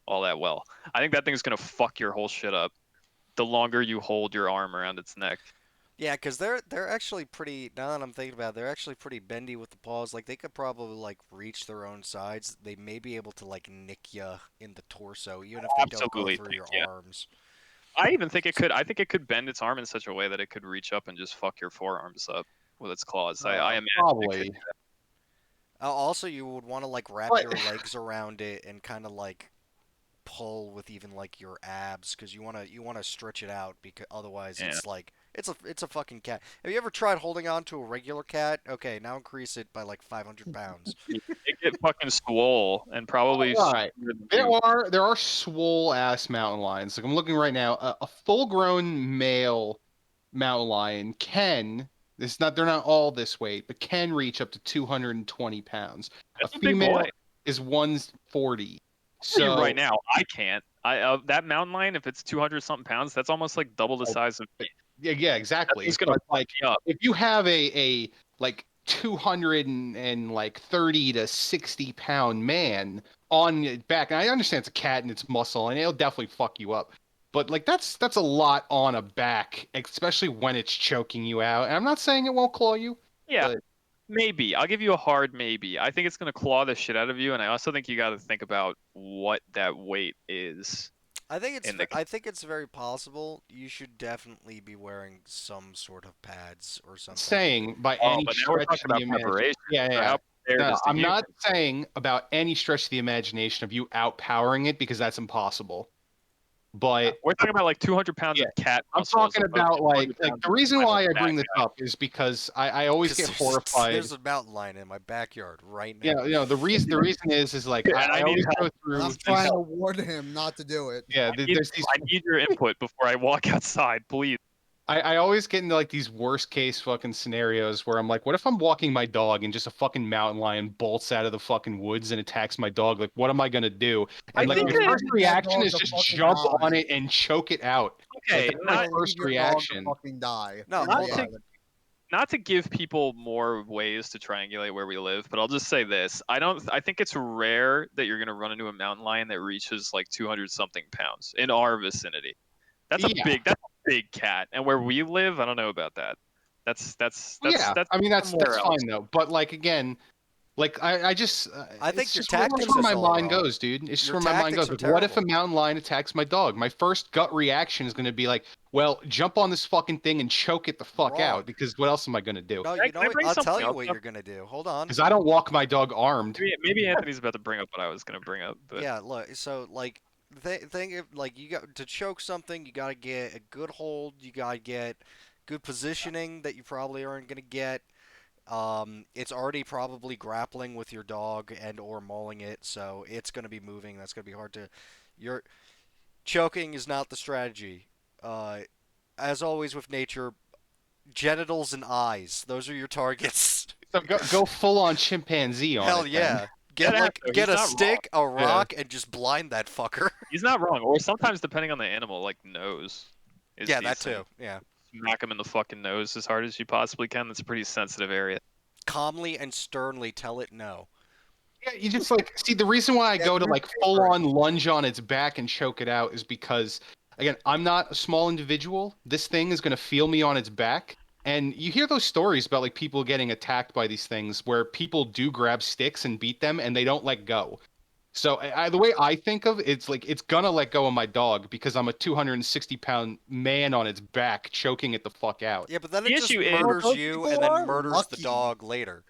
all that well. I think that thing's gonna fuck your whole shit up the longer you hold your arm around its neck. Yeah, because they're actually pretty. Now that I'm thinking about it, they're actually pretty bendy with the paws. Like they could probably like reach their own sides. They may be able to like nick you in the torso, even if they don't go Absolutely through think, your yeah. arms. I even think it could. I think it could bend its arm in such a way that it could reach up and just fuck your forearms up with its claws. I imagine it Probably. could. Also, you would want to like wrap But- your legs around it and kind of like pull with even like your abs because you want to stretch it out because otherwise Yeah. it's like it's a fucking cat. Have you ever tried holding on to a regular cat? Okay, now increase it by like 500 pounds. It get fucking swole and probably. All right. stronger than There you. are swole ass mountain lions. Like I'm looking right now, a full grown male mountain lion can. They're not all this weight, but can reach up to 220 pounds. That's a a big female boy. is 140. Tell you So right now, I can't. That mountain lion, if it's 200 something pounds, that's almost like double the size of me. yeah, exactly. He's gonna But, fuck like me up. if you have a like 200 and like 30 to 60 pound man on your back, and I understand it's a cat and it's muscle and it'll definitely fuck you up, but like that's a lot on a back, especially when it's choking you out. And I'm not saying it won't claw you. Yeah, but- maybe. I'll give you a hard maybe. I think it's gonna claw the shit out of you, and I also think you got to think about what that weight is. I think it's In the- I think it's very possible. You should definitely be wearing some sort of pads or something. Saying by Oh, any but now we're stretch talking of the about preparation. imagination. Yeah. How prepared No, is the I'm not human? saying about any stretch of the imagination of you outpowering it because that's impossible. But We're talking about like 200 pounds Yeah, of cat. I'm muscle as talking opposed to about like 200 pounds the of reason spinal why I fat bring this guy. up is because I always get horrified. There's a mountain lion in my backyard right now. Yeah, the reason is like Yeah, I I need always go And through. I'm trying to warn him not to do it. Yeah, there's these. I need your input before I walk outside, please. I always get into like these worst case fucking scenarios where I'm like, what if I'm walking my dog and just a fucking mountain lion bolts out of the fucking woods and attacks my dog? Like, what am I gonna do? I And like think my that first reaction dog is to just fucking jump die. on it and choke it out. Like okay, that's You're my not gonna leave first your dog to reaction. fucking die. No, in the hold to- on. island. not to give people more ways to triangulate where we live, but I'll just say this: I think it's rare that you're gonna run into a mountain lion that reaches like 200 something pounds in our vicinity. That's Yeah. a big cat, and where we live, I don't know about that. That's Yeah, that's I mean that's somewhere else. fine though. But like again, like I just I think it's your just where, tactics that's where is my all mind wrong. goes, dude. It's just Your where my mind tactics goes. are Like, what if a terrible. mountain lion attacks my dog? My first gut reaction is going to be like, well, jump on this fucking thing and choke it the fuck Wrong. out, because what else am I going to do? No, Can I- you can know I what? bring I'll tell something you else what up? you're gonna do. Hold on. Because I don't walk my dog armed. Maybe Anthony's about to bring up what I was gonna bring up, but Yeah, look. So like, thing if like you got to choke something, you gotta get a good hold. You gotta get good positioning that you probably aren't gonna get. It's already probably grappling with your dog and or mauling it, so it's gonna be moving. That's gonna be hard to. Your choking is not the strategy. Uh, as always with nature, genitals and eyes. Those are your targets. So go full on chimpanzee on Hell it. yeah. Get out there, Get he's a not stick, a rock, and just blind that fucker. he's not wrong. Or sometimes, depending on the animal, like nose is Yeah, that decent. too. Yeah. Smack him in the fucking nose as hard as you possibly can. That's a pretty sensitive area. Calmly and sternly tell it no. Yeah, you just like see the reason why I Yeah, go to you're like safer. full on lunge on its back and choke it out is because again, I'm not a small individual. This thing is going to feel me on its back. And you hear those stories about like people getting attacked by these things where people do grab sticks and beat them and they don't let go. So the way I think of it's like it's gonna let go of my dog because I'm a 260-pound man on its back choking it the fuck out. Yeah, but then The it just issue is- murders Those you people and then are murders the lucky. dog later.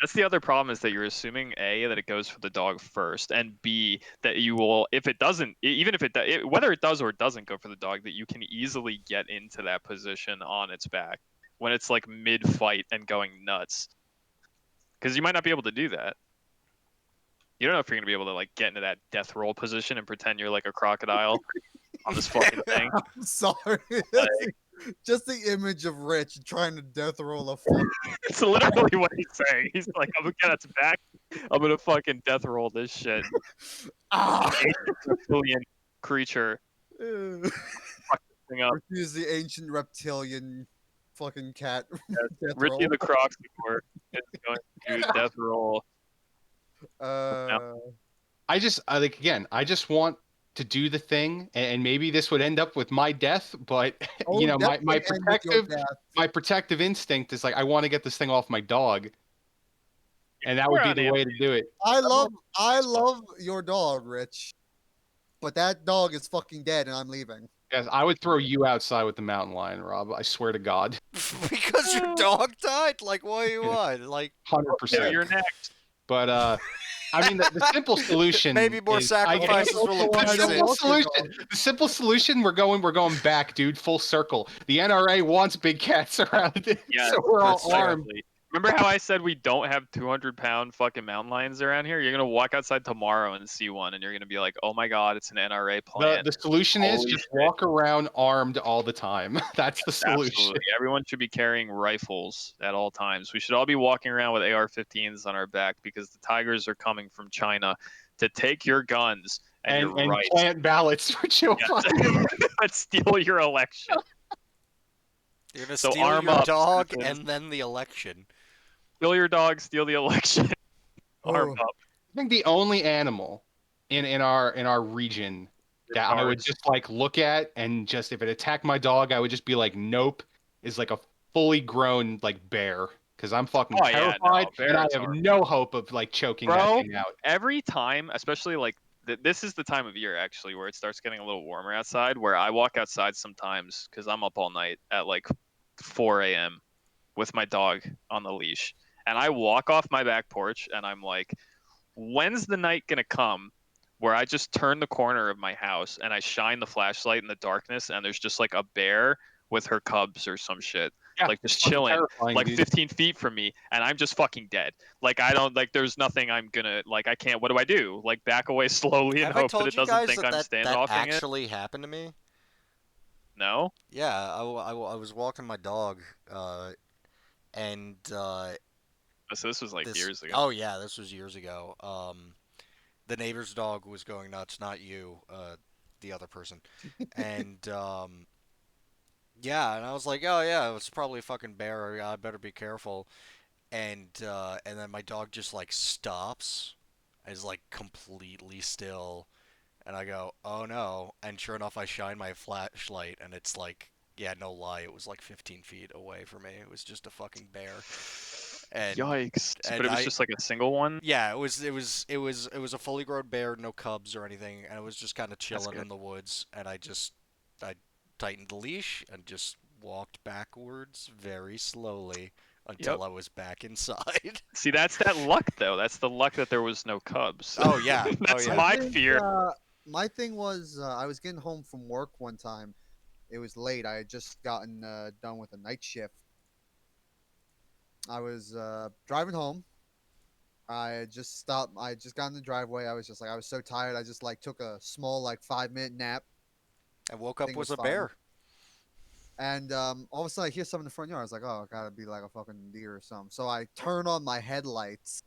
That's the other problem is that you're assuming A, that it goes for the dog first, and B, that you will, if it doesn't, even if whether it does or it doesn't go for the dog, that you can easily get into that position on its back when it's like mid-fight and going nuts. Because you might not be able to do that. You don't know if you're going to be able to like get into that death roll position and pretend you're like a crocodile on this fucking thing. I'm sorry. Just the image of Rich trying to death roll a fuck. It's literally what he's saying. He's like, I'm gonna get its back. I'm gonna fucking death roll this shit. Ah! Ancient reptilian creature. Ew. Thing up. Richie is the ancient reptilian fucking cat. death Richie roll. the Crocsivore is going to death roll. I just like again, I just want to do the thing, and maybe this would end up with my death, but you know, my definitely end with your death. protective instinct is like I want to get this thing off my dog, and that We're would be on the way to do it. I love your dog, Rich. But that dog is fucking dead and I'm leaving. Yes, I would throw you outside with the mountain lion, Rob. I swear to God, Because your dog died? Like, what do you want? Like, 100%. You're next. But I mean, the simple solution. maybe more is- sacrifices I- will I- The exist. simple solution. The simple solution. We're going back, dude. Full circle. The NRA wants big cats around it, Yeah, so we're all that's fair. armed. Remember how I said we don't have 200-pound fucking mountain lions around here? You're gonna walk outside tomorrow and see one, and you're gonna be like, "Oh my god, it's an NRA plant." The solution is Holy just shit. walk around armed all the time. That's the solution. Absolutely, everyone should be carrying rifles at all times. We should all be walking around with AR-15s on our back because the tigers are coming from China to take your guns and your And rights plant ballots for Joe Yes. Biden. and steal your election. You're gonna So steal arm your up, dog citizens. and then the election. Steal your dog, steal the election. Arm Oh. up. I think the only animal in our region that I would Retards. just like look at and just if it attacked my dog, I would just be like, nope, is like a fully grown like bear. Because I'm fucking Oh, yeah, no, terrified and I bears have are- no hope of like choking that Bro, thing out. every time, especially like this is the time of year actually where it starts getting a little warmer outside, where I walk outside sometimes because I'm up all night at like 4 a.m. with my dog on the leash. And I walk off my back porch and I'm like, when's the night going to come where I just turn the corner of my house and I shine the flashlight in the darkness and there's just like a bear with her cubs or some shit, Yeah, like just it's fucking chilling, terrifying, like dude. 15 feet from me, and I'm just fucking dead. Like I don't like. There's nothing I'm gonna like. I can't. What do I do? Like back away slowly and Have I hope that told it you doesn't guys think that I'm that standoffing it. actually happened to me? No? Yeah, I was walking my dog, and So this was like this. years ago. Oh yeah, this was years ago. The neighbor's dog was going nuts, not you, the other person, and yeah, and I was like, oh yeah, it's probably a fucking bear. I better be careful. And then my dog just like stops, is like completely still, and I go, oh no, and sure enough, I shine my flashlight, and it's like, yeah, no lie, it was like 15 feet away from me. It was just a fucking bear, and Yikes. But and it was I just like a single one? yeah, it was a fully grown bear, no cubs or anything, and it was just kind of That's chilling good. in the woods, and I tightened the leash and just walked backwards very slowly Yep. until I was back inside. See, that's that luck, though. That's the luck that there was no Cubs. Oh yeah, oh That's I yeah. my think fear. my thing was I was getting home from work one time. It was late. I had just gotten done with a night shift. I was driving home. I had just stopped. I had just got in the driveway. I was just like I was so tired. I just like took a small like 5 minute nap. I woke up Thing was was a fine. bear. And all of a sudden I hear something in the front yard. I was like, oh, it gotta be like a fucking deer or something. So I turn on my headlights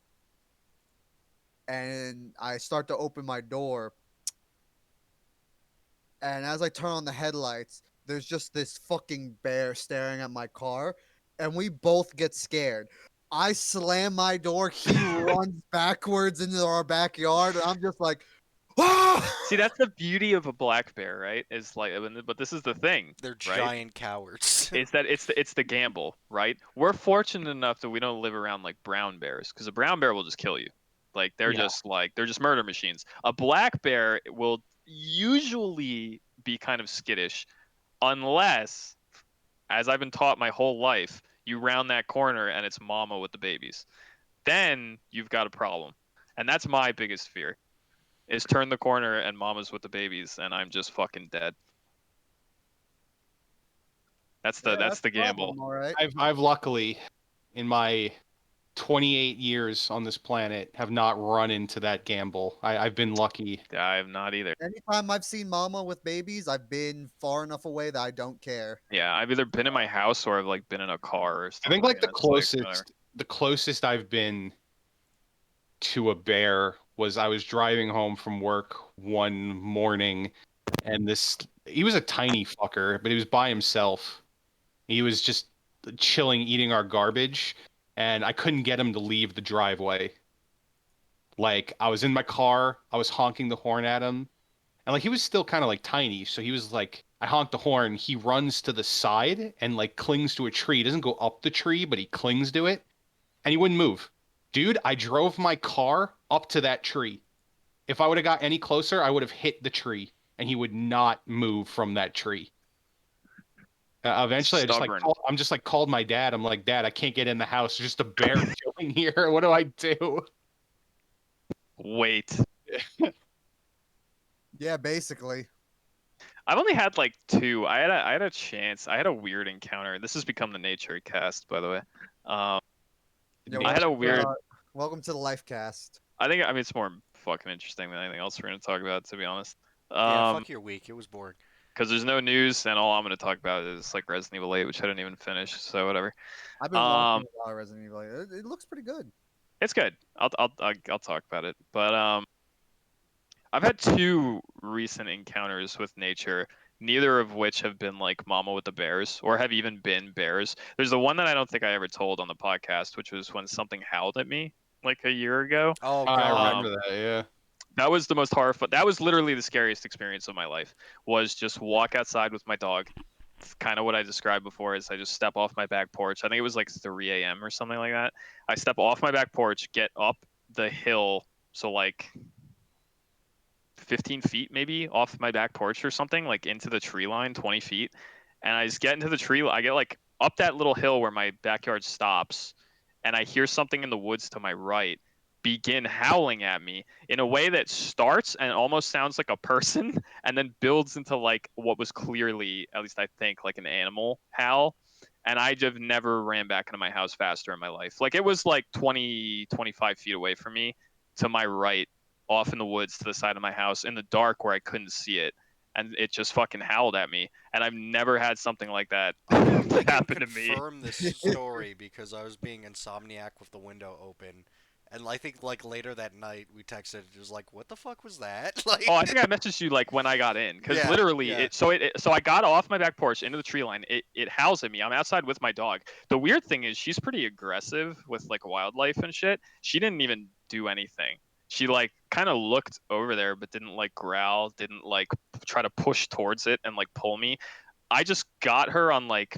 and I start to open my door. And as I turn on the headlights, there's just this fucking bear staring at my car, and we both get scared. I slam my door. He runs backwards into our backyard, and I'm just like, ah! See, that's the beauty of a black bear, right? Is like, but this is the thing, They're right? giant cowards. Is that it's the gamble, right? We're fortunate enough that we don't live around like brown bears, because a brown bear will just kill you. Like Yeah. they're just murder machines. A black bear will usually be kind of skittish, unless, as I've been taught my whole life, you round that corner and it's mama with the babies. Then you've got a problem. And that's my biggest fear. Is turn the corner and mama's with the babies and I'm just fucking dead. That's the Yeah, that's that's the the gamble. problem, all right. I've luckily, in my 28 years on this planet, have not run into that gamble. I've been lucky. I have not either. Anytime I've seen mama with babies, I've been far enough away that I don't care. Yeah, I've either been in my house or I've like been in a car or I think something, like and it's like whatever. the closest I've been to a bear was I was driving home from work one morning, and he was a tiny fucker, but he was by himself. He was just chilling, eating our garbage, and I couldn't get him to leave the driveway. Like, I was in my car, I was honking the horn at him, and like he was still kind of like tiny, so he was like, I honked the horn, he runs to the side and like clings to a tree. He doesn't go up the tree, but he clings to it, and he wouldn't move. Dude, I drove my car up to that tree. If I would have got any closer, I would have hit the tree, and he would not move from that tree. Eventually, Stubborn. I'm just like called my dad. I'm like, Dad, I can't get in the house. There's just a bear chilling here. What do I do? Wait. Yeah, basically. I've only had like two. I had a chance. I had a weird encounter. This has become the nature cast, by the way. Yeah, I had a welcome, weird. welcome to the life cast. I mean it's more fucking interesting than anything else we're gonna talk about, to be honest. Yeah, fuck your week. It was boring. Because there's no news, and all I'm gonna talk about is like Resident Evil 8, which I didn't even finish. So whatever. I've been watching a lot of Resident Evil. It looks pretty good. It's good. I'll talk about it. But I've had two recent encounters with nature, neither of which have been like Mama with the Bears or have even been bears. There's the one that I don't think I ever told on the podcast, which was when something howled at me like a year ago. Oh I god. remember that, yeah. That was the most horrifying. That was literally the scariest experience of my life. Was just walk outside with my dog. It's kind of what I described before. Is I just step off my back porch. I think it was like 3 a.m. or something like that. I step off my back porch, get up the hill, so like 15 feet maybe off my back porch or something, like into the tree line, 20 feet. And I just get into the tree. I get like up that little hill where my backyard stops, and I hear something in the woods to my right begin howling at me in a way that starts and almost sounds like a person and then builds into like what was clearly, at least I think, like an animal howl. And I just never ran back into my house faster in my life. Like it was like 20, 25 feet away from me to my right, off in the woods to the side of my house in the dark where I couldn't see it. and it just fucking howled at me. And I've never had something like that I can happen to me. confirm this story because I was being insomniac with the window open, and I think like later that night we texted. It was like, "What the fuck was that?" Like, Oh, I think I messaged you like when I got in, because Yeah, literally yeah. so I got off my back porch into the tree line. It howls at me. I'm outside with my dog. The weird thing is she's pretty aggressive with like wildlife and shit. She didn't even do anything. She like kind of looked over there, but didn't like growl, didn't like try to push towards it and like pull me. I just got her on like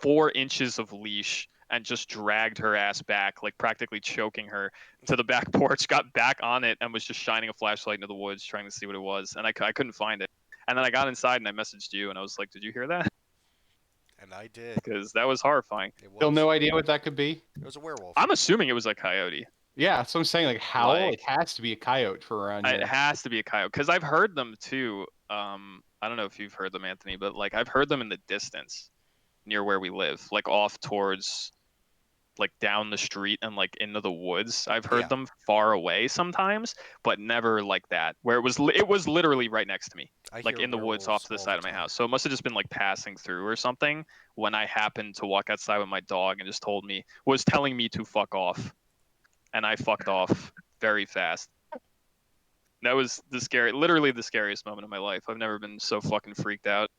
4 inches of leash and just dragged her ass back, like practically choking her to the back porch, got back on it and was just shining a flashlight into the woods trying to see what it was. And I couldn't find it. And then I got inside and I messaged you and I was like, did you hear that? And I did. Because that was horrifying. It Still was. no idea what that could be. It was a werewolf. I'm assuming it was a coyote. Yeah, so I'm saying like howl. Like, It has to be a coyote for around it here. has to be a coyote because I've heard them too. I don't know if you've heard them, Anthony, but like I've heard them in the distance near where we live, like off towards like down the street and like into the woods. I've heard Yeah. them far away sometimes, but never like that, where it was literally right next to me, I like hear in the woods werewolves off to the all side of my time. house. So it must have just been like passing through or something when I happened to walk outside with my dog and just was telling me to fuck off, and I fucked off very fast. That was literally the scariest moment of my life. I've never been so fucking freaked out.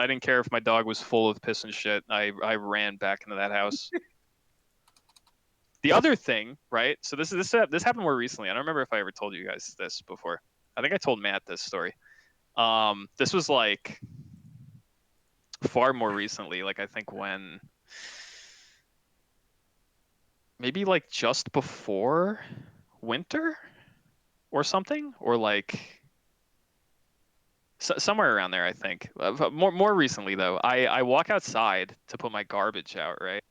I didn't care if my dog was full of piss and shit. I ran back into that house. The other thing, right? So this happened more recently. I don't remember if I ever told you guys this before. I think I told Matt this story. This was like far more recently. Like I think when maybe like just before winter or something, or like somewhere around there. I think more recently though. I walk outside to put my garbage out, right?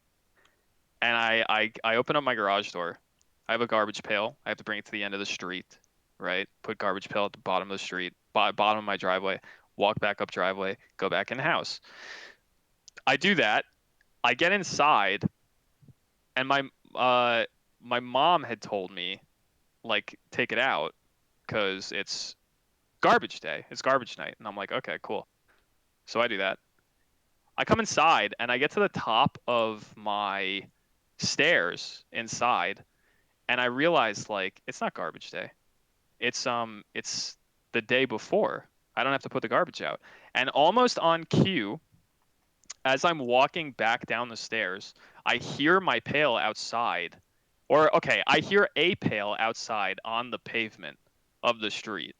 And I open up my garage door. I have a garbage pail. I have to bring it to the end of the street, right? Put garbage pail at the bottom of the street, bottom of my driveway, walk back up driveway, go back in the house. I do that. I get inside, and my mom had told me like take it out because it's garbage day. It's garbage night, and I'm like, okay, cool. So I do that. I come inside and I get to the top of my stairs inside and I realized like it's not garbage day. It's the day before. I don't have to put the garbage out. And almost on cue, as I'm walking back down the stairs, I hear my pail outside. Or okay, I hear a pail outside on the pavement of the street,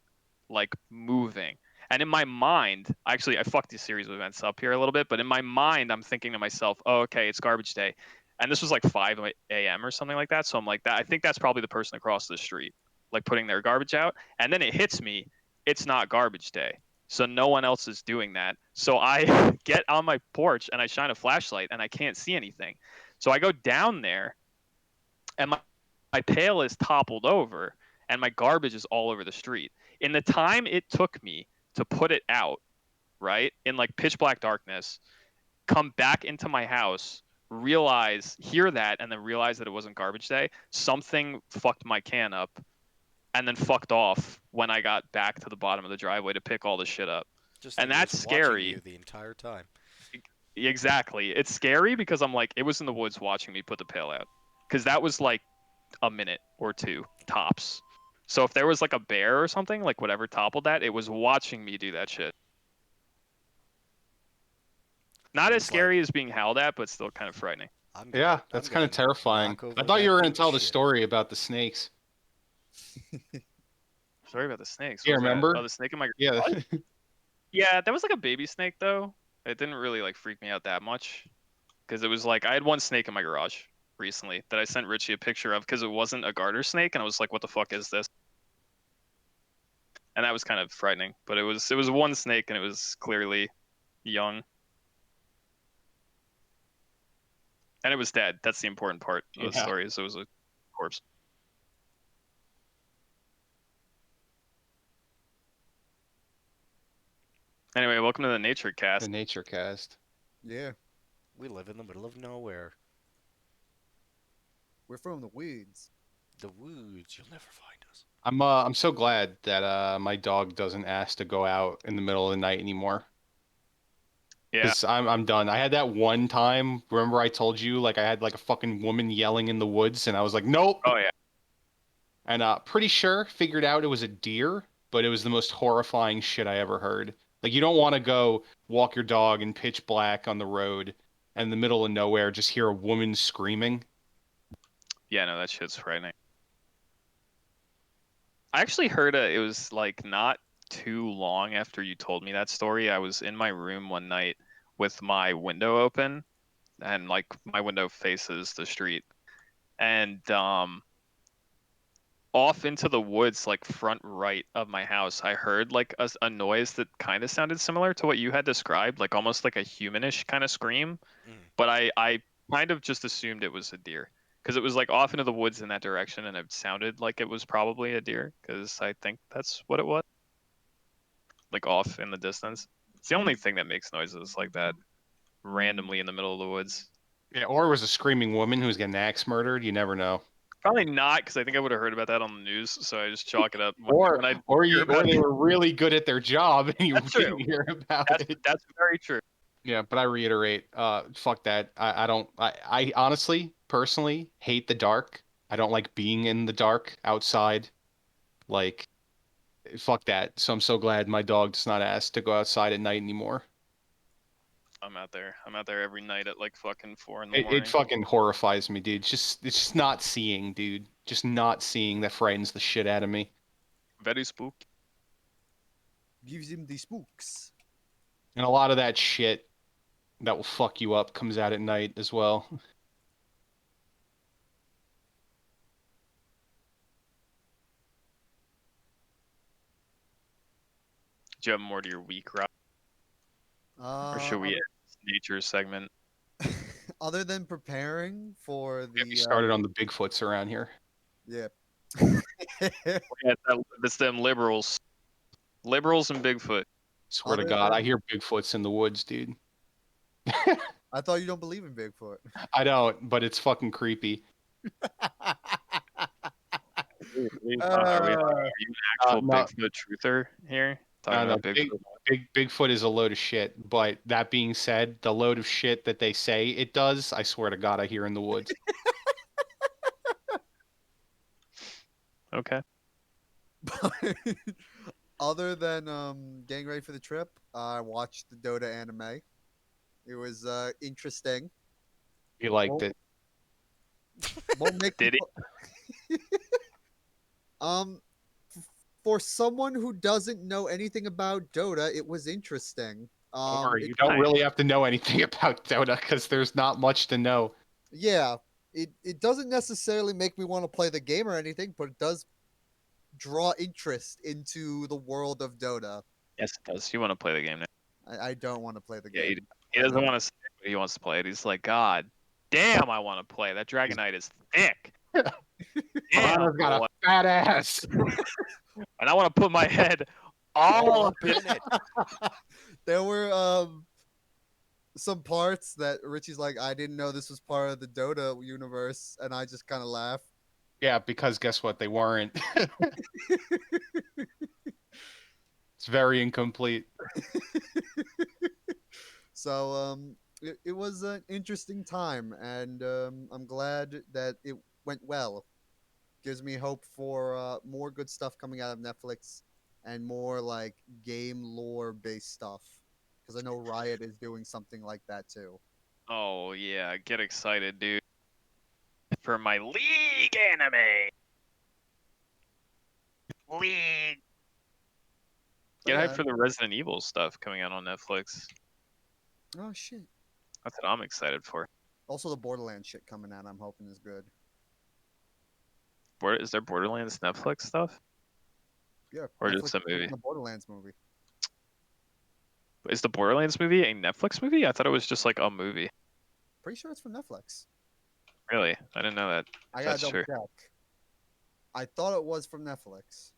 like moving. And in my mind, actually, I fucked this series of events up here a little bit, but in my mind, I'm thinking to myself, oh, okay, it's garbage day. And this was like 5 a.m. or something like that. So I'm like, I think that's probably the person across the street, like putting their garbage out. And then it hits me, it's not garbage day. So no one else is doing that. So I get on my porch and I shine a flashlight and I can't see anything. So I go down there and my pail is toppled over and my garbage is all over the street. In the time it took me to put it out, right, in like pitch black darkness, come back into my house, hear that, and then realize that it wasn't garbage day, something fucked my can up and then fucked off when I got back to the bottom of the driveway to pick all the shit up. Just And think it that's was watching scary. you the entire time. Exactly. It's scary because I'm like, it was in the woods watching me put the pail out. Because that was like a minute or two tops. So if there was like a bear or something, like whatever toppled that, it was watching me do that shit. Not as Just scary as being howled at, but still kind of frightening. Yeah, that's kind of terrifying. I thought you were going to tell the story about the snakes. Sorry about the snakes. Yeah, What was that? remember? Oh, the snake in my Yeah. garage? Yeah, that was like a baby snake though. It didn't really like freak me out that much because it was like I had one snake in my garage recently that I sent Richie a picture of because it wasn't a garter snake and I was like, what the fuck is this? And that was kind of frightening. But it was one snake and it was clearly young. And it was dead. That's the important part of the story. Is it was a corpse. Anyway, welcome to the Nature Cast. The Nature Cast. Yeah, We live in the middle of nowhere. we're from the woods. The woods. You'll never find us. I'm so glad that my dog doesn't ask to go out in the middle of the night anymore. Yeah. Because I'm done. I had that one time. Remember I told you like I had like a fucking woman yelling in the woods, and I was like, nope. Oh yeah. And pretty sure figured out it was a deer, but it was the most horrifying shit I ever heard. Like you don't want to go walk your dog in pitch black on the road and in the middle of nowhere just hear a woman screaming. Yeah, no, that shit's frightening. I actually heard it was like not too long after you told me that story. I was in my room one night with my window open and like my window faces the street. And off into the woods, like front right of my house, I heard like a noise that kind of sounded similar to what you had described, like almost like a humanish kind of scream. Mm. But I kind of just assumed it was a deer because it was like off into the woods in that direction, and it sounded like it was probably a deer because I think that's what it was, like off in the distance. It's the only thing that makes noises like that randomly in the middle of the woods. Yeah, or it was a screaming woman who was getting axe murdered. You never know. Probably not, because I think I would have heard about that on the news, so I just chalk it up Or when I or hear you or about they it. were really good at their job and you That's didn't true. hear about That's it. that's very true. Yeah, but I reiterate, fuck that. I don't I honestly, personally hate the dark. I don't like being in the dark outside. Like fuck that. So I'm so glad my dog does not ask to go outside at night anymore. I'm out there. I'm out there every night at like fucking 4 in the It morning. fucking horrifies me, dude. It's just not seeing, dude. Just not seeing that frightens the shit out of me. Very spooky. Gives him the spooks. And a lot of that shit that will fuck you up comes out at night as well. Do you have more to your week, Rob? Or should we end this nature segment? Other than preparing for Get me the started on the Bigfoots around here. yeah. Yeah, it's them liberals. Liberals and Bigfoot. Swear to Other God, I than- hear Bigfoots in the woods, dude. I thought you don't believe in Bigfoot. I don't, but it's fucking creepy. Are you an actual No, Bigfoot truther here? Talking no, about Bigfoot. Bigfoot is a load of shit. But that being said, the load of shit that they say it does, I swear to God, I hear in the woods. Okay. Other than getting ready for the trip, I watched the Dota anime. It was interesting. You liked Well- it. Won't make Did he? For someone who doesn't know anything about Dota, it was interesting. Don't worry, It, you don't nice. really have to know anything about Dota because there's not much to know. yeah, it doesn't necessarily make me want to play the game or anything, but it does draw interest into the world of Dota. Yes, it does. You want to play the game now? I don't want to play the Yeah, game. he doesn't want to say it, but he wants to play it. He's like, God damn, I want to play. That Dragonite is thick. Damn, Piranha's got boy. a fat ass. And I want to put my head all up in it. There were some parts that Richie's like, I didn't know this was part of the Dota universe, and I just kind of laughed. Yeah, because guess what? They weren't. It's very incomplete. So it was an interesting time, and I'm glad that it went well. Gives me hope for more good stuff coming out of Netflix and more like game lore based stuff. Because I know Riot is doing something like that too. Oh yeah, get excited, dude. For my League anime. League. But Get hyped yeah. for the Resident Evil stuff coming out on Netflix. Oh shit! That's what I'm excited for. Also, the Borderlands shit coming out, I'm hoping is good. Is there Borderlands Netflix stuff? Yeah, Or Netflix just a is making movie? The Borderlands movie. Is the Borderlands movie a Netflix movie? I thought it was just like a movie. Pretty sure it's from Netflix. Really? I didn't know that. I gotta That's double true. check. I thought it was from Netflix.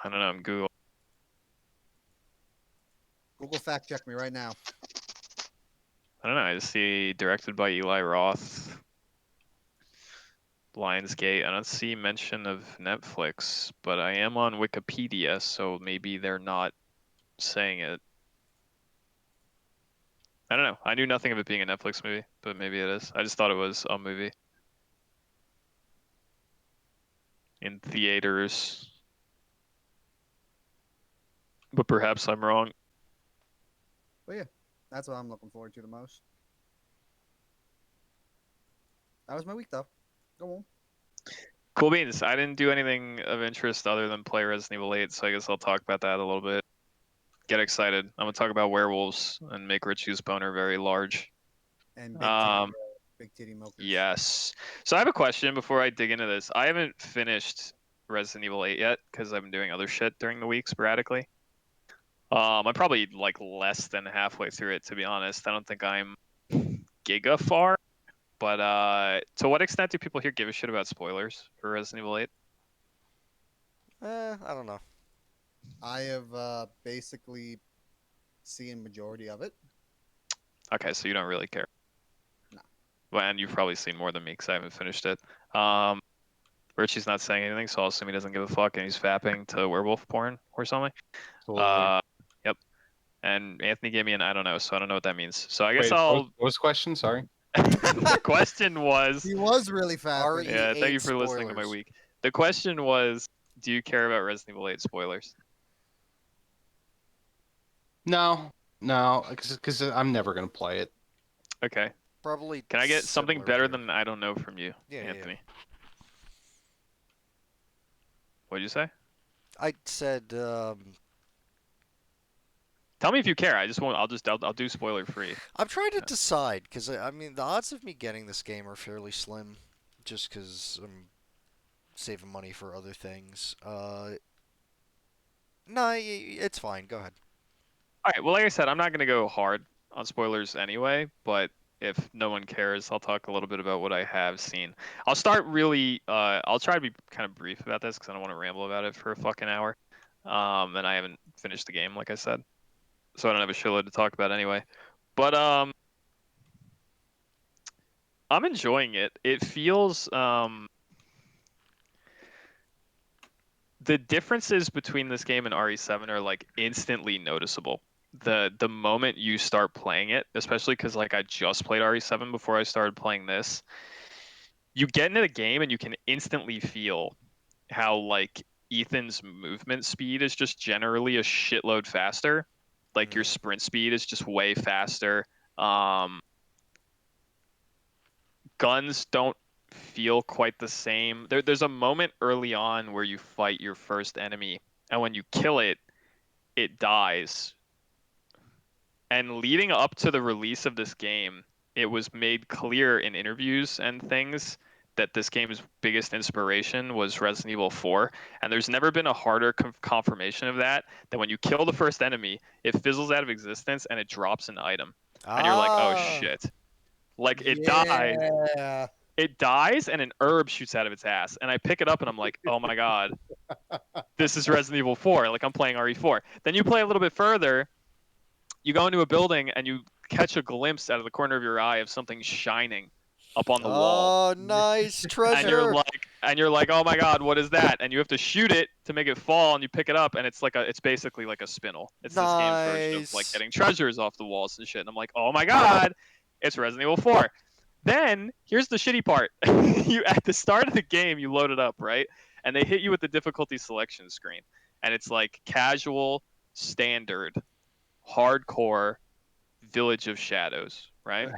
I don't know. I'm Google. Google fact check me right now. I don't know. I just see directed by Eli Roth. Lionsgate. I don't see mention of Netflix, but I am on Wikipedia, so maybe they're not saying it. I don't know. I knew nothing of it being a Netflix movie, but maybe it is. I just thought it was a movie in theaters. But perhaps I'm wrong. But yeah, that's what I'm looking forward to the most. That was my week, though. Go on. Cool beans. I didn't do anything of interest other than play Resident Evil 8, so I guess I'll talk about that a little bit. Get excited. I'm gonna talk about werewolves and make Richie's boner very large. And big titty milkers. Yes. So I have a question before I dig into this. I haven't finished Resident Evil 8 yet because I've been doing other shit during the week sporadically. I'm probably like less than halfway through it, to be honest. I don't think I'm giga far. But to what extent do people here give a shit about spoilers for Resident Evil 8? I don't know. I have basically seen majority of it. Okay, so you don't really care. No. Well, and you've probably seen more than me because I haven't finished it. Richie's not saying anything, so I'll assume he doesn't give a fuck and he's fapping to werewolf porn or something. Absolutely. Yep. And Anthony gave me an I don't know, so I don't know what that means. So I guess Wait, I'll. what was the question? Sorry. The question was. He was really fat. RE8 Yeah, thank you for listening to my spoilers. week. The question was, do you care about Resident Evil 8 spoilers? No, because I'm never gonna play it. Okay. Probably. Can I get something similar better to- than I don't know from you, Yeah, Anthony? What'd you say? I said. Tell me if you care. I just won't. I'll do spoiler free. I'm trying to decide because I mean the odds of me getting this game are fairly slim, just because I'm saving money for other things. No, it's fine. Go ahead. All right. Well, like I said, I'm not gonna go hard on spoilers anyway. But if no one cares, I'll talk a little bit about what I have seen. I'll start really. I'll try to be kind of brief about this because I don't want to ramble about it for a fucking hour. And I haven't finished the game, like I said, so I don't have a shitload to talk about anyway. But I'm enjoying it. It feels the differences between this game and RE7 are like instantly noticeable. The moment you start playing it, especially because like I just played RE7 before I started playing this, you get into the game and you can instantly feel how like Ethan's movement speed is just generally a shitload faster. Like your sprint speed is just way faster. Guns don't feel quite the same. There's a moment early on where you fight your first enemy, and when you kill it, it dies. And leading up to the release of this game, it was made clear in interviews and things that this game's biggest inspiration was Resident Evil 4. And there's never been a harder confirmation of that than when you kill the first enemy, it fizzles out of existence and it drops an item. And you're like, oh shit. Like it dies. It dies and an herb shoots out of its ass. And I pick it up and I'm like, oh my God, this is Resident Evil 4. Like I'm playing RE4. Then you play a little bit further, you go into a building and you catch a glimpse out of the corner of your eye of something shining up on the wall. Oh, nice treasure! And you're like, oh my God, what is that? And you have to shoot it to make it fall, and you pick it up, and it's basically like a spinel. It's this game's version of like getting treasures off the walls and shit. And I'm like, oh my God, it's Resident Evil 4. Then here's the shitty part: you at the start of the game, you load it up, right? And they hit you with the difficulty selection screen, and it's like casual, standard, hardcore, Village of Shadows, right?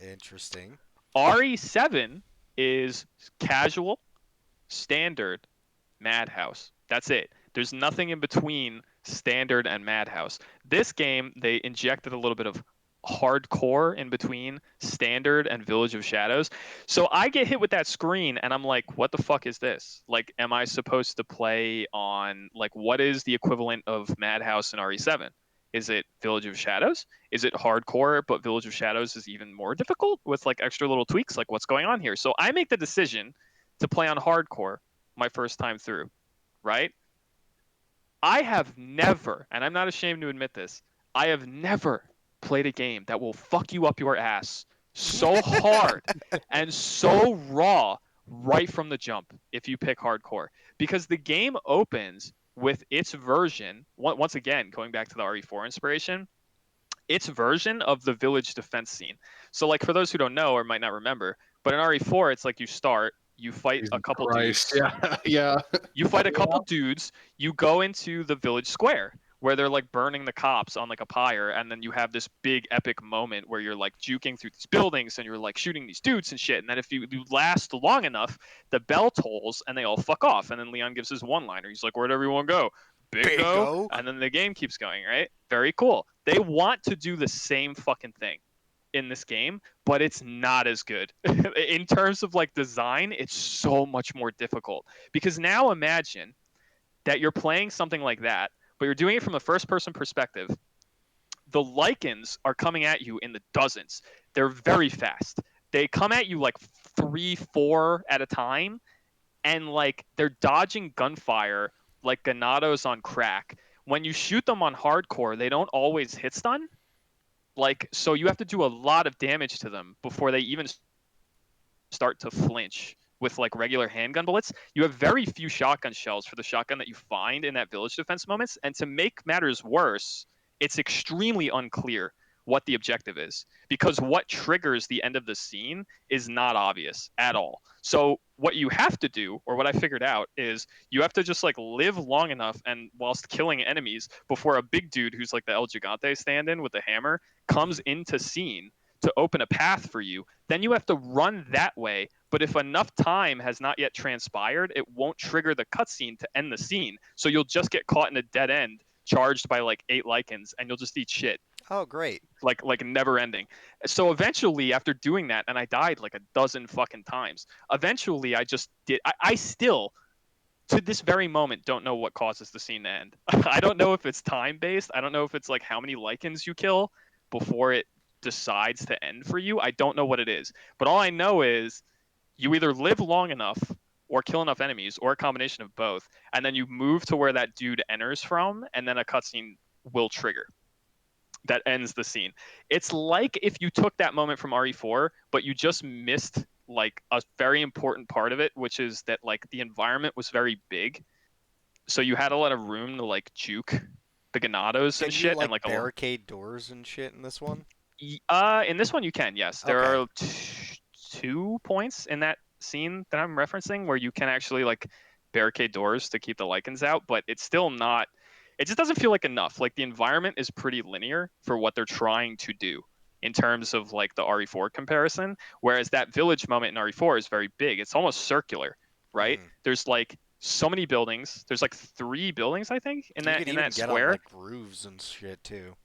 Interesting. RE7 is casual, standard, Madhouse. That's it. There's nothing in between standard and Madhouse. This game, they injected a little bit of hardcore in between standard and Village of Shadows. So I get hit with that screen and I'm like, what the fuck is this? Like, am I supposed to play on, like, what is the equivalent of Madhouse in RE7? Is it Village of Shadows? Is it hardcore, but Village of Shadows is even more difficult with like extra little tweaks? Like what's going on here? So I make the decision to play on hardcore my first time through, right? I have never, and I'm not ashamed to admit this, I have never played a game that will fuck you up your ass so hard and so raw right from the jump if you pick hardcore, because the game opens with its version, once again going back to the RE4 inspiration, its version of the village defense scene. So like for those who don't know or might not remember, but in RE4 it's like you start, you fight a Jesus couple Christ. dudes, Yeah, yeah. you fight a couple dudes, you go into the village square where they're like burning the cops on like a pyre, and then you have this big epic moment where you're like juking through these buildings and you're like shooting these dudes and shit. And then if you last long enough, the bell tolls and they all fuck off. And then Leon gives his one liner. He's like, "Where'd everyone go? Bingo." Bingo. And then the game keeps going, right? Very cool. They want to do the same fucking thing in this game, but it's not as good. In terms of like design, it's so much more difficult. Because now imagine that you're playing something like that, but you're doing it from a first person perspective. The lichens are coming at you in the dozens. They're very fast. They come at you like 3, 4 at a time, and like they're dodging gunfire like ganados on crack. When you shoot them on hardcore, they don't always hit stun. Like, so you have to do a lot of damage to them before they even start to flinch with like regular handgun bullets. You have very few shotgun shells for the shotgun that you find in that village defense moments. And to make matters worse, it's extremely unclear what the objective is, because what triggers the end of the scene is not obvious at all. So what you have to do, or what I figured out, is you have to just like live long enough and whilst killing enemies before a big dude who's like the El Gigante stand-in with the hammer comes into scene to open a path for you. Then you have to run that way. But if enough time has not yet transpired, it won't trigger the cutscene to end the scene. So you'll just get caught in a dead end, charged by like 8 lichens, and you'll just eat shit. Oh, great. Like never ending. So eventually, after doing that, and I died like a dozen fucking times. Eventually, I just did. I still, to this very moment, don't know what causes the scene to end. I don't know if it's time based. I don't know if it's like how many lichens you kill before it decides to end for you. I don't know what it is. But all I know is you either live long enough or kill enough enemies, or a combination of both, and then you move to where that dude enters from, and then a cutscene will trigger that ends the scene. It's like if you took that moment from RE4, but you just missed like a very important part of it, which is that like the environment was very big, so you had a lot of room to like juke the ganados Can and you shit, like and like barricade doors and shit in this one? in this one you can, yes. There Okay. are 2 points in that scene that I'm referencing where you can actually like barricade doors to keep the lichens out, but it's still not. It just doesn't feel like enough. Like the environment is pretty linear for what they're trying to do in terms of like the RE4 comparison, whereas that village moment in RE4 is very big. It's almost circular, right? Hmm. There's like so many buildings. There's like 3 buildings I think in You could even that get on square. like roofs and shit too.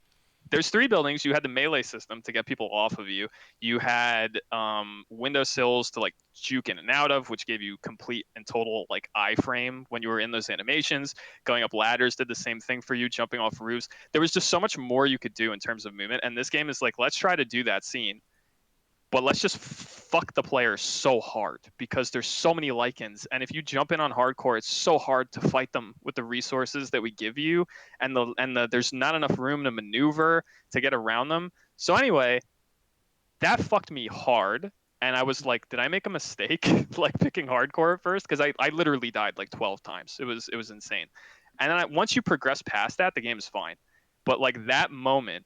There's 3 buildings. You had the melee system to get people off of you. You had windowsills to like juke in and out of, which gave you complete and total like iframe when you were in those animations. Going up ladders did the same thing for you. Jumping off roofs. There was just so much more you could do in terms of movement. And this game is like, let's try to do that scene, but let's just fuck the player so hard because there's so many lichens, and if you jump in on hardcore, it's so hard to fight them with the resources that we give you, and there's not enough room to maneuver to get around them. So anyway, that fucked me hard, and I was like, did I make a mistake like picking hardcore at first? Because I literally died like 12 times. It was insane. And then once you progress past that, the game is fine. But like that moment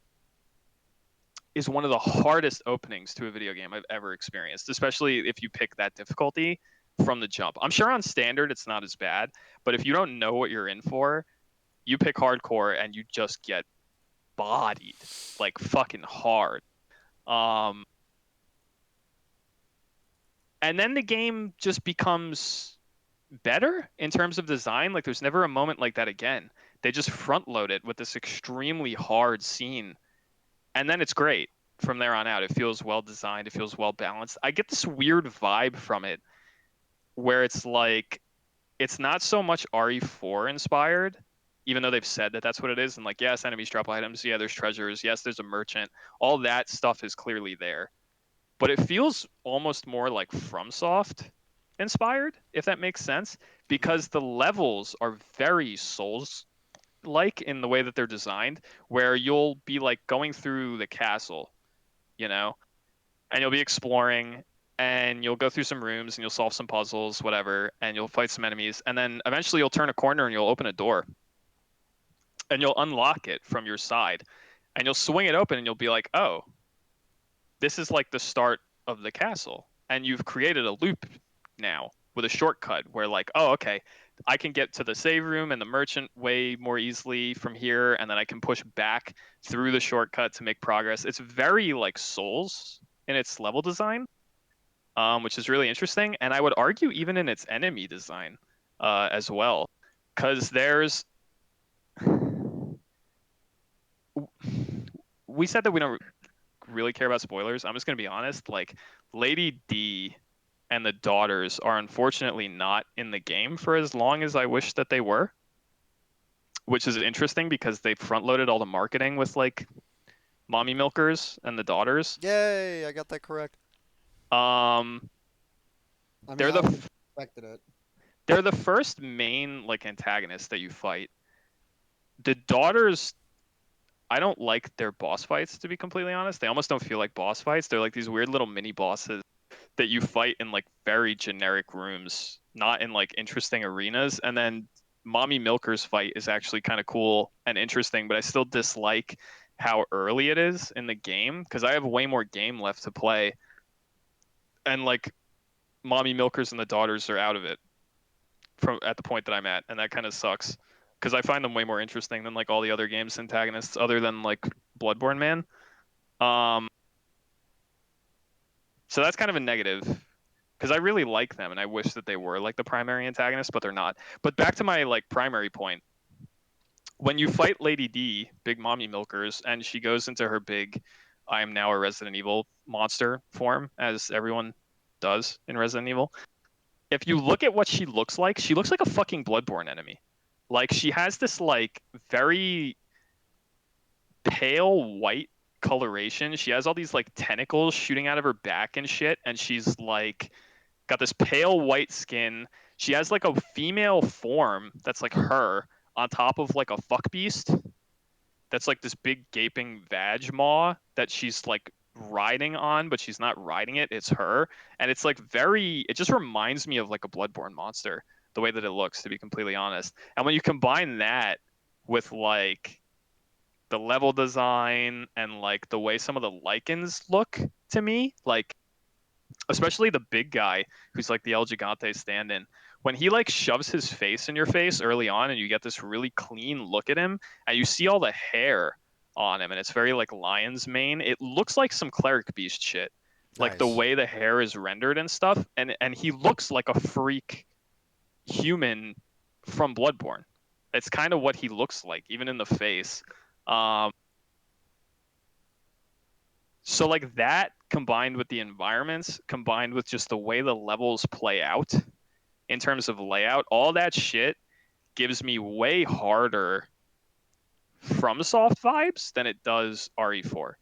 is one of the hardest openings to a video game I've ever experienced, especially if you pick that difficulty from the jump. I'm sure on standard it's not as bad, but if you don't know what you're in for, you pick hardcore and you just get bodied like fucking hard. Um, and then the game just becomes better in terms of design. Like there's never a moment like that again. They just front load it with this extremely hard scene, and then it's great from there on out. It feels well designed. It feels well balanced. I get this weird vibe from it where it's like it's not so much RE4 inspired, even though they've said that that's what it is. And like, yes, enemies drop items. Yeah, there's treasures. Yes, there's a merchant. All that stuff is clearly there, but it feels almost more like FromSoft inspired, if that makes sense, because the levels are very Souls like in the way that they're designed, where you'll be like going through the castle, you know, and you'll be exploring, and you'll go through some rooms and you'll solve some puzzles, whatever, and you'll fight some enemies, and then eventually you'll turn a corner and you'll open a door, and you'll unlock it from your side, and you'll swing it open, and you'll be like, oh, this is like the start of the castle, and you've created a loop now with a shortcut where like, oh, okay, I can get to the save room and the merchant way more easily from here, and then I can push back through the shortcut to make progress. It's very like Souls in its level design, which is really interesting, and I would argue even in its enemy design as well, because there's we said that we don't really care about spoilers. I'm just gonna be honest. Like, Lady D and the daughters are unfortunately not in the game for as long as I wish that they were, which is interesting because they front loaded all the marketing with like mommy milkers and the daughters. Yay! I got that correct. Um, I mean, they're I the would f- have expected it. they're the first main like antagonists that you fight. The daughters, I don't like their boss fights, to be completely honest. They almost don't feel like boss fights. They're like these weird little mini bosses that you fight in like very generic rooms, not in like interesting arenas. And then Mommy Milker's fight is actually kind of cool and interesting, but I still dislike how early it is in the game because I have way more game left to play. And like Mommy Milkers and the daughters are out of it from at the point that I'm at, and that kind of sucks because I find them way more interesting than like all the other game's antagonists other than like Bloodborne Man. Um, so that's kind of a negative because I really like them and I wish that they were like the primary antagonist, but they're not. But back to my like primary point. When you fight Lady D, Big Mommy Milkers, and she goes into her big I am now a Resident Evil monster form, as everyone does in Resident Evil. If you look at what she looks like a fucking Bloodborne enemy. Like she has this like very pale white coloration. She has all these like tentacles shooting out of her back and shit, and she's like got this pale white skin. She has like a female form that's like her on top of like a fuck beast. That's like this big gaping vag maw that she's like riding on, but she's not riding it. It's her, and it's like very. It just reminds me of like a Bloodborne monster, the way that it looks, to be completely honest. And when you combine that with like the level design and like the way some of the lichens look to me, like especially the big guy who's like the El Gigante stand-in. When he like shoves his face in your face early on, and you get this really clean look at him, and you see all the hair on him, and it's very like lion's mane. It looks like some cleric beast shit, like the Nice. way the hair is rendered and stuff. And he looks like a freak human from Bloodborne. It's kind of what he looks like, even in the face. Um, so like that combined with the environments, combined with just the way the levels play out in terms of layout, all that shit gives me way harder FromSoft vibes than it does RE4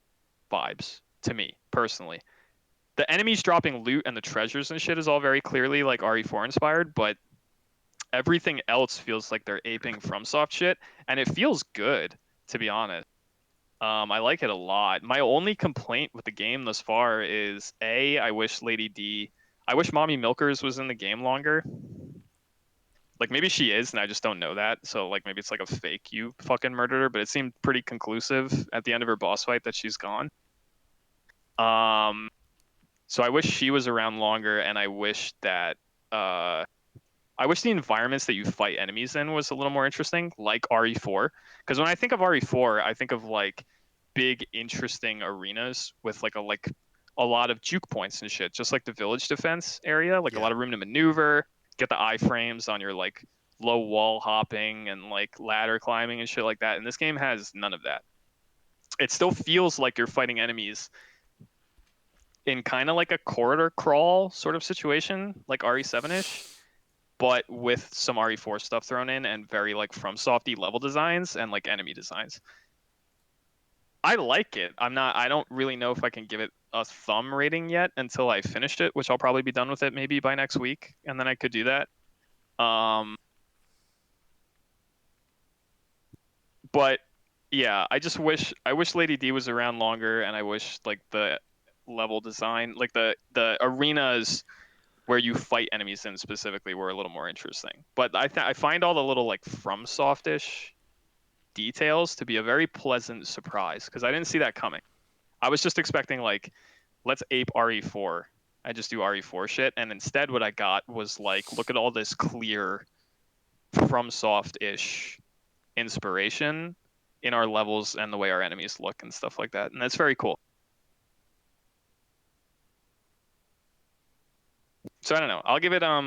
vibes to me personally. The enemies dropping loot and the treasures and shit is all very clearly like RE4 inspired, but everything else feels like they're aping FromSoft shit, and it feels good, to be honest. I like it a lot. My only complaint with the game thus far is I wish Lady D, I wish Mommy Milkers was in the game longer. Like maybe she is, and I just don't know that. So like maybe it's like a fake you fucking murdered her, but it seemed pretty conclusive at the end of her boss fight that she's gone. Um, so I wish she was around longer, and I wish that I wish the environments that you fight enemies in was a little more interesting, like RE4. Because when I think of RE4, I think of like big, interesting arenas with like a lot of juke points and shit, just like the village defense area, like a Yeah. lot of room to maneuver, get the iframes on your like low wall hopping and like ladder climbing and shit like that. And this game has none of that. It still feels like you're fighting enemies in kind of like a corridor crawl sort of situation, like RE7-ish, but with some RE4 stuff thrown in and very like FromSofty level designs and like enemy designs. I like it. I don't really know if I can give it a thumb rating yet until I finished it, which I'll probably be done with it maybe by next week, and then I could do that. Um, but yeah, I wish Lady D was around longer, and I wish like the level design. Like the arenas where you fight enemies in specifically were a little more interesting. But I find all the little like FromSoft-ish details to be a very pleasant surprise because I didn't see that coming. I was just expecting like let's ape RE4. I just do RE4 shit, and instead what I got was like look at all this clear FromSoft-ish inspiration in our levels and the way our enemies look and stuff like that, and that's very cool. So I don't know. I'll give it a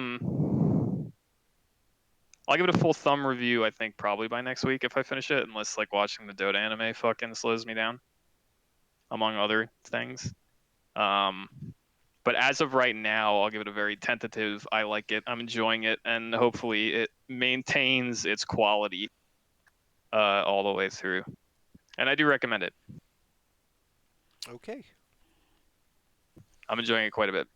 full thumb review, I think, probably by next week if I finish it, unless like watching the Dota anime fucking slows me down, among other things. But as of right now, I'll give it a very tentative. I like it. I'm enjoying it, and hopefully it maintains its quality all the way through. And I do recommend it. Okay. I'm enjoying it quite a bit.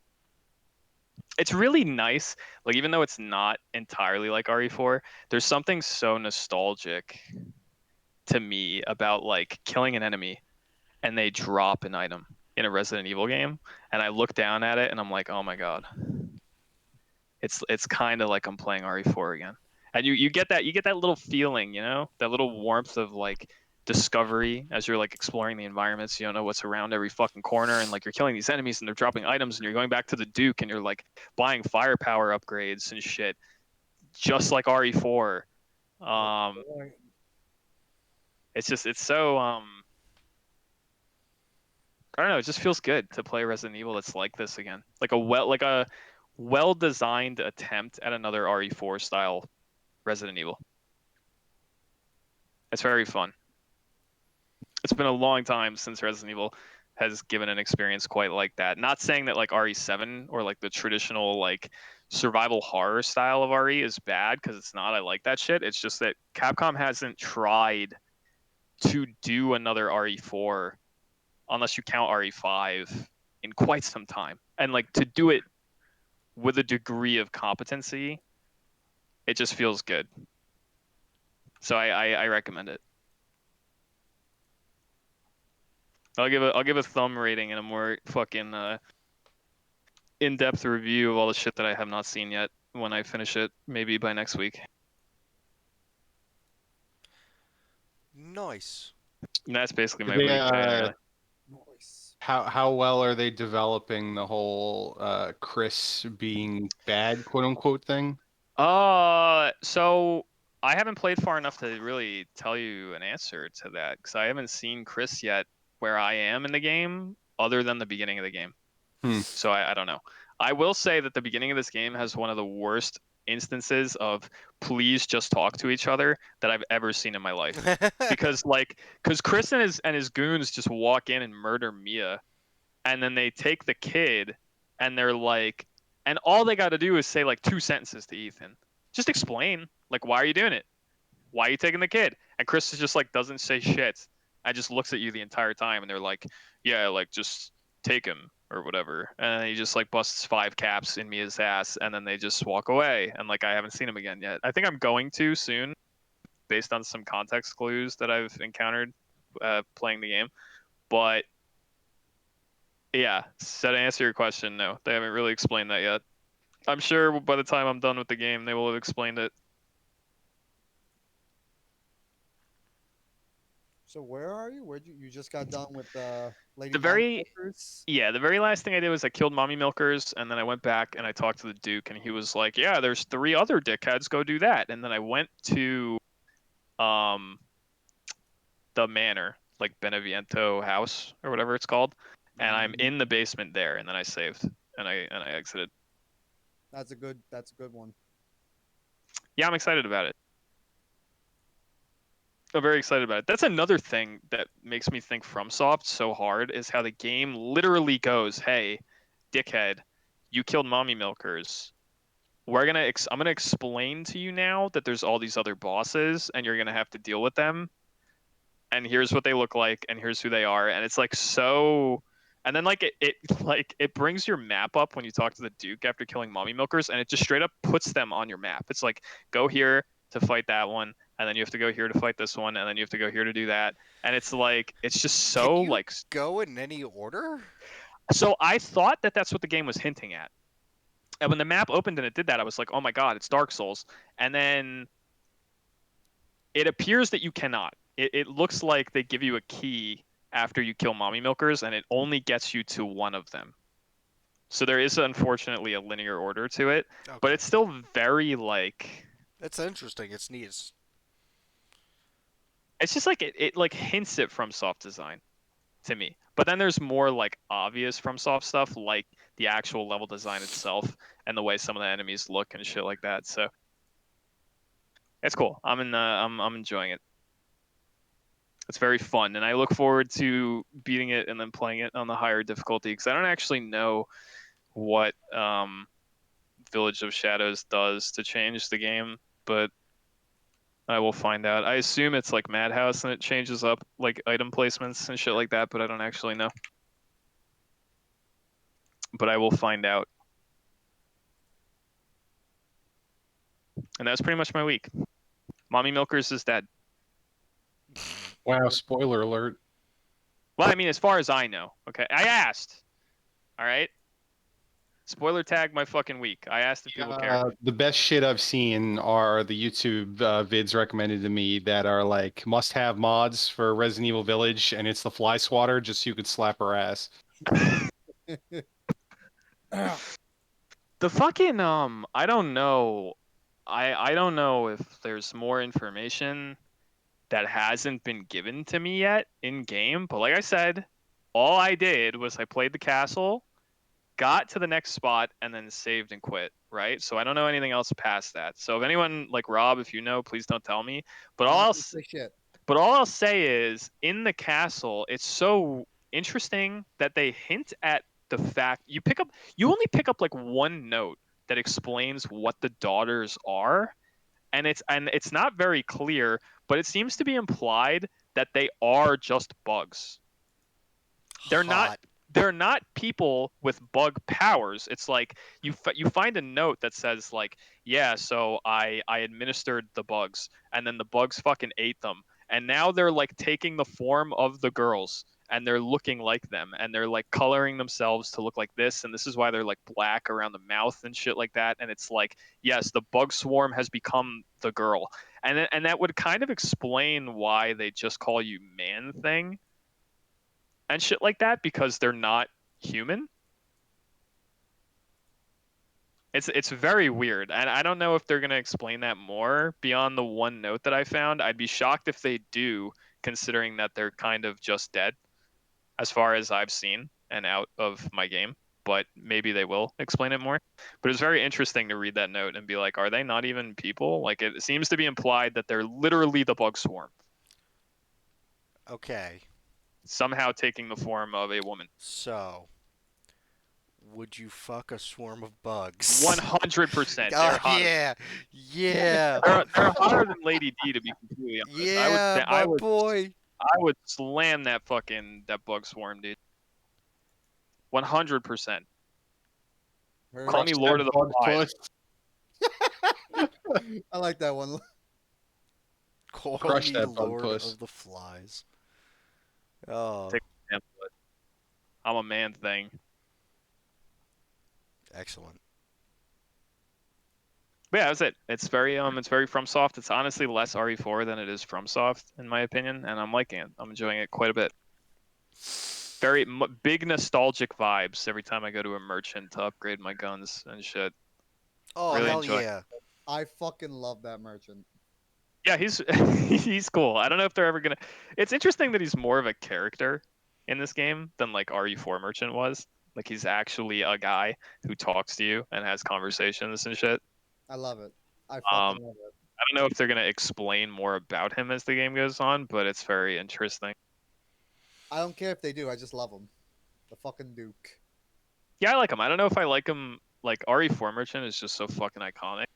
It's really nice. Like even though it's not entirely like RE4, there's something so nostalgic to me about like killing an enemy and they drop an item in a Resident Evil game, and I look down at it and I'm like, oh my god, it's kind of like I'm playing RE4 again. And you get that little feeling, you know, that little warmth of like discovery as you're like exploring the environments. You don't know what's around every fucking corner, and like you're killing these enemies and they're dropping items, and you're going back to the Duke and you're like buying firepower upgrades and shit, just like RE4. It's so I don't know. It just feels good to play Resident Evil that's like this again, like a well designed attempt at another RE4 style Resident Evil. It's very fun. It's been a long time since Resident Evil has given an experience quite like that. Not saying that like RE7 or like the traditional like survival horror style of RE is bad, because it's not. I like that shit. It's just that Capcom hasn't tried to do another RE4, unless you count RE5, in quite some time. And like to do it with a degree of competency, it just feels good. So I recommend it. I'll give a thumb rating and a more fucking in-depth review of all the shit that I have not seen yet when I finish it, maybe by next week. Nice. And that's basically my They, week. Nice. how well are they developing the whole Chris being bad, quote unquote thing? So I haven't played far enough to really tell you an answer to that, because I haven't seen Chris yet where I am in the game, other than the beginning of the game. So I don't know. I will say that the beginning of this game has one of the worst instances of please just talk to each other that I've ever seen in my life. Because Chris and his goons just walk in and murder Mia, and then they take the kid, and they're like, and all they got to do is say like 2 sentences to Ethan. Just explain, like, why are you doing it? Why are you taking the kid? And Chris is just like doesn't say shit. I just looks at you the entire time, and they're like, yeah, like just take him or whatever. And he just like busts 5 caps in Mia's ass, and then they just walk away. And like I haven't seen him again yet. I think I'm going to soon, based on some context clues that I've encountered playing the game. But yeah, so to answer your question, no, they haven't really explained that yet. I'm sure by the time I'm done with the game, they will have explained it. So where are you? Where'd you just got done with Lady The very Monsters? Yeah, the very last thing I did was I killed Mommy Milkers, and then I went back and I talked to the Duke, and he was like, "Yeah, there's 3 other dickheads. Go do that." And then I went to um the manor, like Beneviento House or whatever it's called, and I'm in the basement there, and then I saved and I exited. That's a good one. Yeah, I'm excited about it. I'm very excited about it. That's another thing that makes me think FromSoft so hard, is how the game literally goes, "Hey, dickhead, you killed Mommy Milkers. I'm gonna explain to you now that there's all these other bosses, and you're gonna have to deal with them. And here's what they look like, and here's who they are." And it's like so. And then like it brings your map up when you talk to the Duke after killing Mommy Milkers, and it just straight up puts them on your map. It's like, go here to fight that one, and then you have to go here to fight this one, and then you have to go here to do that. And it's like it's just Can so you like go in any order? So I thought that that's what the game was hinting at. And when the map opened and it did that, I was like, oh my god, it's Dark Souls. And then it appears that you cannot. It looks like they give you a key after you kill mommy milkers, and it only gets you to one of them. So there is unfortunately a linear order to it, but Okay. it's still very like It's interesting. It's neat. it's just like it like hints at from soft design to me. But then there's more like obvious from soft stuff like the actual level design itself and the way some of the enemies look and shit like that. So it's cool. I'm enjoying it. It's very fun, and I look forward to beating it and then playing it on the higher difficulty because I don't actually know what Village of Shadows does to change the game, but I will find out. I assume it's like Madhouse and it changes up like item placements and shit like that, but I don't actually know. But I will find out. And that's pretty much my week. Mommy Milkers is dead. Wow, spoiler alert. Well, I mean, as far as I know. Okay, I asked. All right. Spoiler tag my fucking week. I asked if people care. The best shit I've seen are the YouTube vids recommended to me that are like must-have mods for Resident Evil Village, and it's the fly swatter just so you could slap her ass. The fucking I don't know. I don't know if there's more information that hasn't been given to me yet in game, but like I said, all I did was I played the castle, got to the next spot, and then saved and quit, right? So I don't know anything else past that. So if anyone like Rob, if you know, please don't tell me. But I'm all not I'll gonna say shit. but all I'll say is in the castle, it's so interesting that they hint at the fact you only pick up like one note that explains what the daughters are, and it's not very clear, but it seems to be implied that they are just bugs. They're not Hot. they're not people with bug powers. It's like you find a note that says like, yeah, so I administered the bugs and then the bugs fucking ate them. And now they're like taking the form of the girls and they're looking like them and they're like coloring themselves to look like this and this is why they're like black around the mouth and shit like that and it's like, yes, the bug swarm has become the girl. And that would kind of explain why they just call you man thing and shit like that because they're not human. It's very weird, and I don't know if they're gonna explain that more beyond the one note that I found. I'd be shocked if they do, considering that they're kind of just dead, as far as I've seen and out of my game. But maybe they will explain it more. But it's very interesting to read that note and be like, are they not even people? Like it seems to be implied that they're literally the bug swarm, Okay. somehow taking the form of a woman. So, would you fuck a swarm of bugs? 100%. Oh They're hot. yeah, yeah, They're hotter than Lady D, to be completely honest. yeah, my boy. I would slam that bug swarm, dude. 100%. Heard Call it. me Lord of the Bug Flies. puss. I like that one. Call Crush me that bug Lord puss. of the Flies. Oh, Take my damn foot. I'm a man thing. excellent. But yeah, that's it. It's very FromSoft. It's honestly less RE4 than it is FromSoft in my opinion, and I'm liking it. I'm enjoying it quite a bit. Very big nostalgic vibes every time I go to a merchant to upgrade my guns and shit. Oh Really hell enjoy it. yeah. I fucking love that merchant. Yeah, he's he's cool. I don't know if they're ever gonna. It's interesting that he's more of a character in this game than like RE4 Merchant was. Like he's actually a guy who talks to you and has conversations and shit. I love it. I Um, fucking love it. I don't know if they're gonna explain more about him as the game goes on, but it's very interesting. I don't care if they do. I just love him. The fucking Duke. Yeah, I like him. I don't know if I like him. Like RE4 Merchant is just so fucking iconic,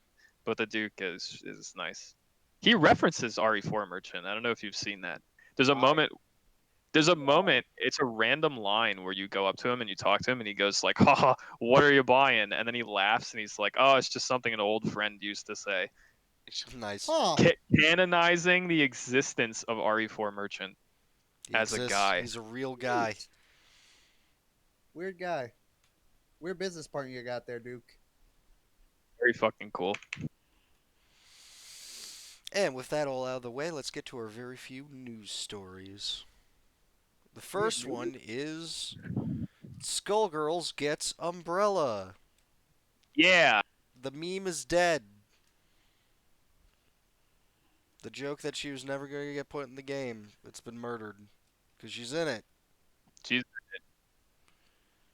but the Duke is nice. He references RE4 Merchant. I don't know if you've seen that. There's a moment There's a moment, it's a random line where you go up to him and you talk to him and he goes like, haha, what are you buying? And then he laughs and he's like, oh, it's just something an old friend used to say. Nice. Huh. Canonizing the existence of RE4 Merchant He as a exists. guy. He's a real guy. Weird guy. Weird business partner you got there, Duke. Very fucking cool. And with that all out of the way, let's get to our very few news stories. The first one is Skullgirls gets umbrella. Yeah. The meme is dead. The joke that she was never going to get put in the game, it's been murdered. Because she's in it. She's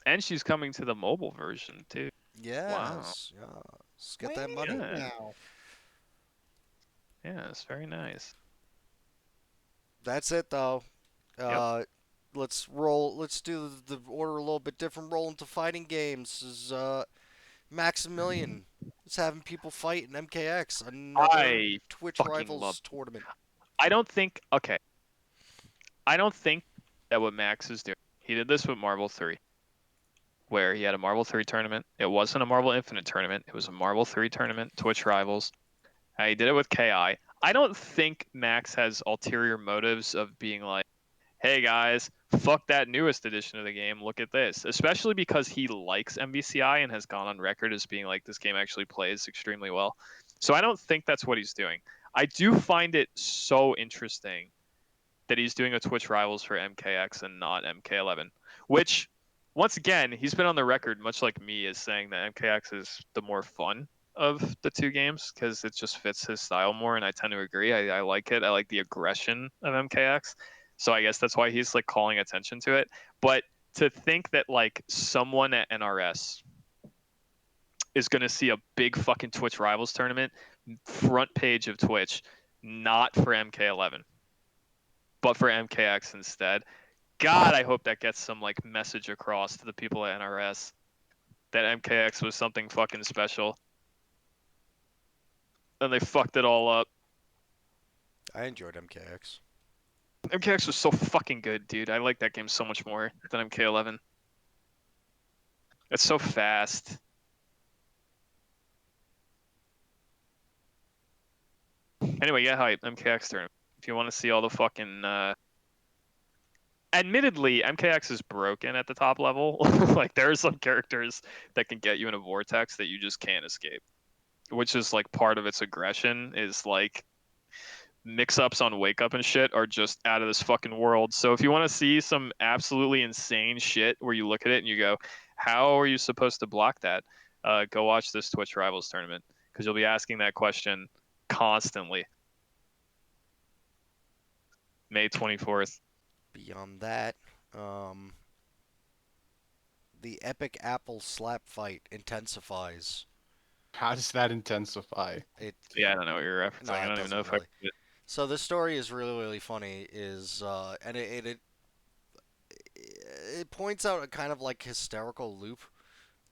and she's coming to the mobile version too. Wow. Yes, yes. Get that money. Yeah. Now. Yeah, it's very nice. That's it, though. Yep. Let's roll. Let's do the order a little bit different. Roll into fighting games. Is Maximilian is having people fight in MKX, another I Twitch fucking love. Rivals tournament. I don't think. Okay. I don't think that what Max is doing. He did this with Marvel 3, where he had a Marvel 3 tournament. It wasn't a Marvel Infinite tournament. It was a Marvel 3 tournament, Twitch Rivals. He did it with KI. I don't think Max has ulterior motives of being like, hey guys, fuck that newest edition of the game. Look at this. Especially because he likes MVCI and has gone on record as being like, this game actually plays extremely well. So I don't think that's what he's doing. I do find it so interesting that he's doing a Twitch Rivals for MKX and not MK11, which, once again, he's been on the record, much like me, as saying that MKX is the more fun of the two games because it just fits his style more, and I tend to agree. I like it. I like the aggression of MKX, so I guess that's why he's like calling attention to it. But to think that like someone at NRS is going to see a big fucking Twitch Rivals tournament, front page of Twitch, not for MK11, but for MKX instead. God, I hope that gets some like message across to the people at NRS that MKX was something fucking special. And they fucked it all up. I enjoyed MKX. MKX was so fucking good, dude. I like that game so much more than MK11. It's so fast. Anyway, yeah, hype. MKX tournament. If you want to see all the fucking admittedly, MKX is broken at the top level. Like there are some characters that can get you in a vortex that you just can't escape. Which is like part of its aggression is like mix-ups on wake up and shit are just out of this fucking world. So if you want to see some absolutely insane shit where you look at it and you go, how are you supposed to block that? Go watch this Twitch Rivals tournament because you'll be asking that question constantly. May 24th. Beyond that, the epic apple slap fight intensifies. How does that intensify? It Yeah, I don't know what you're referencing. No, I it don't even know doesn't if really. I. So this story is really funny. Is and it points out a kind of like hysterical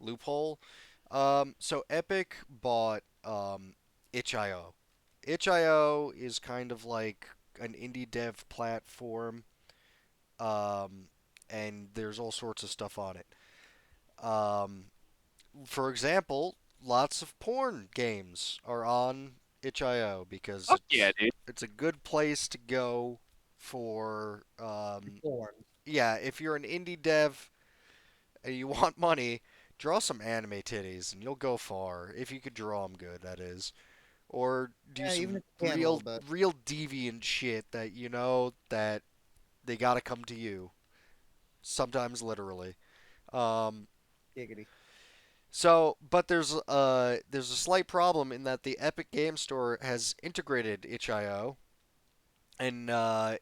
loophole. So Epic bought itch.io. Itch.io is kind of like an indie dev platform, um, and there's all sorts of stuff on it. Um, for example, lots of porn games are on itch.io because Fuck yeah, dude. it's a good place to go for Porn. yeah, if you're an indie dev and you want money, draw some anime titties and you'll go far. If you could draw them good, that is. Or do Yeah, even some if you can a little bit. real deviant shit that you know that they gotta come to you. Sometimes literally. Um, Giggity. but there's a slight problem in that the Epic Game Store has integrated itch.io. And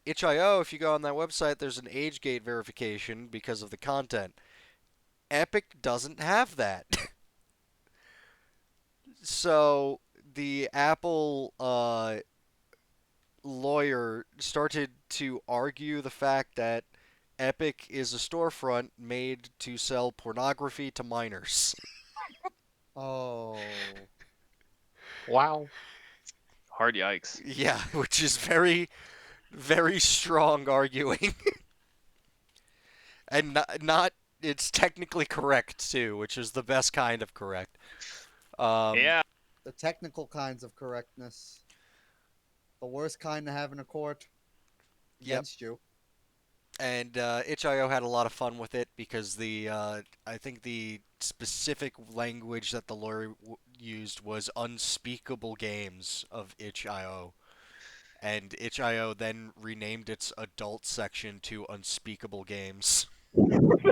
itch.io, if you go on that website, there's an age gate verification because of the content. Epic doesn't have that. So the Apple lawyer started to argue the fact that Epic is a storefront made to sell pornography to minors. Oh. Wow. Hard yikes. Yeah, which is very strong arguing. And not it's technically correct too, which is the best kind of correct. Yeah. The technical kinds of correctness. The worst kind to have in a court Yep. against you. And itch.io had a lot of fun with it because I think the specific language that the lawyer used was unspeakable games of itch.io. And itch.io then renamed its adult section to unspeakable games.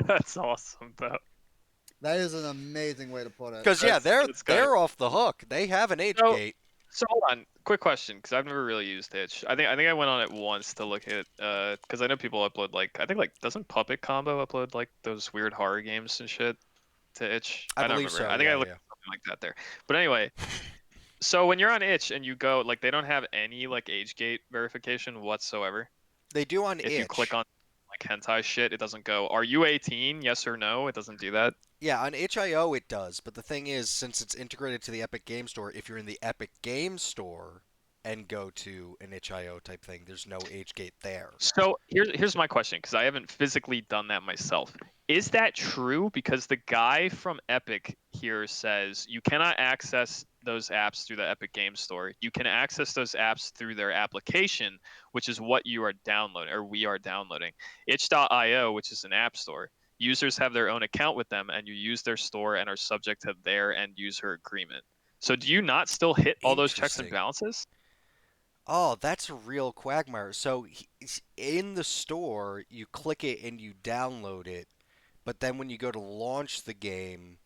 That's awesome, though. That is an amazing way to put it. Because yeah, That's kind of they're off the hook. They have an age so. gate. So hold on, quick question, because I've never really used Itch. I think I went on it once to look at because I know people upload like I think like doesn't Puppet Combo upload like those weird horror games and shit to Itch? I I don't believe remember. so. I think I Yeah, looked yeah. at something like that there. But anyway, so when you're on Itch and you go like they don't have any like age gate verification whatsoever. They do on If you click itch. on like hentai shit, it doesn't go, "Are you 18? Yes or no?" It doesn't do that. Yeah, on itch.io it does, but the thing is, since it's integrated to the Epic Game Store, if you're in the Epic Game Store and go to an itch.io type thing, there's no age gate there. So here's my question, because I haven't physically done that myself. Is that true? Because the guy from Epic here says you cannot access those apps through the Epic Game Store. You can access those apps through their application, which is what you are downloading, or we are downloading. Itch.io, which is an app store. Users have their own account with them, and you use their store and are subject to their end user agreement. So do you not still hit all those checks and Interesting. balances? Oh, that's a real quagmire. So in the store, you click it and you download it, but then when you go to launch the game,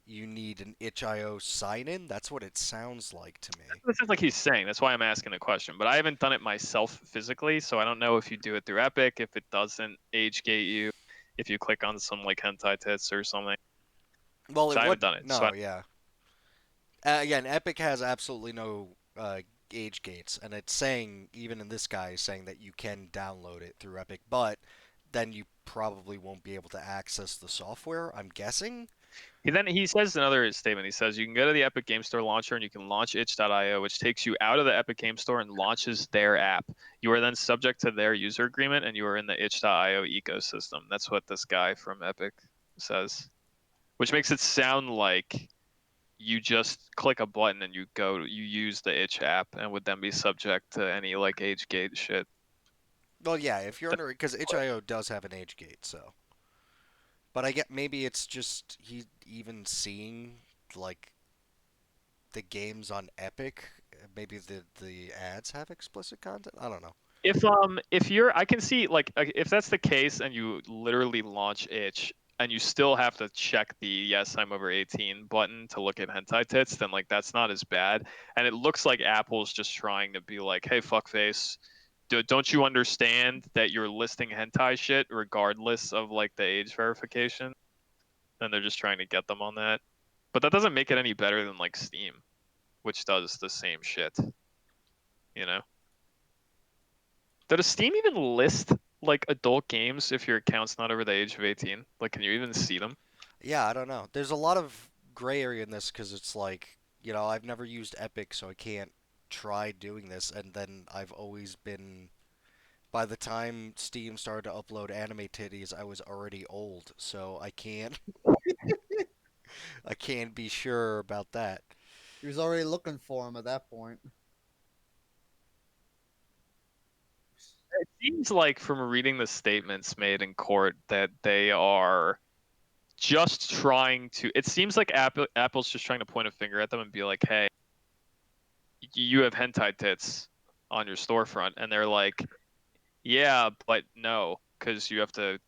you need an itch.io sign-in? That's what it sounds like to me. This is like he's saying. That's why I'm asking the question. But I haven't done it myself physically, so I don't know if you do it through Epic, if it doesn't age gate you, if you click on some like hentai tits or something. Well, So it I haven't would done it. So I, no, yeah. Again, Epic has absolutely no age gates, and it's saying even in this guy is saying that you can download it through Epic, but then you probably won't be able to access the software. I'm guessing. he says another statement. He says you can go to the Epic Game Store launcher and you can launch itch.io, which takes you out of the Epic Game Store and launches their app. You are then subject to their user agreement, and you are in the itch.io ecosystem. That's what this guy from Epic says, which makes it sound like you just click a button and you use the itch app and would then be subject to any like age gate shit. Well, yeah, if you're under because itch.io does have an age gate, so. But I get maybe it's just he even seeing like the games on Epic. Maybe the ads have explicit content. I don't know. If you're I can see like if that's the case and you literally launch itch and you still have to check the yes I'm over 18 button to look at hentai tits, then like that's not as bad. And it looks like Apple's just trying to be like, hey fuckface, don't you understand that you're listing hentai shit regardless of like the age verification? And they're just trying to get them on that. But that doesn't make it any better than like Steam, which does the same shit, you know? Does Steam even list like adult games if your account's not over the age of 18? Like, can you even see them? Yeah, I don't know. There's a lot of gray area in this because it's like, I've never used Epic, so I can't try doing this. And then I've always been, by the time Steam started to upload anime titties, I was already old, so I can't be sure about that. He was already looking for him at that point. It seems like from reading the statements made in court that they are just trying to. It seems like Apple's just trying to point a finger at them and be like, "Hey, you have hentai tits on your storefront," and they're like, "Yeah, but no, because you have to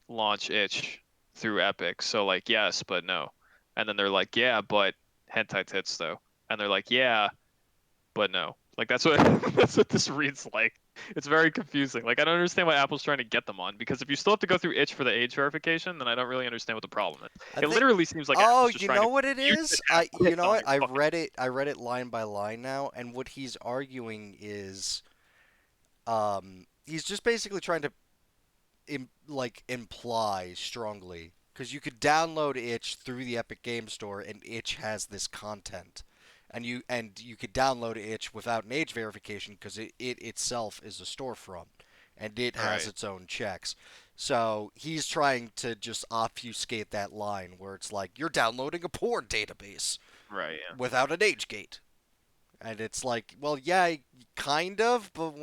launch itch through Epic. So like, yes, but no." And then they're like, "Yeah, but hentai tits though," and they're like, "Yeah, but no." Like that's what that's what this reads like. It's very confusing. Like I don't understand what Apple's trying to get them on because if you still have to go through itch for the age verification, then I don't really understand what the problem is. I It think. literally seems like Oh, Apple's just you trying know to what it you should is? have You tits know on what? your fucking. I read it line by line now, and what he's arguing is, he's just basically trying to imply strongly because you could download itch through the Epic Game Store and itch has this content and you could download itch without an age verification because it itself is a storefront and it has Right. its own checks. So he's trying to just obfuscate that line where it's like you're downloading a porn database Right. Yeah. without an age gate. And it's like, well, yeah, kind of, but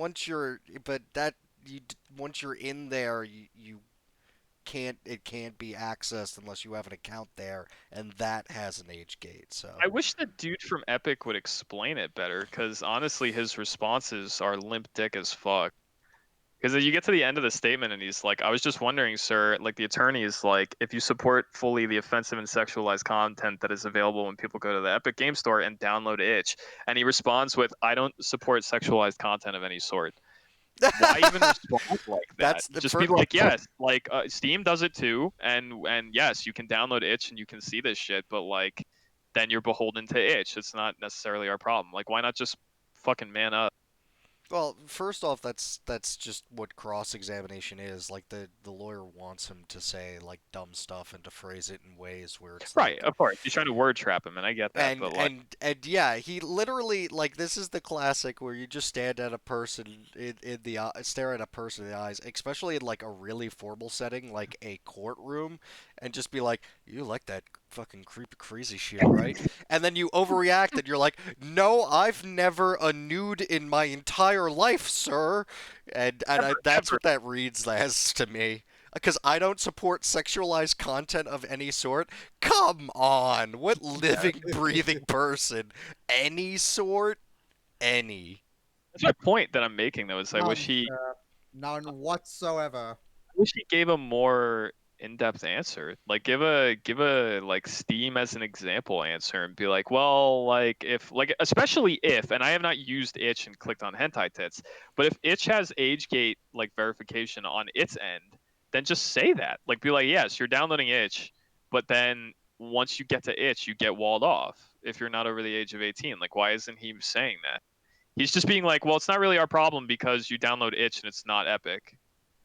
but that once you're in there, you can't it can't be accessed unless you have an account there, and that has an age gate. So I wish the dude from Epic would explain it better, because honestly, his responses are limp dick as fuck. Because you get to the end of the statement and he's like, I was just wondering, sir, like the attorney is like, if you support fully the offensive and sexualized content that is available when people go to the Epic Game Store and download itch. And he responds with, I don't support sexualized content of any sort. Why even respond like that? that's the Just be like, yes, like Steam does it too, and yes, you can download itch and you can see this shit, but like, then you're beholden to itch. It's not necessarily our problem. Like, why not just fucking man up? Well, first off, that's just what cross-examination is. Like the lawyer wants him to say like dumb stuff and to phrase it in ways where it's Right, like of course. He's trying to word trap him, and I get that, and but like, and yeah, he literally like this is the classic where you just stand at a person in the stare at a person in the eyes, especially in like a really formal setting like a courtroom, and just be like, "You like that fucking creepy crazy shit, right?" And then you overreact and you're like, "No, I've never a nude in my entire life, sir." And that's ever. what that reads as to me. Because I don't support sexualized content of any sort. Come on, what living, breathing person? Any sort? Any. That's my point that I'm making though. Is I wish None, he, sir. None whatsoever. I wish he gave a more in-depth answer. Like give a like Steam as an example answer and be like, well, like if like especially if, and I have not used itch and clicked on hentai tits, but if itch has age gate like verification on its end, then just say that. Like be like, yes, you're downloading itch, but then once you get to itch, you get walled off if you're not over the age of 18. Like why isn't he saying that? He's just being like, well, it's not really our problem because you download itch and it's not Epic.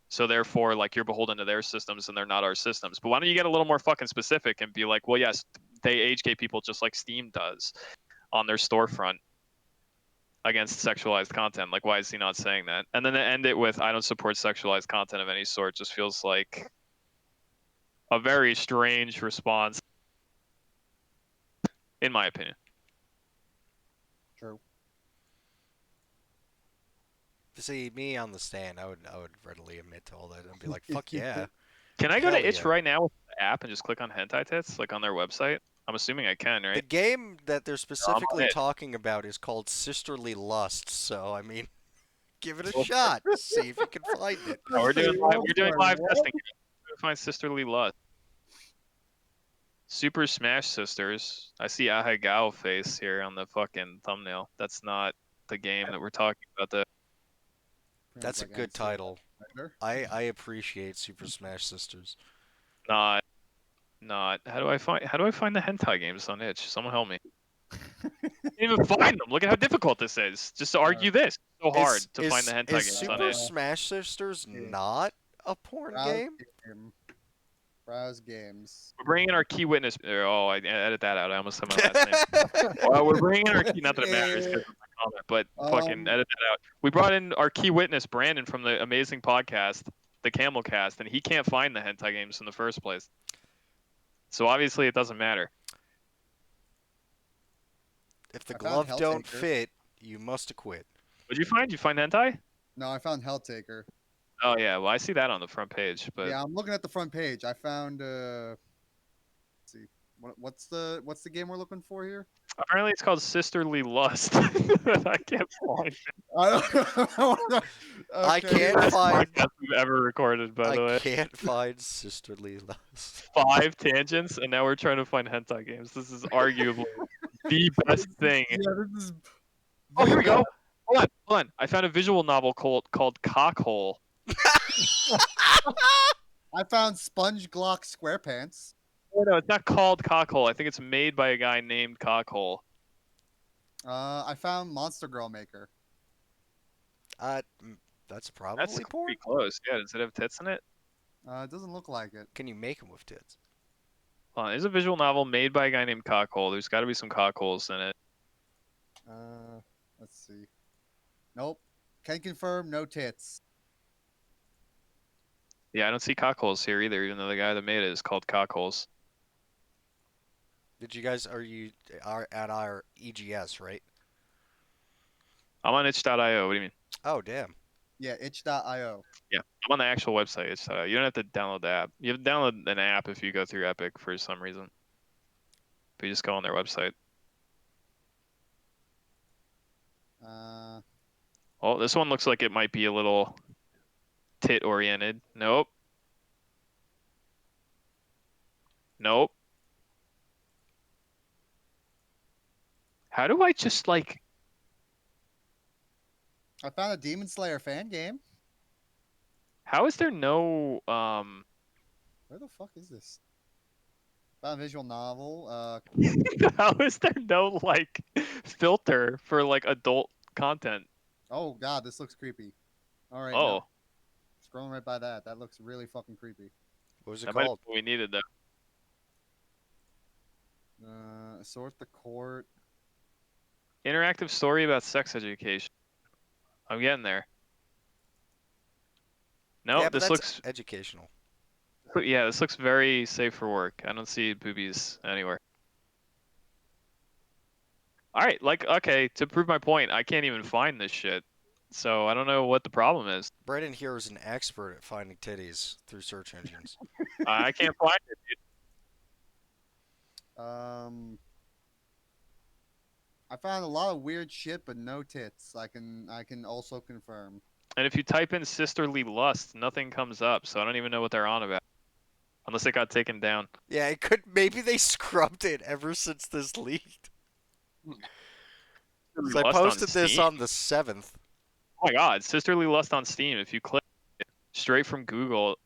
So therefore, like you're beholden to their systems and they're not our systems. But why don't you get a little more fucking specific and be like, well, yes, they age gate people just like Steam does on their storefront against sexualized content. Like, why is he not saying that? And then to end it with, I don't support sexualized content of any sort, just feels like a very strange response, in my opinion. True. See, me on the stand, I would readily admit to all that and be like, fuck yeah. Can I go Hell to itch yeah. right now with the app and just click on hentai tits, like on their website? I'm assuming I can, The right? game that they're specifically it. talking about is called Sisterly Lust, so I mean, give it a shot. See if you can find it. No, we're doing live, we're doing live What? testing. Find Sisterly Lust. Super Smash Sisters. I see Ahegao face here on the fucking thumbnail. That's not the game that we're talking about. The That's a good title. I appreciate Super Smash Sisters. not not. How do I find the hentai games on itch? Someone help me. I can't even find them. Look at how difficult this is. Just to argue this. It's so hard to find the hentai is games on Super itch. Smash Sisters not a porn game? Browse games. We're bringing in our key witness. Oh, I edit that out. I almost said my last name. We're bringing in our key. Not that it matters, 'cause of my comment, but fucking edit that out. We brought in our key witness, Brandon, from the amazing podcast, the Camel Cast, and he can't find the hentai games in the first place. So obviously, it doesn't matter. If the I found glove don't Helltaker. fit, you must acquit. What'd you find? You find hentai? No, I found Helltaker. Oh yeah, well I see that on the front page, but Yeah, I'm looking at the front page. I found let's see. What's the game we're looking for here? apparently it's called Sisterly Lust. I can't find it. I don't know. I Okay. can't Best find. podcast we've ever recorded, by the I way. can't find Sisterly Lust. 5 tangents, and now we're trying to find hentai games. This is arguably the best thing. Yeah, this is. Oh, here we go. Hold on. I found a visual novel called Cockhole. I found Sponge Glock SquarePants. Oh, no, it's not called Cockhole. I think it's made by a guy named Cockhole. I found Monster Girl Maker. That's That's probably porn. pretty close. Yeah, does it have tits in it? It doesn't look like it. Can you make them with tits? Hold on, there's a visual novel made by a guy named Cockhole. There's got to be some cockholes in it. Let's see. Nope. Can confirm, no tits. Yeah, I don't see cockholes here either, even though the guy that made it is called Cockholes. Did you guys are at our EGS, right? I'm on itch.io. What do you mean? Oh damn. Yeah, itch.io. Yeah, I'm on the actual website. It's you don't have to download the app. You have to download an app if you go through Epic for some reason. But you just go on their website. Uh, Oh, this one looks like it might be a little tit oriented. Nope. Nope. How do I just like? I found a Demon Slayer fan game. How is there no Where the fuck is this? Found a visual novel. How is there no like filter for like adult content? Oh god, this looks creepy. All right, no. Oh, Scrolling right by that. That looks really fucking creepy. What was it that might have called? been what we needed though. Sort the court. Interactive story about sex education. I'm getting there. No, Yeah, but this that's looks educational. yeah, this looks very safe for work. I don't see boobies anywhere. All right, like okay, to prove my point, I can't even find this shit. So I don't know what the problem is. Brandon here is an expert at finding titties through search engines. I can't find it, dude. I found a lot of weird shit, but no tits. I can also confirm. And if you type in sisterly lust, nothing comes up. So I don't even know what they're on about. Unless it got taken down. Yeah, it could. Maybe they scrubbed it ever since this leaked. Sisterly So I lust on posted this Steam? on the 7th. Oh my god, sisterly lust on Steam. If you click it straight from Google,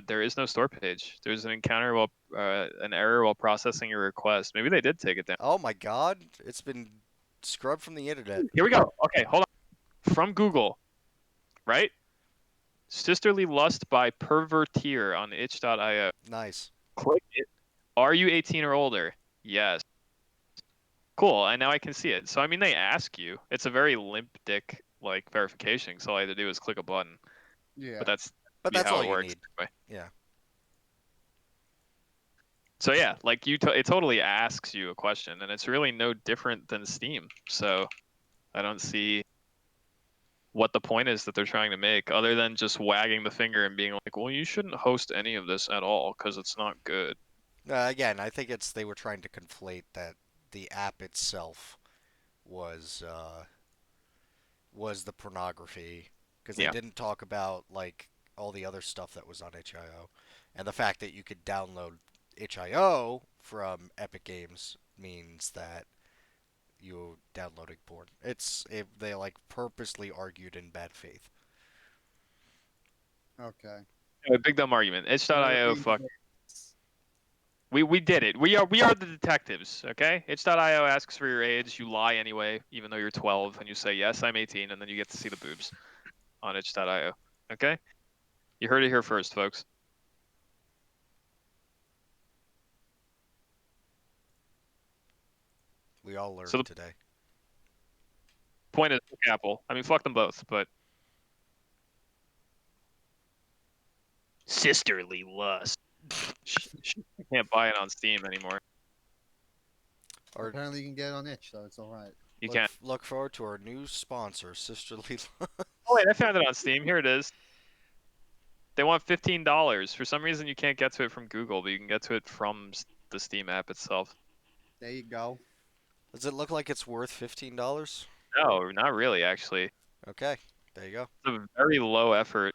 there is no store page. There's an encounter while an error while processing your request. Maybe they did take it down. Oh my god, it's been scrubbed from the internet. Here we go. Okay, hold on. From Google, right? Sisterly lust by pervertier on itch.io. Nice. Click it. Are you 18 or older? Yes. Cool. And now I can see it. So I mean, they ask you. It's a very limp dick like verification. So all I had to do is click a button. Yeah. But that's But that's how all it you works. need. Anyway. Yeah. So yeah, like it totally asks you a question, and it's really no different than Steam. So I don't see what the point is that they're trying to make, other than just wagging the finger and being like, "Well, you shouldn't host any of this at all because it's not good." Again, I think it's they were trying to conflate that the app itself was was the pornography because they Yeah. didn't talk about like all the other stuff that was on itch.io, and the fact that you could download itch.io from Epic Games means that you downloading porn. They like purposely argued in bad faith. Okay. Anyway, big dumb argument. Itch.io, fuck. We did it. We are the detectives, okay? Itch.io asks for your age. You lie anyway, even though you're 12, and you say yes, I'm 18, and then you get to see the boobs on itch.io. Okay? You heard it here first, folks. We all learned So the today. point is, fuck Apple. I mean, fuck them both, but sisterly lust. I can't buy it on Steam anymore. Or Apparently, you can get it on itch, so it's all right. You look, can't. look forward to our new sponsor, Sisterly. Oh wait, I found it on Steam. Here it is. They want $15. For some reason, you can't get to it from Google, but you can get to it from the Steam app itself. There you go. Does it look like it's worth $15? No, not really, actually. Okay, there you go. It's a very low effort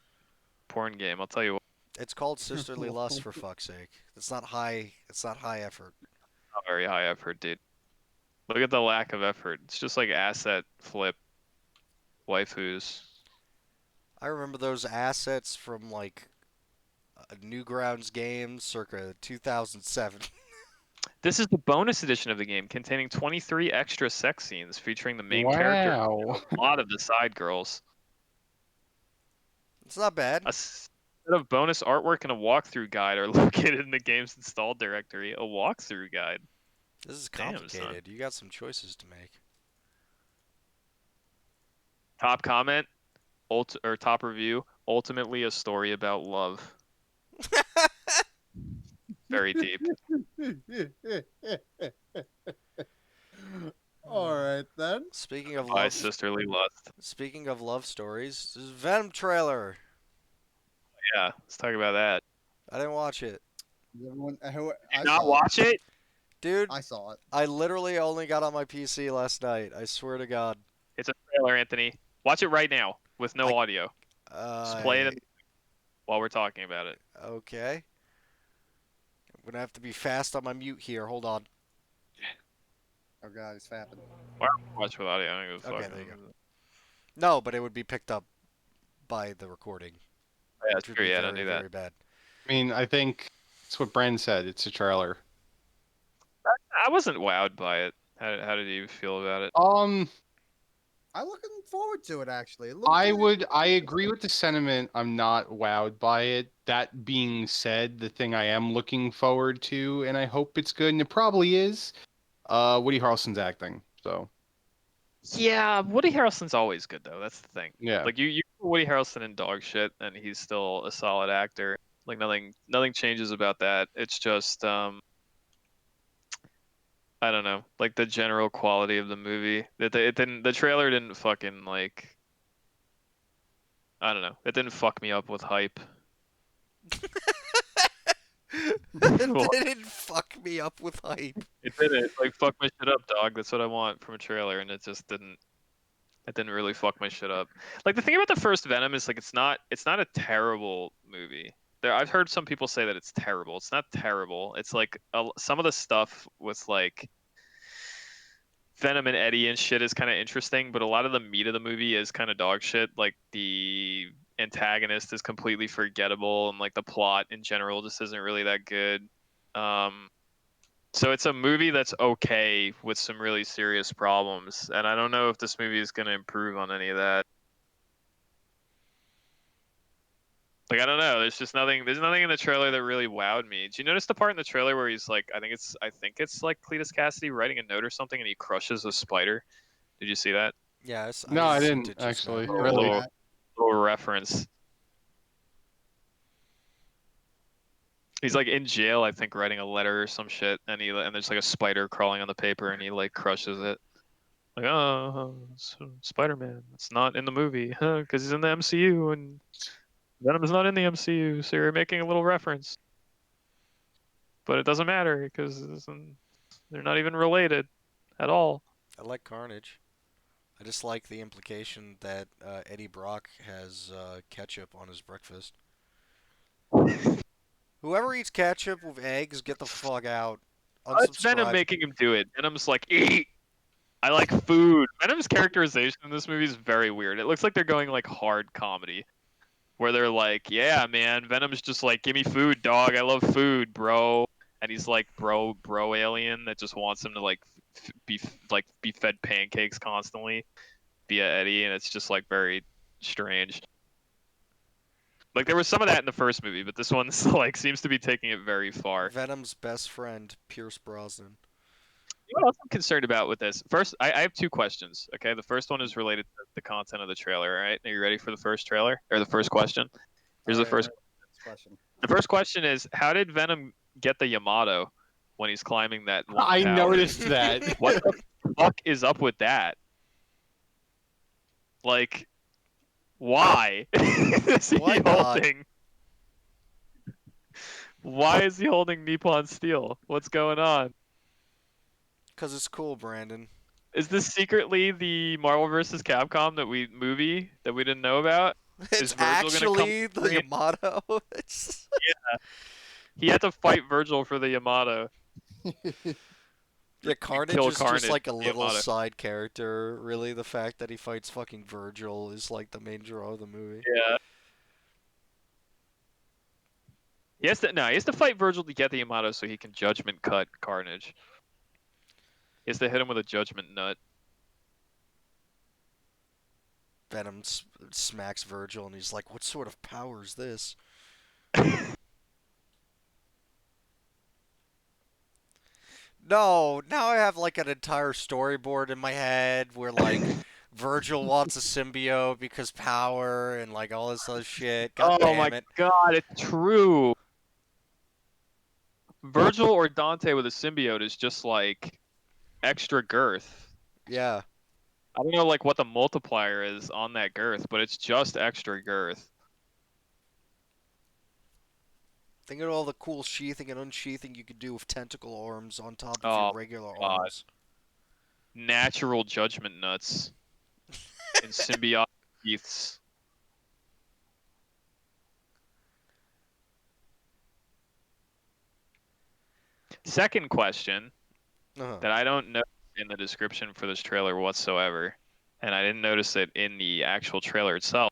porn game. I'll tell you what. It's called Sisterly Lust for fuck's sake. It's not high. It's not high effort. Not very high effort, dude. Look at the lack of effort. It's just like asset flip waifus. I remember those assets from like Newgrounds games circa 2007. This is the bonus edition of the game, containing 23 extra sex scenes featuring the main character and Wow. a lot of the side girls. It's not bad. A set of bonus artwork and a walkthrough guide are located in the game's installed directory. A walkthrough guide. This is Damn, complicated. You got some choices to make. Top comment, or top review. Ultimately, a story about love. Very deep. All right then. Speaking of My love, sisterly lust. speaking of love stories, this is Venom trailer. Yeah, let's talk about that. I didn't watch it, Does everyone, I Not saw it. watch it? dude. I saw it. I literally only got on my PC last night. I swear to God. It's a trailer, Anthony. Watch it right now with no I- audio. Just play it while we're talking about it. Okay. I'm gonna have to be fast on my mute here. Hold on. Oh god, it's fapping. Why don't we watch with audio? I don't give a Okay, fuck. there you go. No, but it would be picked up by the recording, Yeah, which would sure, be yeah, very, don't do that. very bad. I mean, I think it's what Bren said. It's a trailer. I wasn't wowed by it. How did you feel about it? I'm looking forward to it actually. It I agree with the sentiment. I'm not wowed by it. That being said, the thing I am looking forward to, and I hope it's good, and it probably is, Woody Harrelson's acting. So Yeah, Woody Harrelson's always good though. That's the thing. yeah. Like you put Woody Harrelson in dog shit, and he's still a solid actor. Like nothing changes about that. It's just I don't know, like the general quality of the movie. The trailer didn't fucking like I don't know. It didn't fuck me up with hype. Well, It didn't fuck me up with hype. it didn't like fuck my shit up, dog. That's what I want from a trailer, and it just didn't. It didn't really fuck my shit up. Like the thing about the first Venom is like it's not a terrible movie. I've heard some people say that it's terrible. It's not terrible. It's like some of the stuff with like Venom and Eddie and shit is kind of interesting, but a lot of the meat of the movie is kind of dog shit. Like the antagonist is completely forgettable, and like the plot in general just isn't really that good. So it's a movie that's okay with some really serious problems, and I don't know if this movie is going to improve on any of that. Like I don't know, there's nothing in the trailer that really wowed me. Did you notice the part in the trailer where he's like, I think it's like Cletus Cassidy writing a note or something, and he crushes a spider? Did you see that? Yes, No, I seen didn't it just now. actually. Yeah, Really. that- Little reference. He's like in jail, I think, writing a letter or some shit, and there's like a spider crawling on the paper, and he like crushes it. Like, oh, it's Spider-Man. It's not in the movie, because he's in the MCU, and Venom is not in the MCU, so you're making a little reference. But it doesn't matter because they're not even related at all. I like Carnage. I just like the implication that Eddie Brock has ketchup on his breakfast. Whoever eats ketchup with eggs, get the fuck out. It's Venom Unsubscribe. making him do it. Venom's like, eat. I like food. Venom's characterization in this movie is very weird. It looks like they're going like hard comedy, where they're like, yeah, man, Venom's just like, give me food, dog. I love food, bro. And he's like, bro alien that just wants him to like be fed pancakes constantly via Eddie, and it's just like very strange. Like there was some of that in the first movie, but this one's like seems to be taking it very far. Venom's best friend, Pierce Brosnan. You know what else I'm concerned about with this? First, I have two questions. Okay, the first one is related to the content of the trailer. All right, are you ready for the first trailer or the first question? Here's the Alright, first. next question. The first question is, how did Venom get the Yamato when he's climbing that one I tower? noticed that. What the fuck is up with that? Like, why is he Why not? holding? Why is he holding Nippon Steel? What's going on? Because it's cool, Brandon. Is this secretly the Marvel vs. Capcom movie that we didn't know about? It's Virgil gonna actually come the bring it? Yamato. It's... He had to fight Virgil for the Yamato. Yeah, Carnage Kill is Carnage just like a with the little Yamato. side character. Really, the fact that he fights fucking Virgil is like the main draw of the movie. Yeah. He has to fight Virgil to get the Yamato so he can judgment cut Carnage. He has to hit him with a judgment nut. Venom smacks Virgil, and he's like, "What sort of power is this?" No, now I have like an entire storyboard in my head where like Virgil wants a symbiote because power and like all this other shit. God Oh damn my it. god, it's true. Virgil or Dante with a symbiote is just like extra girth. Yeah. I don't know like what the multiplier is on that girth, but it's just extra girth. Think of all the cool sheathing and unsheathing you could do with tentacle arms on top of your Oh regular god. arms. Natural judgment nuts and symbiotic teeths. Second question Uh-huh. that I don't know in the description for this trailer whatsoever, and I didn't notice it in the actual trailer itself.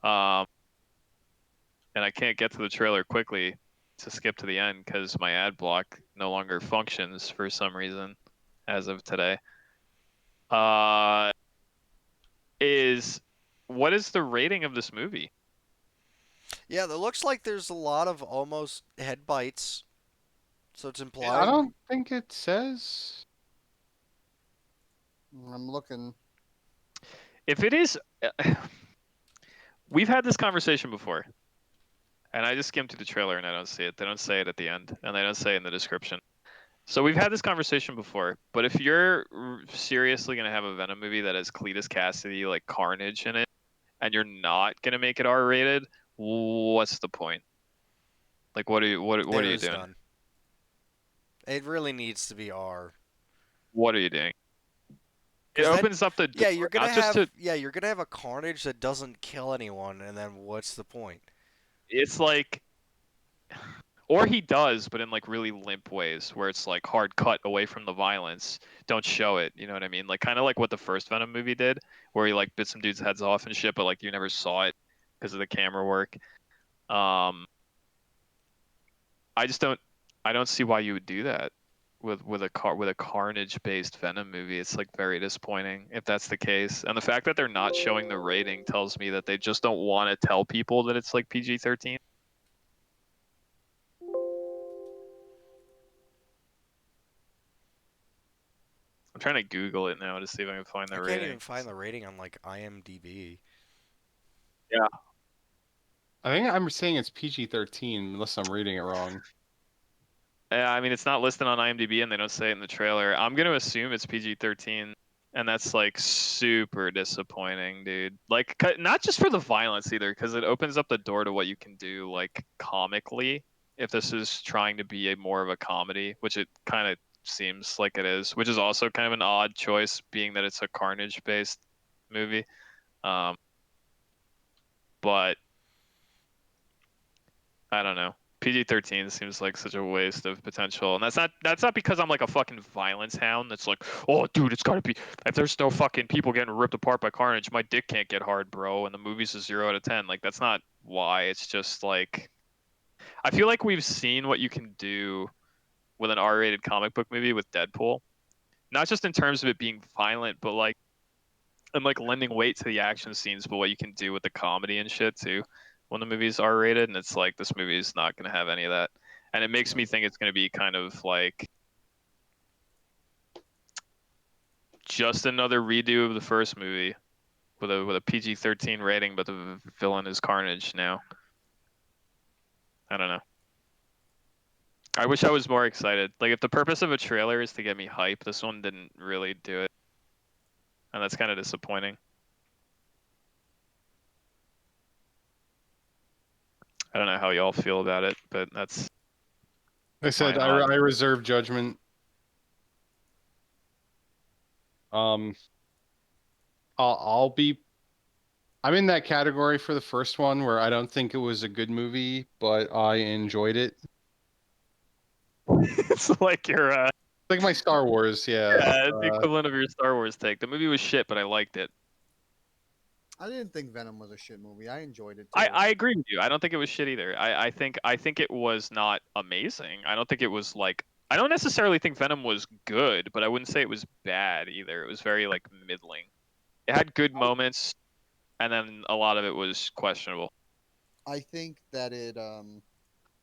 Um, and I can't get to the trailer quickly to skip to the end because my ad block no longer functions for some reason as of today. Uh, is what is the rating of this movie? Yeah, it looks like there's a lot of almost head bites. So it's I implied. don't think it says. I'm looking. If it is, we've had this conversation before, and I just skimmed through the trailer and I don't see it. They don't say it at the end, and they don't say it in the description. So we've had this conversation before, but if you're seriously gonna have a Venom movie that has Cletus Cassidy like Carnage in it, and you're not gonna make it R-rated, what's the point? Like, what are There you is doing? none. It really needs to be R. What are you doing? It 'Cause then, opens up the door, yeah, you're gonna not just have to. yeah, you're gonna have a Carnage that doesn't kill anyone, and then what's the point? It's like, or he does, but in like really limp ways, where it's like hard cut away from the violence. Don't show it. You know what I mean? Like kind of like what the first Venom movie did, where he like bit some dudes' heads off and shit, but like you never saw it because of the camera work. Um, I just don't. I don't see why you would do that with a Carnage based Venom movie. It's like very disappointing if that's the case. And the fact that they're not showing the rating tells me that they just don't want to tell people that it's like PG-13. I'm trying to Google it now to see if I can find I the can't even find ratings. the rating on like IMDb. Yeah. I think I'm saying it's PG-13 unless I'm reading it wrong. Yeah, I mean it's not listed on IMDb and they don't say it in the trailer. I'm gonna assume it's PG-13, and that's like super disappointing, dude. Like not just for the violence either, because it opens up the door to what you can do like comically if this is trying to be a more of a comedy, which it kind of seems like it is, which is also kind of an odd choice, being that it's a Carnage-based movie. Um, but I don't know. PG-13 seems like such a waste of potential, and that's not because I'm like a fucking violence hound. That's like, oh, dude, it's gotta be. If there's no fucking people getting ripped apart by Carnage, my dick can't get hard, bro. And the movie's a 0 out of 10. Like that's not why. It's just like I feel like we've seen what you can do with an R-rated comic book movie with Deadpool. Not just in terms of it being violent, but like and like lending weight to the action scenes, but what you can do with the comedy and shit too when the movie's R rated. And it's like this movie is not going to have any of that, and it makes me think it's going to be kind of like just another redo of the first movie with a PG-13 rating, but the villain is Carnage now. I don't know. I wish I was more excited. Like if the purpose of a trailer is to get me hype, this one didn't really do it, and that's kind of disappointing. I don't know how y'all feel about it, but that's I my said hot. I reserve judgment. Um, I'll be. I'm in that category for the first one where I don't think it was a good movie, but I enjoyed it. It's like your Like my Star Wars, yeah. yeah, it's the equivalent of your Star Wars take. The movie was shit, but I liked it. I didn't think Venom was a shit movie. I enjoyed it I, too. I agree with you. I don't think it was shit either. I think it was not amazing. I don't think it was like I don't necessarily think Venom was good, but I wouldn't say it was bad either. It was very like middling. It had good moments, and then a lot of it was questionable. I think that it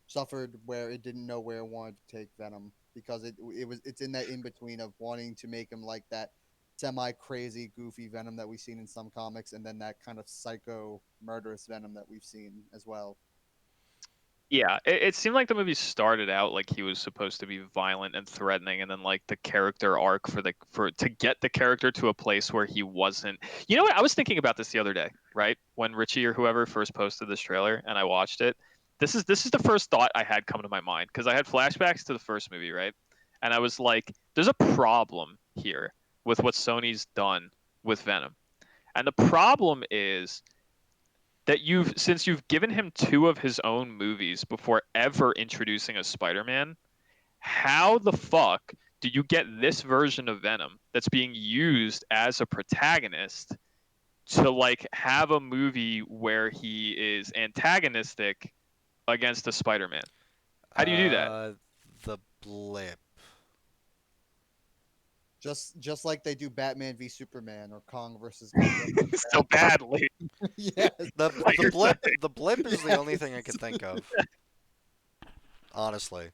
suffered where it didn't know where it wanted to take Venom because it's in that in between of wanting to make him like that semi crazy goofy Venom that we've seen in some comics, and then that kind of psycho murderous Venom that we've seen as well. Yeah, it seemed like the movie started out like he was supposed to be violent and threatening, and then like the character arc for to get the character to a place where he wasn't. You know what? I was thinking about this the other day, right? When Richie or whoever first posted this trailer, and I watched it. This is the first thought I had come to my mind because I had flashbacks to the first movie, right? And I was like, "There's a problem here with what Sony's done with Venom," and the problem is that since you've given him two of his own movies before ever introducing a Spider-Man, how the fuck do you get this version of Venom that's being used as a protagonist to like have a movie where he is antagonistic against a Spider-Man? How do you do that? The blip. Just like they do Batman v Superman or Kong versus Godzilla. So badly. Yes. Like you're saying. The blip is the Yes. only thing I can think of. Honestly.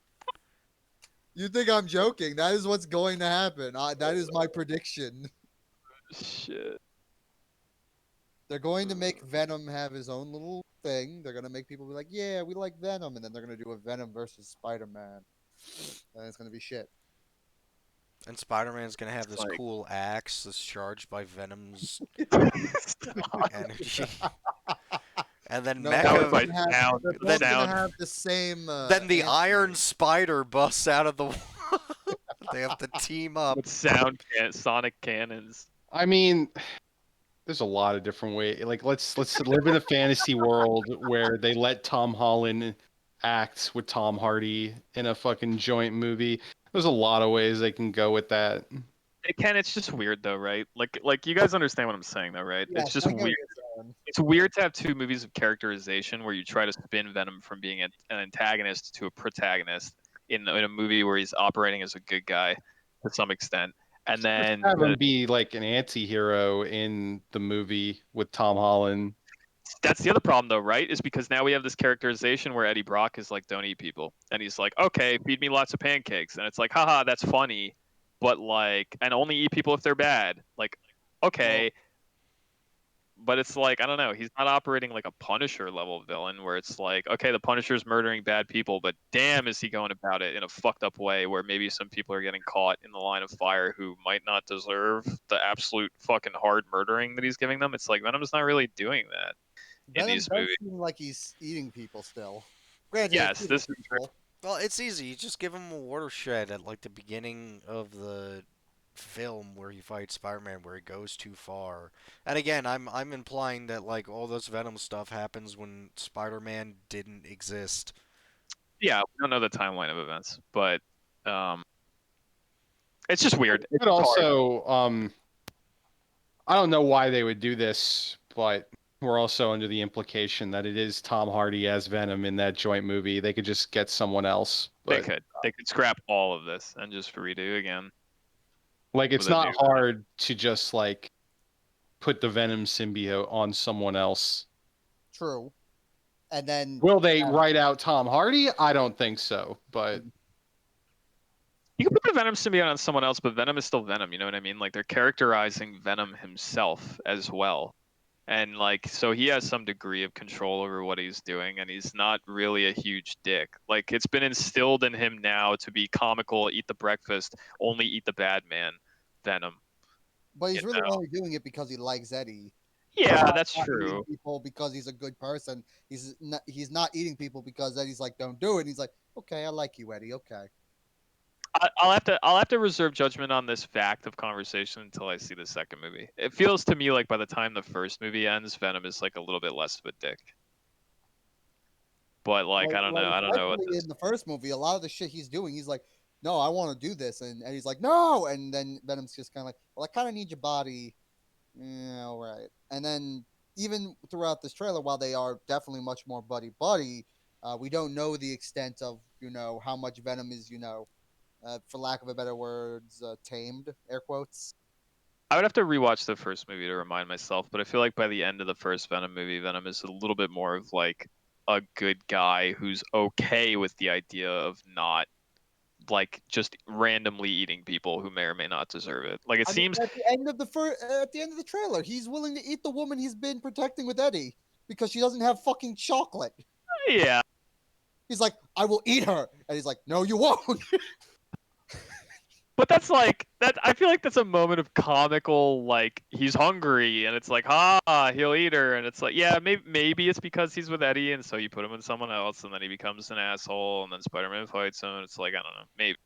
You think I'm joking? That is what's going to happen. That is my prediction. Shit. They're going to make Venom have his own little thing. They're going to make people be like, "Yeah, we like Venom," and then they're going to do a Venom versus Spider-Man, and it's going to be shit. And Spider-Man's gonna have It's this like cool axe that's charged by Venom's Stop. energy. And then No, That was Mecha. my they're gonna have, sound. they're The both going to sound. have the same. Then the answer. Iron Spider busts out of the wall. They have to team up. With sonic cannons. I mean, there's a lot of different ways. Like, let's live in a fantasy world where they let Tom Holland act with Tom Hardy in a fucking joint movie. There's a lot of ways they can go with that. It's just weird though, right? Like you guys understand what I'm saying though, right? Yes, It's just I get what weird. you're saying. It's weird to have two movies of characterization where you try to spin Venom from being an antagonist to a protagonist in a movie where he's operating as a good guy to some extent, and then Have him be like an anti-hero in the movie with Tom Holland. that's the other problem though, right? Is because now we have this characterization where Eddie Brock is like, don't eat people, and he's like, okay, feed me lots of pancakes, and it's like, haha, that's funny, but like, and only eat people if they're bad. Like, okay, but it's like I don't know. He's not operating like a Punisher level villain, where it's like, okay, the Punisher's murdering bad people, but damn, is he going about it in a fucked up way, where maybe some people are getting caught in the line of fire who might not deserve the absolute fucking hard murdering that he's giving them. It's like Venom's not really doing that in Venom these does movies. seem like he's eating people still. Granted, Yes, it's this eating is true. people. Well, it's easy. You just give him a watershed at like the beginning of the film where he fights Spider-Man, where he goes too far. And again, I'm implying that like all this Venom stuff happens when Spider-Man didn't exist. Yeah, we don't know the timeline of events, but um, it's just weird. It's But just hard. also, I don't know why they would do this, but we're also under the implication that it is Tom Hardy as Venom in that joint movie. They could just get someone else. They But could scrap all of this and just redo again. like, it's with a not new- hard to just like put the Venom symbiote on someone else. True. And then Will they write out Tom Hardy? I don't think so. But You can put the Venom symbiote on someone else, but Venom is still Venom. You know what I mean? Like they're characterizing Venom himself as well, and like so he has some degree of control over what he's doing, and he's not really a huge dick. Like it's been instilled in him now to be comical, eat the breakfast, only eat the bad man, Venom. but he's You really know? only doing it because he likes Eddie. Yeah, that's Not eating true. people because he's a good person. He's not eating people because Eddie's like, don't do it. And he's like, okay, I like you, Eddie. Okay. I'll have to reserve judgment on this fact of conversation until I see the second movie. It feels to me like by the time the first movie ends, Venom is like a little bit less of a dick. But like I don't know. I don't know what especially this. in the first movie, a lot of the shit he's doing, he's like, no, I want to do this, and Eddie's like, no, and then Venom's just kind of like, well, I kind of need your body. Yeah, all right. And then even throughout this trailer, while they are definitely much more buddy buddy, we don't know the extent of how much Venom is for lack of a better words, tamed, air quotes. I would have to rewatch the first movie to remind myself, but I feel like by the end of the first Venom movie, Venom is a little bit more of like a good guy who's okay with the idea of not like just randomly eating people who may or may not deserve it. Like it I mean, seems at the end of the trailer, he's willing to eat the woman he's been protecting with Eddie because she doesn't have fucking chocolate. yeah. He's like, I will eat her, and he's like, no, you won't. But that's like that. I feel like that's a moment of comical, like he's hungry, and it's like, he'll eat her, and it's like, yeah, maybe it's because he's with Eddie, and so you put him with someone else, and then he becomes an asshole, and then Spider-Man fights him. And it's like, I don't know, maybe,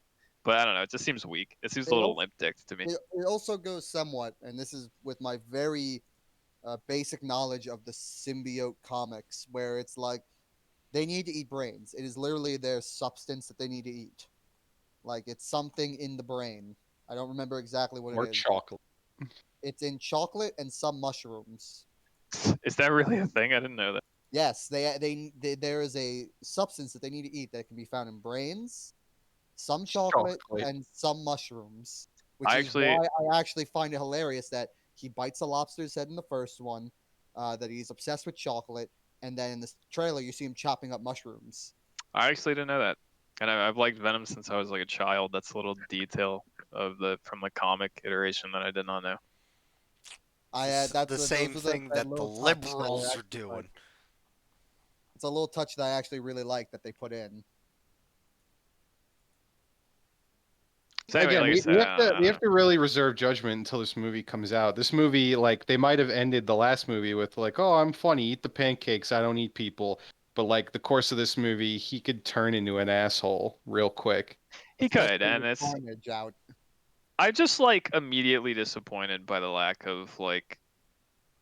but I don't know. It just seems weak. It seems a It little also, limp-dicked to me. it also goes somewhat, and this is with my very basic knowledge of the symbiote comics, where it's like they need to eat brains. It is literally their substance that they need to eat. Like it's something in the brain. I don't remember exactly what Or it is. chocolate. It's in chocolate and some mushrooms. Is that really a thing? I didn't know that. Yes, there is a substance that they need to eat that can be found in brains, some chocolate, and some mushrooms. Which I is actually, why I actually find it hilarious that he bites a lobster's head in the first one, that he's obsessed with chocolate, and then in this trailer you see him chopping up mushrooms. I actually didn't know that, and I've liked Venom since I was like a child. That's a little detail of from the comic iteration that I did not know. The same thing that the liberals are doing. It's a little touch that I actually really like that they put in. So anyway, Again, like I said, we have to really reserve judgment until this movie comes out. This movie, like, they might have ended the last movie with like, "Oh, I'm funny, eat the pancakes, I don't eat people." But like the course of this movie, he could turn into an asshole real quick. he could, Especially and with it's Carnage out. I just like immediately disappointed by the lack of like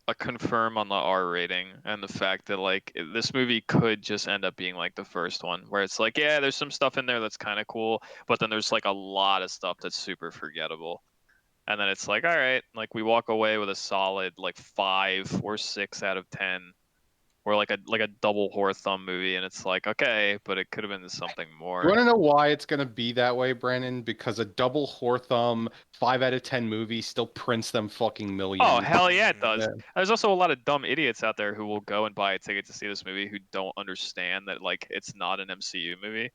a confirm on the R rating and the fact that like this movie could just end up being like the first one where it's like, yeah, there's some stuff in there that's kind of cool, but then there's like a lot of stuff that's super forgettable. And then it's like, all right, like we walk away with a solid like 5 or 6 out of 10, or like a double whore thumb movie, and it's like, okay, but it could have been something You more. want to know why it's gonna be that way, Brennan? Because a double whore thumb 5 out of 10 movie still prints them fucking millions. Oh hell yeah, it does. Yeah. There's also a lot of dumb idiots out there who will go and buy a ticket to see this movie who don't understand that like it's not an MCU movie.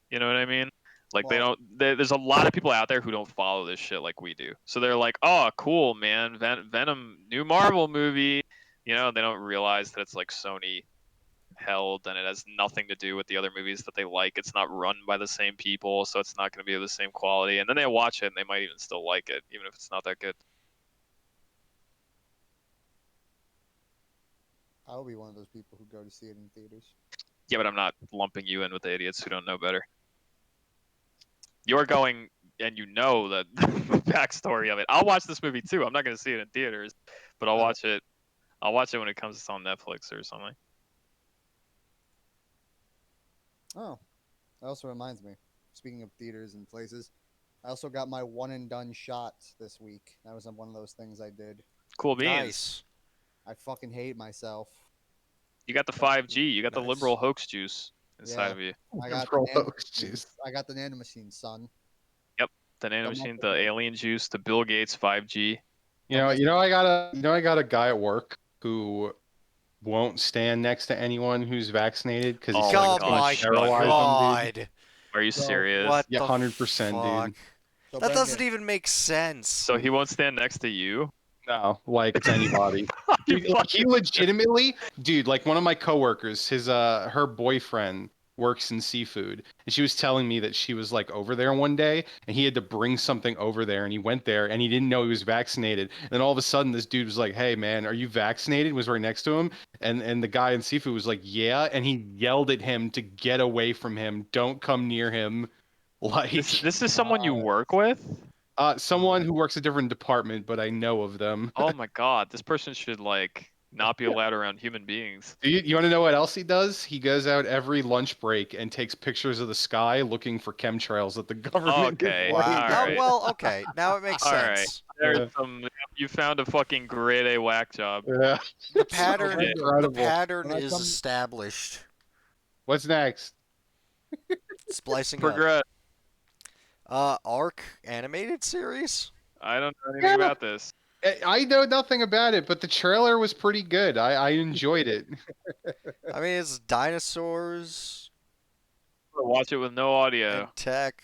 You know what I mean? Like they Well, don't. There's a lot of people out there who don't follow this shit like we do. So they're like, oh cool man, Venom new Marvel movie. You know, they don't realize that it's like Sony held and it has nothing to do with the other movies that they like. It's not run by the same people, so it's not going to be of the same quality. And then they watch it and they might even still like it, even if it's not that good. I'll be one of those people who go to see it in theaters. Yeah, but I'm not lumping you in with the idiots who don't know better. You're going and you know the backstory of it. I'll watch this movie too. I'm not going to see it in theaters, but I'll watch it. I'll watch it when it comes on Netflix or something. Oh, that also reminds me. Speaking of theaters and places, I also got my one and done shot this week. That was one of those things I did. Cool beans. Nice. I fucking hate myself. You got the 5G. You got the Nice. liberal hoax juice inside Yeah. of you. I got Pro the hoax juice. I got the nanomachine, son. The nanomachine, Don't the mess with alien juice, the Bill Gates 5G. I got a guy at work who won't stand next to anyone who's vaccinated because he's Oh like, my Oh it's God, gonna my shut sterilize them, dude. god. Are you So, serious? What Yeah, the 100%, fuck? dude. So That doesn't Brendan, even make sense. So he won't stand next to you? No, like it's anybody. You Dude, like, he legitimately, dude, like one of my coworkers, her boyfriend works in seafood, and she was telling me that she was like over there one day, and he had to bring something over there, and he went there, and he didn't know he was vaccinated, and then all of a sudden, this dude was like, "Hey, man, are you vaccinated?" Was right next to him, and the guy in seafood was like, "Yeah," and he yelled at him to get away from him, don't come near him, like this is someone you work with? someone who works a different department, but I know of them. Oh my God, this person should like not be allowed around human beings. You want to know what else he does? He goes out every lunch break and takes pictures of the sky looking for chemtrails that the government Okay, is Wow. laying. all right. Well, okay. Now it makes All right. sense. There's Yeah. some. You found a fucking grade A whack job. Yeah. The It's pattern incredible. the pattern When I is come- established. What's next? Splicing up. Progress. Arc animated series? I don't know anything Yeah. about this. I know nothing about it, but the trailer was pretty good. I enjoyed it. I mean, it's dinosaurs Watch it with no audio. and tech.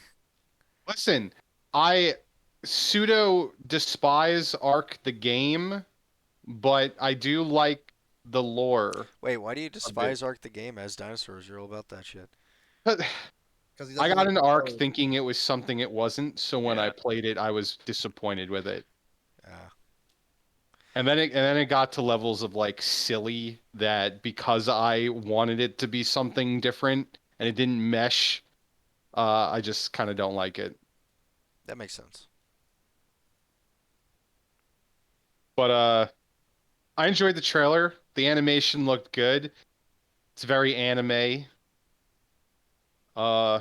Listen, I pseudo despise Arc the game, but I do like the lore. Wait, why do you despise Arc the game as dinosaurs? You're all about that shit. Because he I doesn't got like an to arc go. thinking it was something it wasn't, so when I Yeah. played it, I was disappointed with it. Yeah. And then it got to levels of like silly that because I wanted it to be something different and it didn't mesh, I just kind of don't like it. That makes sense. But I enjoyed the trailer. The animation looked good. It's very anime. Uh,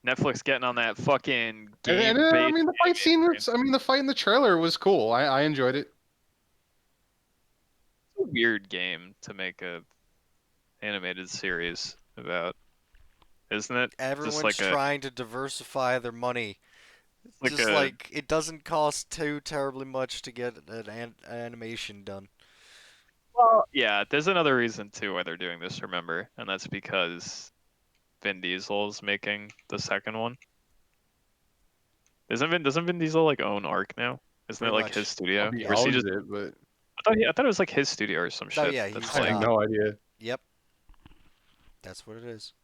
Netflix getting on that fucking and I game-based mean the fight scene anime. was, I mean the fight in the trailer was cool. I enjoyed it. It's a weird game to make a animated series about, isn't it? Just Everyone's like a trying to diversify their money. like Just a like it doesn't cost too terribly much to get an animation done. well, yeah. There's another reason too why they're doing this. Remember, and that's because Vin Diesel is making the second one. Doesn't Vin Diesel like own Arc now? Isn't it Pretty like his much. studio? He Or is he owns just? it, but I thought it was like his studio or some Oh shit. yeah, That's I have like no idea. Yep, that's what it is.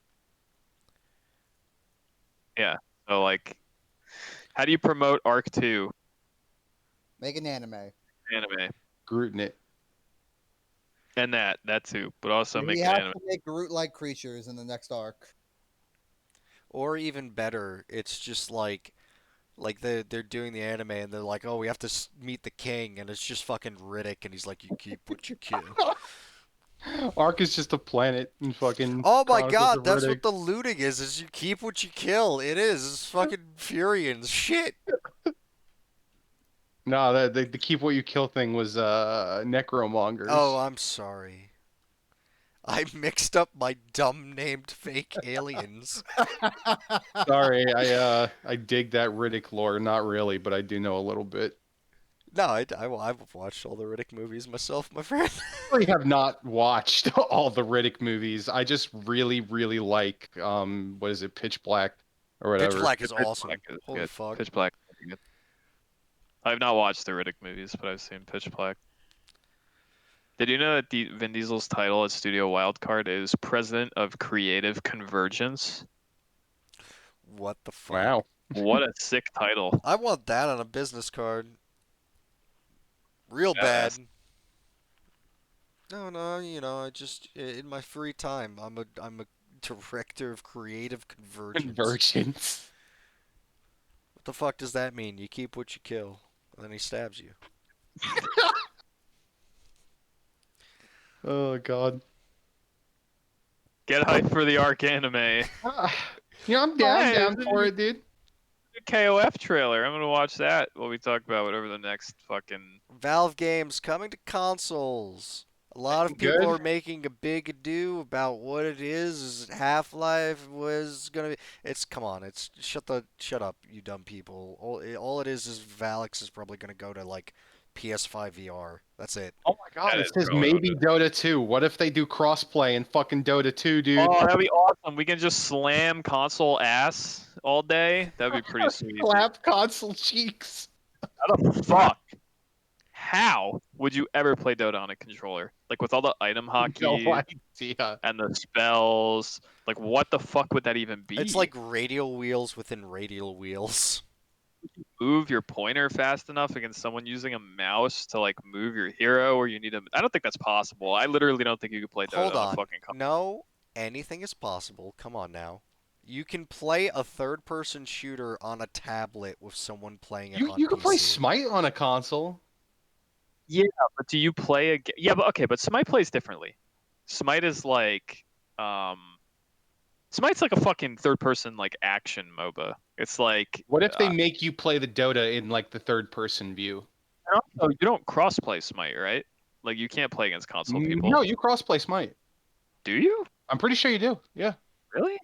yeah. So like, how do you promote Arc 2 Make an anime. anime? Groot in it. And that too, but also He make an has anime. to make Groot-like creatures in the next arc. Or even better, it's just like they're doing the anime and they're like, oh, we have to meet the king, and it's just fucking Riddick, and he's like, you keep what you kill. Ark is just a planet in fucking Oh my Chronicles god, of that's what Riddick. the looting is. Is you keep what you kill. It is. It's fucking Furians. Shit. No, the keep what you kill thing was Oh, necromongers. I'm sorry. I mixed up my dumb named fake aliens. Sorry, I dig that Riddick lore. Not really, but I do know a little bit. No, I've watched all the Riddick movies myself, my friend. I really have not watched all the Riddick movies. I just really, really like what is it, Pitch Black or Pitch whatever. Black is Pitch Black awesome. is Holy good. fuck. Pitch Black is pretty good. I've not watched the Riddick movies, but I've seen Pitch Black. Did you know that Vin Diesel's title at Studio Wildcard is President of Creative Convergence? What the fuck? Wow. What a sick title. I want that on a business card. Real bad. Badass. No, no, I just in my free time, I'm a director of creative convergence. Convergence. What the fuck does that mean? You keep what you kill, and then he stabs you. Oh God. Get hyped for the Arc anime. Yeah, I'm down, Hey, down for it, dude. KOF trailer. I'm gonna watch that while we talk about whatever the next fucking. Valve games coming to consoles. A lot of people Good. are making a big ado about what it is. Is Half-Life was gonna be? It's come on. It's shut up, you dumb people. All it is Valix is probably gonna go to like PS5 VR. That's it. Oh my God, That it is says going maybe on. Dota 2. What if they do crossplay in fucking Dota 2, dude? Oh, that'd be awesome. We can just slam console ass all day. That'd be pretty sweet. Slap console cheeks. How the fuck? How would you ever play Dota on a controller? Like with all the item No hockey idea. and the spells. Like what the fuck would that even be? It's like radial wheels within radial wheels. Move your pointer fast enough against someone using a mouse to like move your hero, or you need a. I don't think that's possible. I literally don't think you could play Dota Hold on a on. fucking console. No, anything is possible. Come on now. You can play a third-person shooter on a tablet with someone playing it on You can play PC. Smite on a console. Yeah, but do you play a? Yeah, but okay, but Smite plays differently. Smite is like, Smite's like a fucking third-person like action MOBA. It's like, What if they make you play the Dota in like the third person view? and also, you don't cross-play Smite, right? Like you can't play against console people. No, you crossplay Smite. Do you? I'm pretty sure you do. Yeah. Really?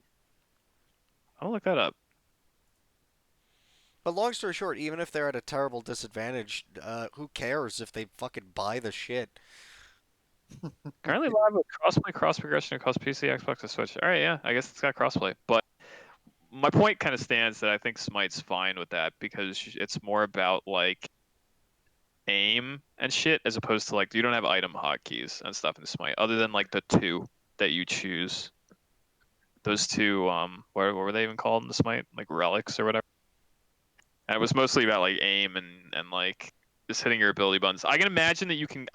I'll look that up. But long story short, even if they're at a terrible disadvantage, who cares if they fucking buy the shit? Currently live with crossplay, cross progression across PC, Xbox, and Switch. All right, yeah, I guess it's got crossplay. But my point kind of stands that I think Smite's fine with that because it's more about like aim and shit as opposed to like you don't have item hotkeys and stuff in Smite other than like the two that you choose. those two what were they even called in the Smite? Like relics or whatever. And it was mostly about like aim and like just hitting your ability buttons. I can imagine that you can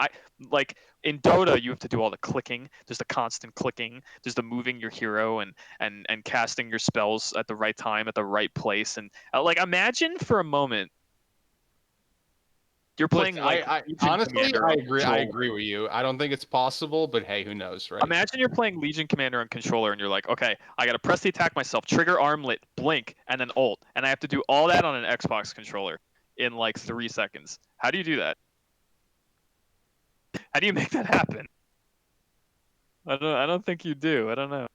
like in Dota you have to do all the clicking. There's the constant clicking. There's the moving your hero and casting your spells at the right time at the right place. And like imagine for a moment you're playing Listen, like I Legion honestly Commander on I controller. agree with you. I don't think it's possible, but hey, who knows, right? Imagine you're playing Legion Commander on controller and you're like, okay, I gotta press the attack myself, trigger armlet, blink, and then ult, and I have to do all that on an Xbox controller in like 3 seconds. How do you do that? How do you make that happen? I don't think you do. I don't know.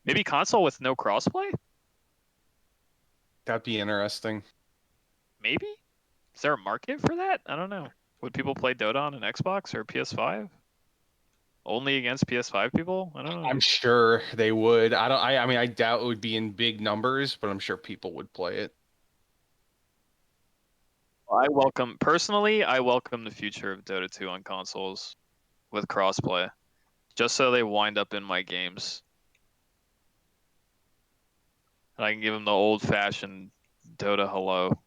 Maybe console with no crossplay? That'd be interesting. Maybe? Is there a market for that? I don't know. Would people play Dota on an Xbox or PS5? Only against PS5 people? I don't know. I'm sure they would. I mean, I doubt it would be in big numbers, but I'm sure people would play it. Personally, I welcome the future of Dota 2 on consoles with crossplay. Just so they wind up in my games. And I can give them the old-fashioned Dota hello.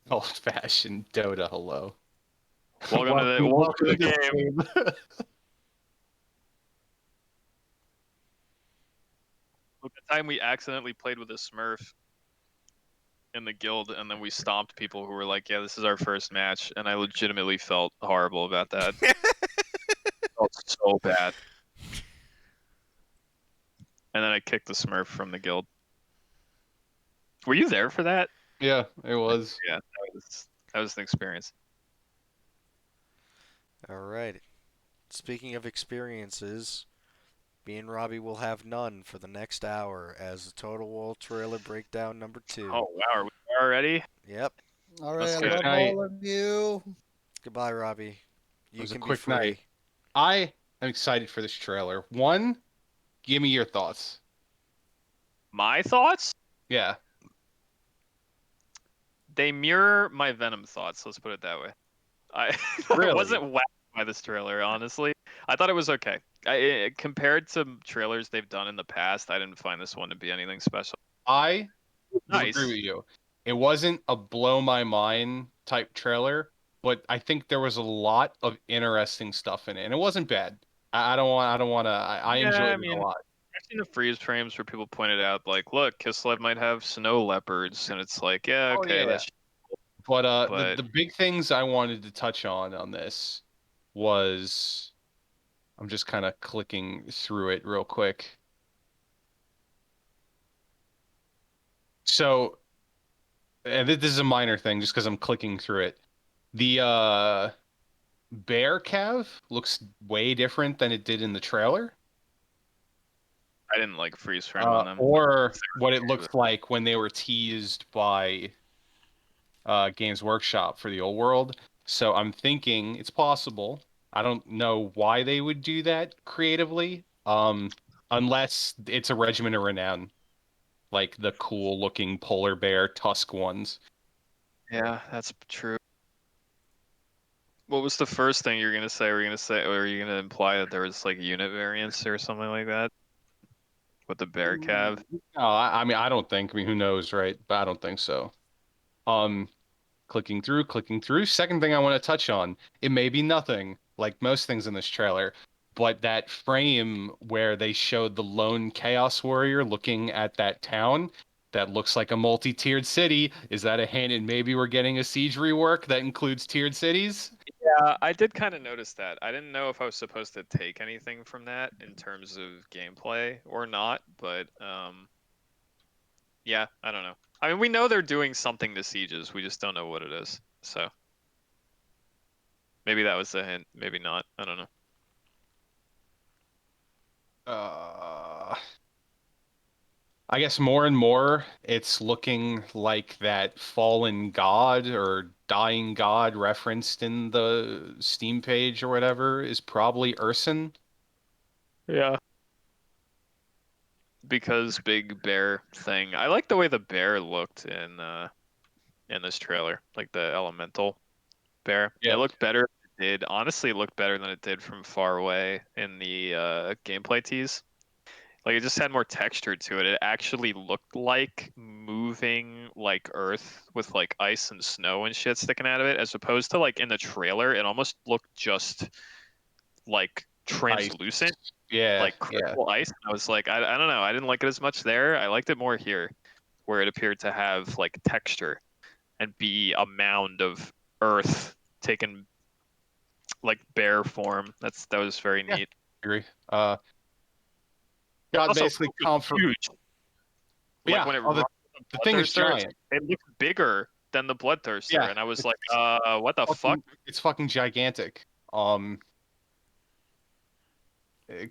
Old-fashioned Dota hello. Welcome to the game. Look, the time we accidentally played with a Smurf in the guild, and then we stomped people who were like, "Yeah, this is our first match," and I legitimately felt horrible about that. Felt so bad. And then I kicked the Smurf from the guild. Were you there for that? Yeah, it was. Yeah, that was an experience. All right. Speaking of experiences, me and Robbie will have none for the next hour as the Total War trailer breakdown number 2. Oh wow, are we already? Yep. All right, That's I good. love Night. all of you. Goodbye, Robbie. It You was a can be quick free. night. I am excited for this trailer. One, give me your thoughts. My thoughts? Yeah. They mirror my Venom thoughts. Let's put it that way. I Really? I wasn't wowed by this trailer, honestly. I thought it was okay. Compared to trailers they've done in the past, I didn't find this one to be anything special. I will Nice. agree with you. It wasn't a blow my mind type trailer, but I think there was a lot of interesting stuff in it, and it wasn't bad. I don't want to. I Yeah, enjoyed I it a mean, lot. I've seen the freeze frames where people pointed out, like, look, Kislev might have snow leopards, and it's like, yeah, Oh okay, yeah. that's. But But the big things I wanted to touch on this was I'm just kind of clicking through it real quick. So, and this is a minor thing just because I'm clicking through it. The bear cav looks way different than it did in the trailer. I didn't like freeze frame on them. Or what it looked like when they were teased by Games Workshop for the old world. So I'm thinking it's possible. I don't know why they would do that creatively, unless it's a Regiment of Renown, like the cool looking polar bear tusk ones. Yeah, that's true. What was the first thing you were gonna say? Were you gonna say, or were you gonna imply that there was like unit variants or something like that with the bear cav? No, I mean I don't think. I mean, who knows, right? But I don't think so. Um, clicking through, clicking through. Second thing I want to touch on, it may be nothing, like most things in this trailer, but that frame where they showed the lone Chaos Warrior looking at that town that looks like a multi-tiered city, is that a hint? And maybe we're getting a Siege rework that includes tiered cities? Yeah, I did kind of notice that. I didn't know if I was supposed to take anything from that in terms of gameplay or not, but yeah, I don't know. I mean, we know they're doing something to sieges. We just don't know what it is. So maybe that was a hint. Maybe not. I don't know. I guess more and more it's looking like that fallen god or dying god referenced in the Steam page or whatever is probably Urson. Yeah. Because big bear thing. I like the way the bear looked in this trailer, like the elemental Bear. Yeah. It looked better than it did. Honestly, it looked better than it did from far away in the gameplay tease. Like it just had more texture to it. It actually looked like moving like Earth with like ice and snow and shit sticking out of it, as opposed to like in the trailer, it almost looked just like Ice. translucent, Yeah. like Yeah. crystal ice. And I was like, I don't know. I didn't like it as much there. I liked it more here, where it appeared to have like texture and be a mound of Earth taken like bear form. That was very Yeah. neat. Agree. Got Also, basically it was comfort. huge. Like Yeah. when it Oh, runs the the thing is bloodthirster, giant. it looks bigger than the bloodthirster, Yeah. and I was It's like, what the fuck? fucking. It's fucking gigantic.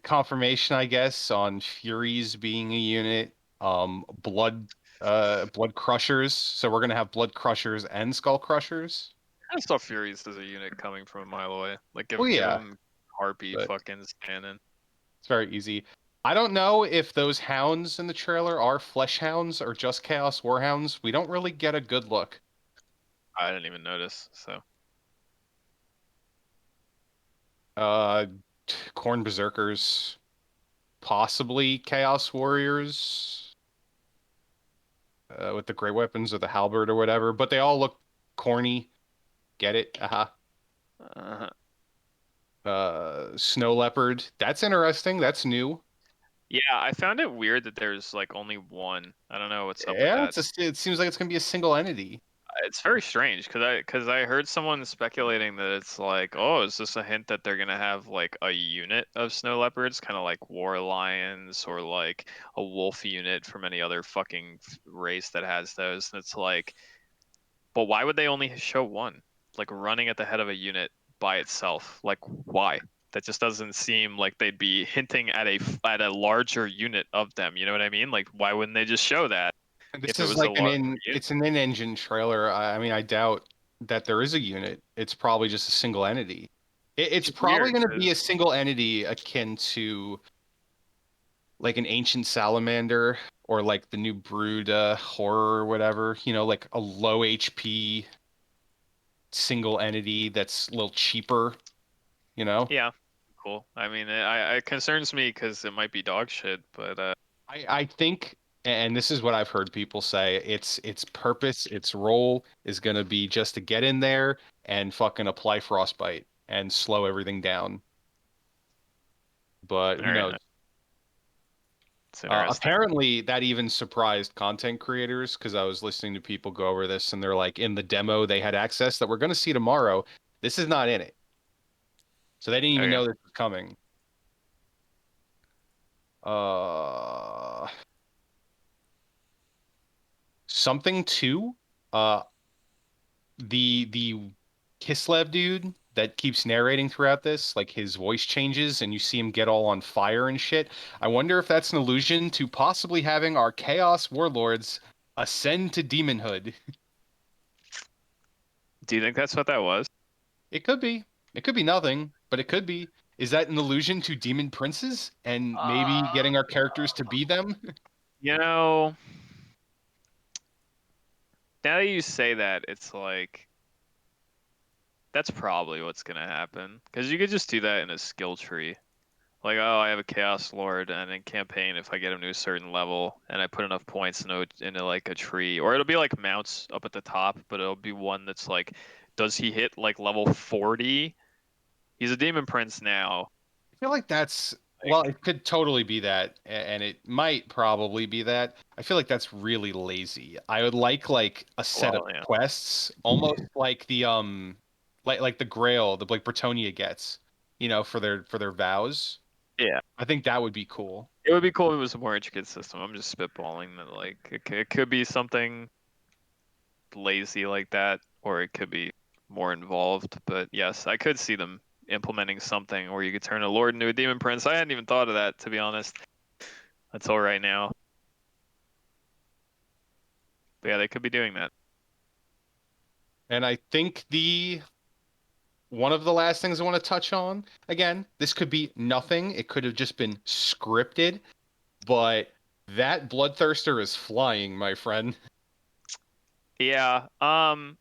Confirmation, I guess, on Furies being a unit. Blood Crushers. So we're gonna have Blood Crushers and Skull Crushers. I saw Furies as a unit coming from a mile away. Like Well, give yeah, him Harpy but fucking standing. it's very easy. I don't know if those hounds in the trailer are flesh hounds or just Chaos Warhounds. We don't really get a good look. I didn't even notice. So Uh, Corn Berserkers, possibly Chaos Warriors, with the great weapons or the halberd or whatever, but they all look corny. Get it? uh, Snow Leopard. That's interesting. That's new. yeah, I found it weird that there's like only one. I don't know what's up with Yeah, that. it seems like it's gonna be a single entity. It's very strange because I heard someone speculating that it's like, oh, is this a hint that they're gonna have like a unit of snow leopards, kind of like war lions or like a wolf unit from any other fucking race that has those? And it's like, but why would they only show one? Like running at the head of a unit by itself? Like why? That just doesn't seem like they'd be hinting at a larger unit of them. You know what I mean? Like why wouldn't they just show that This if it is was a like large unit? it's an in-engine trailer. I mean, I doubt that there is a unit. It's probably just a single entity. It's It's probably weird going to be a because single entity akin to like an ancient salamander or like the new brood horror or whatever. You know, like a low HP single entity that's a little cheaper. You know, yeah, cool. I mean, it concerns me because it might be dog shit, but I think, and this is what I've heard people say, its purpose, its role is gonna be just to get in there and fucking apply frostbite and slow everything down. But all who right, knows? it's interesting. Apparently, that even surprised content creators because I was listening to people go over this, and they're like, in the demo they had access that we're gonna see tomorrow. This is not in it, so they didn't even Okay, know this was coming. Uh, something too. Uh, the Kislev dude that keeps narrating throughout this, like his voice changes and you see him get all on fire and shit. I wonder if that's an allusion to possibly having our Chaos Warlords ascend to demonhood. do you think that's what that was? It could be. It could be nothing, but it could be. Is that an allusion to demon princes and maybe Uh, getting our characters to be them? you know, now that you say that, it's like that's probably what's gonna happen because you could just do that in a skill tree. Like, oh, I have a Chaos Lord, and in campaign, if I get him to a certain level and I put enough points into like a tree, or it'll be like mounts up at the top, but it'll be one that's like, does he hit like level 40? He's a Demon Prince now. I feel like that's well, Like, it could totally be that, and it might probably be that. I feel like that's really lazy. I would like a set of well, yeah, quests, almost like the like the Grail, the like Bretonia gets, you know, for their vows. yeah. I think that would be cool. It would be cool if it was a more intricate system. I'm just spitballing that like it could be something lazy like that, or it could be more involved. But yes, I could see them implementing something where you could turn a lord into a demon prince. I hadn't even thought of that, to be honest, until right now. But yeah, they could be doing that. And I think the one of the last things I want to touch on, again, this could be nothing. It could have just been scripted, but that Bloodthirster is flying, my friend. Yeah.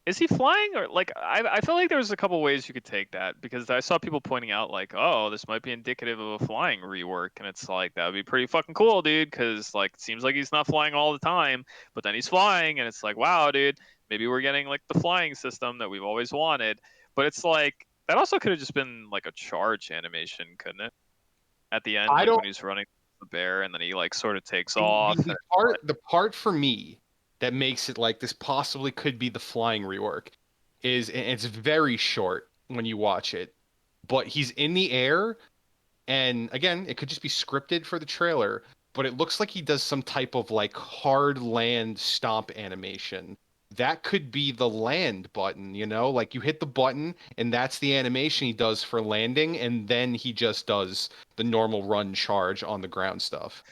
Is he flying or like I feel like there was a couple ways you could take that because I saw people pointing out like, oh, this might be indicative of a flying rework, and it's like that would be pretty fucking cool, dude, because like it seems like he's not flying all the time, but then he's flying, and it's like, wow, dude, maybe we're getting like the flying system that we've always wanted. But it's like that also could have just been like a charge animation, couldn't it? At the end, I like don't when he's running the bear, and then he like sort of takes the, off. the, And the part for me that makes it like this possibly could be the flying rework is and it's very short when you watch it, but he's in the air. And again, it could just be scripted for the trailer, but it looks like he does some type of like hard land stomp animation. That could be the land button, you know? Like you hit the button and that's the animation he does for landing, and then he just does the normal run charge on the ground stuff.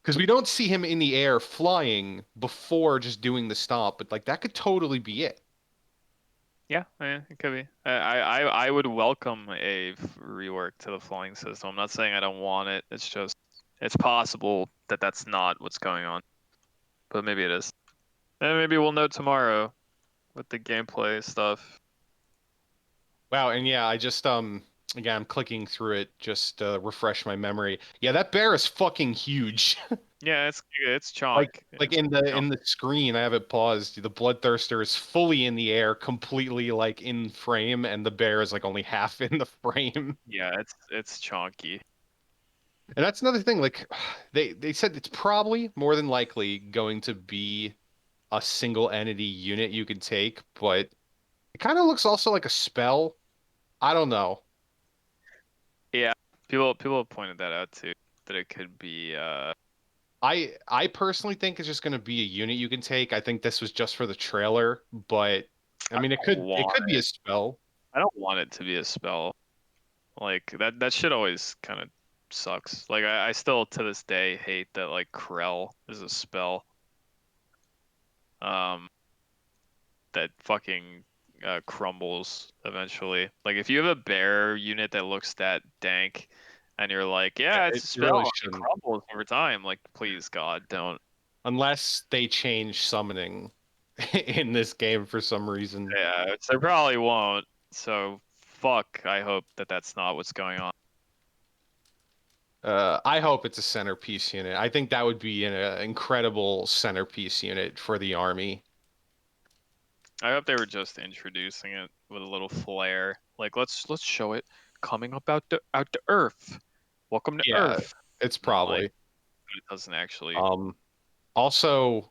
Because we don't see him in the air flying before just doing the stomp, but like that could totally be it. yeah, it could be. I would welcome a rework to the flying system. I'm not saying I don't want it. It's just it's possible that that's not what's going on, but maybe it is. And maybe we'll know tomorrow with the gameplay stuff. Wow, and yeah, I just again I'm clicking through it just to refresh my memory. Yeah, that bear is fucking huge. Yeah, it's chonk. Like It's chonk. in the screen, I have it paused. The bloodthirster is fully in the air, completely like in frame, and the bear is like only half in the frame. Yeah, it's chonky. And that's another thing. Like they said it's probably more than likely going to be a single entity unit you can take, but it kind of looks also like a spell. I don't know. Yeah, people have pointed that out too, that it could be. I personally think it's just going to be a unit you can take. I think this was just for the trailer, but I I mean don't it want could be a spell. I don't want it to be a spell. Like that shit always kind of sucks. Like I still to this day hate that like Krell is a spell. Um, that fucking crumbles eventually. Like if you have a bear unit that looks that dank, and you're like, yeah, it's a You really spell, it shouldn't, crumbles over time. Like please God, don't. unless they change summoning in this game for some reason. Yeah, they probably won't. So fuck. I hope that that's not what's going on. I hope it's a centerpiece unit. I think that would be an incredible centerpiece unit for the army. I hope they were just introducing it with a little flair. Like let's show it coming up out to Earth. Welcome to Yeah, Earth. it's And then like probably. it doesn't actually. Um, Also,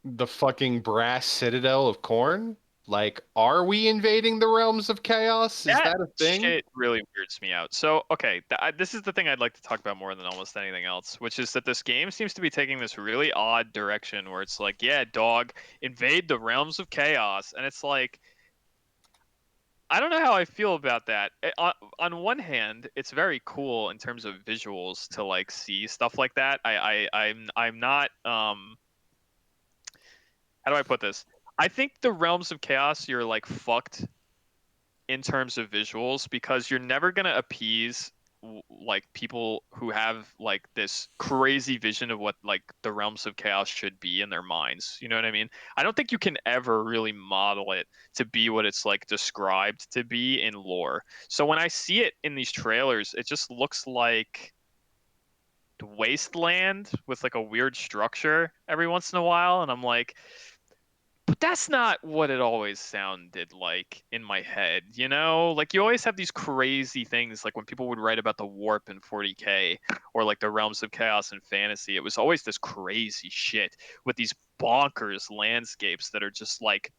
the fucking brass citadel of corn. Like, are we invading the realms of chaos? Is That that a thing? shit really weirds me out. So, okay, this is the thing I'd like to talk about more than almost anything else, which is that this game seems to be taking this really odd direction where it's like, yeah, dog, invade the realms of chaos, and it's like, I don't know how I feel about that. On one hand, it's very cool in terms of visuals to like see stuff like that. I'm not how do I put this? I think the realms of chaos, you're like fucked in terms of visuals because you're never going to appease like people who have like this crazy vision of what like the realms of chaos should be in their minds. You know what I mean? I don't think you can ever really model it to be what it's like described to be in lore. So when I see it in these trailers, it just looks like wasteland with like a weird structure every once in a while, and I'm like, but that's not what it always sounded like in my head, you know? Like you always have these crazy things, like when people would write about the warp in 40K or like the realms of chaos and fantasy, it was always this crazy shit with these bonkers landscapes that are just like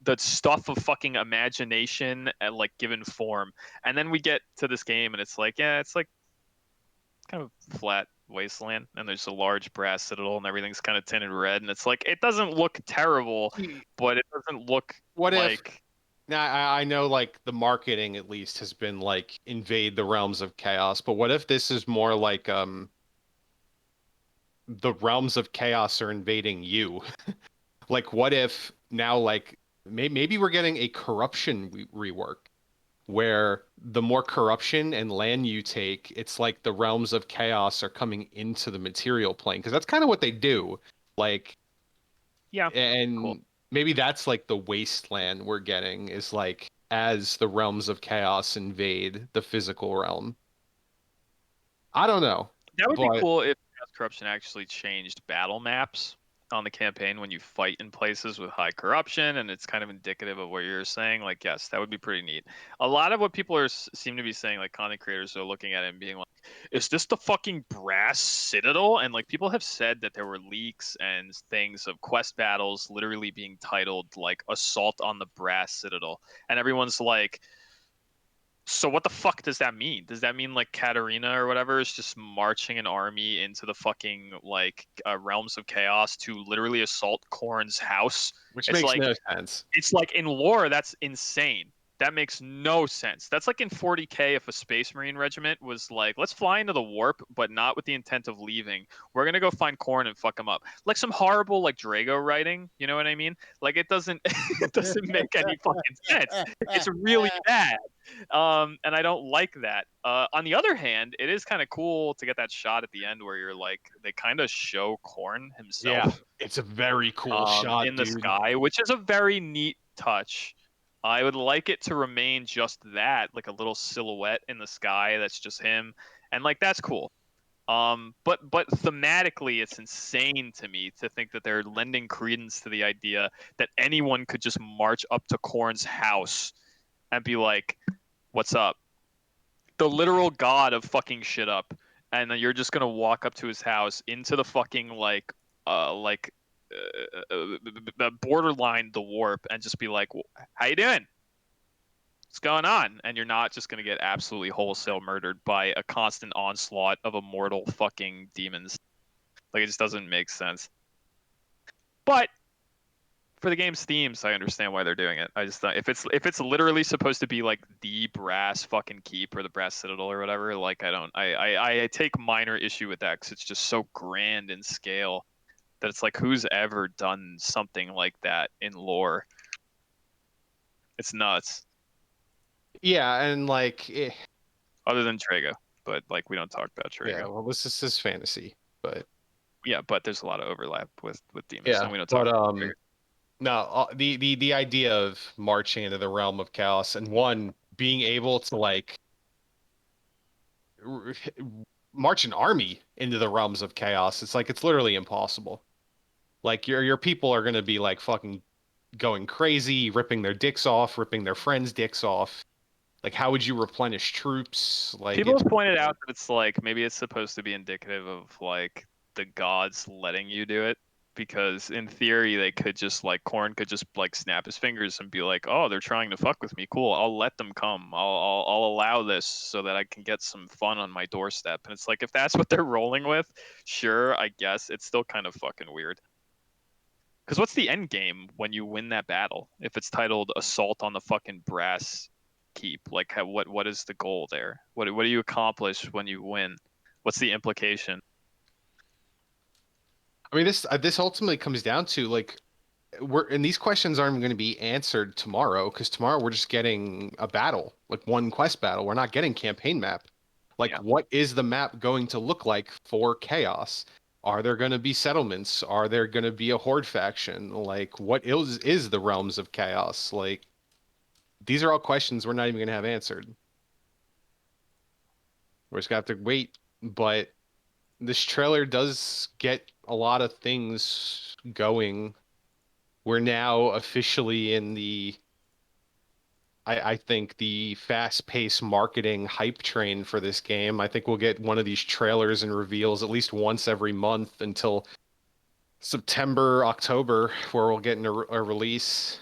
the stuff of fucking imagination and like given form. And then we get to this game and it's like, yeah, it's like kind of flat wasteland and there's a large brass citadel and everything's kind of tinted red and it's like it doesn't look terrible, but it doesn't look What if like now I know like the marketing at least has been like invade the realms of chaos, but what if this is more like the realms of chaos are invading you? Like what if now like maybe we're getting a corruption rework where the more corruption and land you take, it's like the realms of chaos are coming into the material plane because that's kind of what they do. Like Yeah. And Cool. maybe that's like the wasteland we're getting is like as the realms of chaos invade the physical realm. I don't know, That would be but cool if Chaos Corruption actually changed battle maps on the campaign when you fight in places with high corruption, and it's kind of indicative of what you're saying. Like, yes, that would be pretty neat. A lot of what people are seem to be saying, like content creators are looking at it and being like, "Is this the fucking brass citadel?" And like people have said that there were leaks and things of quest battles literally being titled like "Assault on the Brass Citadel," and everyone's like, so what the fuck does that mean? Does that mean like Katarina or whatever is just marching an army into the fucking like realms of chaos to literally assault Korn's house? which It's makes like no sense. it's like in lore that's insane. That makes no sense. That's like in 40K if a Space Marine regiment was like, let's fly into the warp, but not with the intent of leaving. We're gonna go find Korn and fuck him up. Like some horrible like Drago writing. You know what I mean? Like it doesn't it doesn't make any fucking sense. It's really bad. And I don't like that. On the other hand, it is kind of cool to get that shot at the end where you're like, they kind of show Korn Yeah, himself it's a very cool shot, in the dude. sky, which is a very neat touch. I would like it to remain just that, like a little silhouette in the sky that's just him, and like that's cool. But thematically, it's insane to me to think that they're lending credence to the idea that anyone could just march up to Korn's house and be like, "What's up?" The literal god of fucking shit up, and then you're just gonna walk up to his house into the fucking like borderline the warp and just be like, "How you doing? What's going on?" And you're not just gonna get absolutely wholesale murdered by a constant onslaught of immortal fucking demons. Like it just doesn't make sense. But for the game's themes, I understand why they're doing it. I just thought if it's literally supposed to be like the brass fucking keep or the brass citadel or whatever, like I don't I take minor issue with that because it's just so grand in scale that it's like who's ever done something like that in lore? It's nuts. Yeah, and like, Other than Trago, but like we don't talk about yeah, Trago. well, this is fantasy, but Yeah, but there's a lot of overlap with demons, yeah, and we don't talk but about Trago. no, the idea of marching into the realm of chaos and one being able to like r- march an army into the realms of chaos, it's like it's literally impossible. Like your people are gonna be like fucking going crazy, ripping their dicks off, ripping their friends' dicks off. Like, how would you replenish troops? Like, People it, have pointed out that it's like maybe it's supposed to be indicative of like the gods letting you do it because in theory they could just like Korn could just like snap his fingers and be like, "Oh, they're trying to fuck with me. Cool. I'll let them come. I'll allow this so that I can get some fun on my doorstep." And it's like if that's what they're rolling with, sure, I guess it's still kind of fucking weird. Because what's the end game when you win that battle? If it's titled "Assault on the fucking Brass Keep," like what is the goal there? What do you accomplish when you win? What's the implication? I mean, this ultimately comes down to like we're and these questions aren't going to be answered tomorrow because tomorrow we're just getting a battle, like one quest battle. We're not getting campaign map. Like, Yeah, what is the map going to look like for chaos? Are there going to be settlements? Are there going to be a horde faction? Like, what is the realms of chaos? Like, these are all questions we're not even going to have answered. We're just going to have to wait. But this trailer does get a lot of things going. We're now officially in I think the fast-paced marketing hype train for this game. I think we'll get one of these trailers and reveals at least once every month until September, October, where we'll get a release.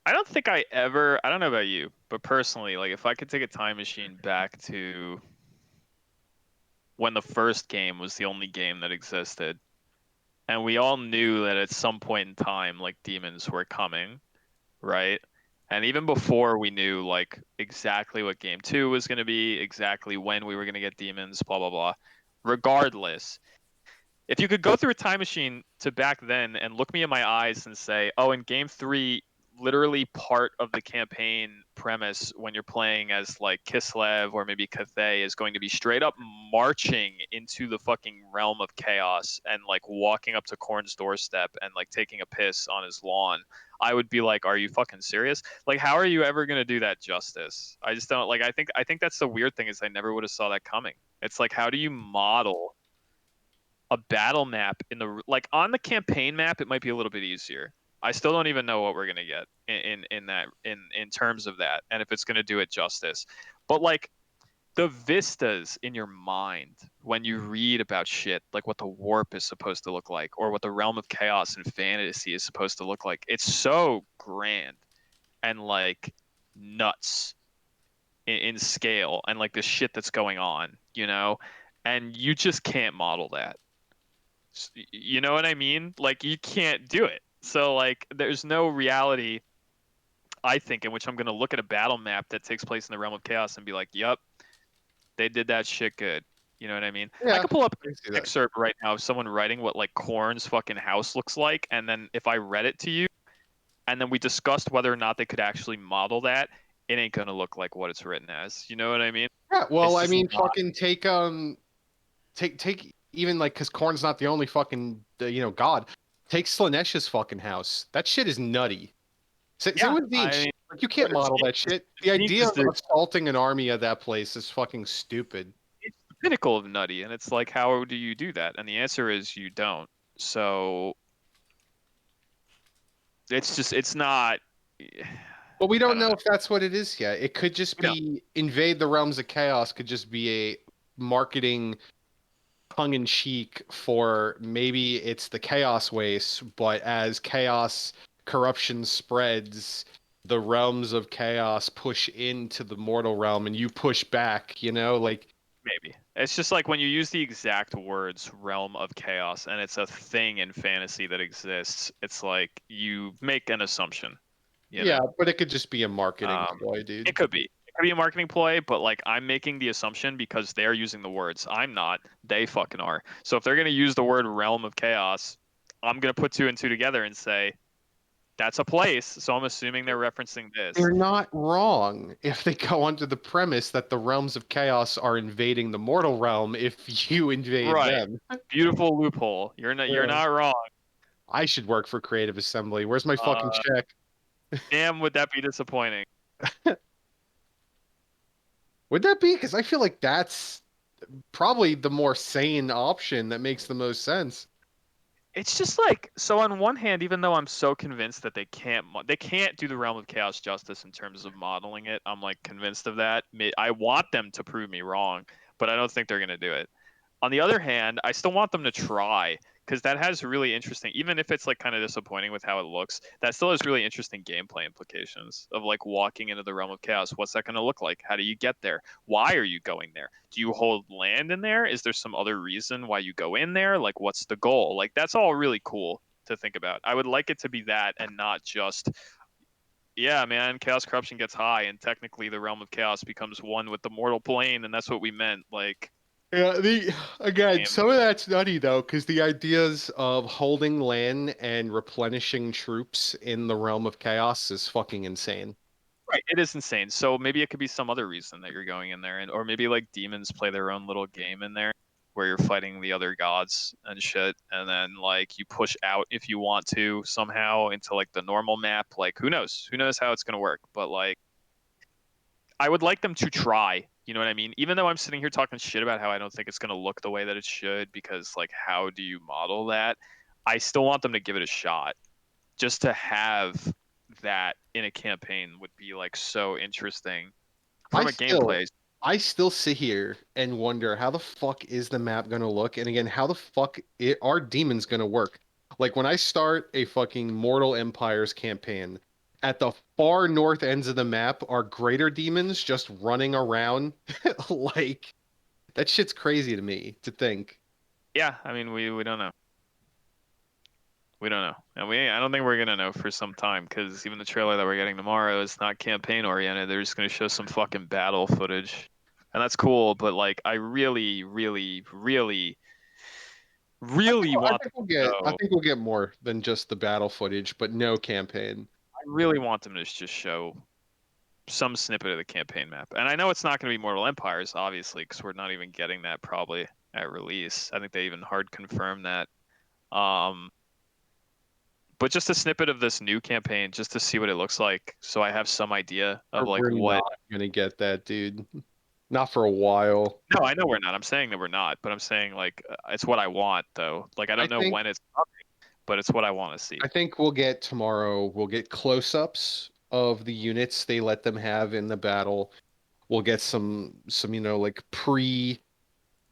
I don't think I don't know about you, but personally, like if I could take a time machine back to when the first game was the only game that existed, and we all knew that at some point in time, like demons were coming, right? And even before we knew like exactly what game two was going to be, exactly when we were going to get demons, blah blah blah. Regardless, if you could go through a time machine to back then and look me in my eyes and say, "Oh, in game three, literally part of the campaign premise when you're playing as like Kislev or maybe Cathay is going to be straight up marching into the fucking realm of chaos and like walking up to Korn's doorstep and like taking a piss on his lawn, I would be like, are you fucking serious? Like, how are you ever going to do that justice? I just don't like. I think that's the weird thing is I never would have saw that coming. It's like, how do you model a battle map in the like on the campaign map? It might be a little bit easier. I still don't even know what we're gonna get in that in terms of that, and if it's gonna do it justice. But like the vistas in your mind when you read about shit like what the warp is supposed to look like or what the realm of chaos and fantasy is supposed to look like, it's so grand and like nuts in scale and like the shit that's going on, and you just can't model that. You know what I mean? Like you can't do it. So like there's no reality, I think, in which I'm gonna look at a battle map that takes place in the realm of chaos and be like, "Yep, they did that shit good." You know what I mean? I Yeah, could pull up I an can see that. excerpt right now of someone writing what like Korn's fucking house looks like, and then if I read it to you, and then we discussed whether or not they could actually model that, it ain't gonna look like what it's written as. You know what I mean? Yeah, well, It's I just mean, not. fucking take even like because Korn's not the only fucking god. Take Slanesh's fucking house. That shit is nutty. Same Yeah, with I Zinch. mean, Like you can't model that shit. The Zinch idea is of assaulting an army of that place is fucking stupid. it's the pinnacle of nutty, and it's like, how do you do that? And the answer is you don't. So it's not. But we I don't don't know know. if that's what it is yet. It could just We don't. be invade the realms of chaos. Could just be a marketing tongue in cheek for maybe it's the chaos waste, but as chaos corruption spreads, the realms of chaos push into the mortal realm and you push back, like Maybe it's just like when you use the exact words "realm of chaos" and it's a thing in fantasy that exists. It's like you make an assumption. You yeah, know. but it could just be a marketing Um, ploy, dude. it could be. It could be a marketing play, but like I'm making the assumption because they're using the words. I'm not. They fucking are. So if they're gonna use the word realm of chaos, I'm gonna put two and two together and say that's a place. So I'm assuming they're referencing this. They're not wrong if they go under the premise that the realms of chaos are invading the mortal realm if you invade Right. them. Beautiful loophole. You're not. You're Yeah. not wrong. I should work for Creative Assembly. Where's my fucking Uh, check? damn, would that be disappointing? Would that be? Because I feel like that's probably the more sane option that makes the most sense. It's just like so. On one hand, even though I'm so convinced that they can't do the realm of chaos justice in terms of modeling it. I'm like convinced of that. I want them to prove me wrong, but I don't think they're gonna do it. On the other hand, I still want them to try because that has really interesting, even if it's like kind of disappointing with how it looks, that still has really interesting gameplay implications of like walking into the realm of chaos. What's that going to look like? How do you get there? Why are you going there? Do you hold land in there? Is there some other reason why you go in there? Like, what's the goal? Like, that's all really cool to think about. I would like it to be that and not just, yeah, man, chaos corruption gets high and technically the realm of chaos becomes one with the mortal plane, and that's what we meant. Like, Yeah, again, damn. some of that's nutty though, because the ideas of holding land and replenishing troops in the realm of chaos is fucking insane. Right, it is insane. So maybe it could be some other reason that you're going in there, and or maybe like demons play their own little game in there where you're fighting the other gods and shit, and then like you push out if you want to somehow into like the normal map. Like who knows? Who knows how it's gonna work? But like I would like them to try. You know what I mean? Even though I'm sitting here talking shit about how I don't think it's gonna look the way that it should, because like how do you model that? I still want them to give it a shot just to have that in a campaign would be like so interesting I from a still, gameplay. I still sit here and wonder how the fuck is the map gonna look, and again, how the fuck are demons gonna work? Like when I start a fucking Mortal Empires campaign, at the far north ends of the map are greater demons just running around, like that shit's crazy to me to think. Yeah, I mean we don't know. We don't know, and I don't think we're gonna know for some time because even the trailer that we're getting tomorrow is not campaign oriented. They're just gonna show some fucking battle footage, and that's cool. But like, I really, really, really, really I want them think we'll to get, I know. think we'll get more than just the battle footage, but no campaign. I really want them to just show some snippet of the campaign map. And I know it's not going to be Mortal Empires, obviously, because we're not even getting that probably at release. I think they even hard confirmed that. But just a snippet of this new campaign, just to see what it looks like, so I have some idea of like We're what. not gonna get that, dude. Not for a while. No, I know we're not. I'm saying that we're not, but I'm saying like it's what I want though. Like I don't know think when it's coming, but it's what I want to see. I think we'll get tomorrow. We'll get close-ups of the units they let them have in the battle. We'll get some like pre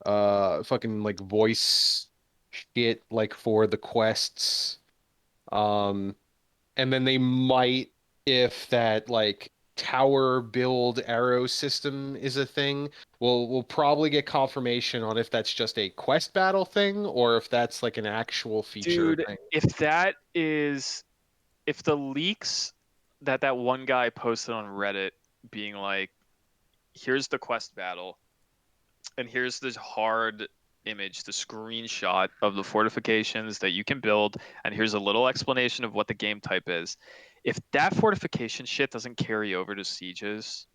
fucking like voice shit like for the quests. Um and then they might, if that like tower build arrow system is a thing, we'll probably get confirmation on if that's just a quest battle thing or if that's like an actual feature Dude, thing. if the leaks that one guy posted on Reddit being like, here's the quest battle, and here's this hard image, the screenshot of the fortifications that you can build, and here's a little explanation of what the game type is. If that fortification shit doesn't carry over to sieges,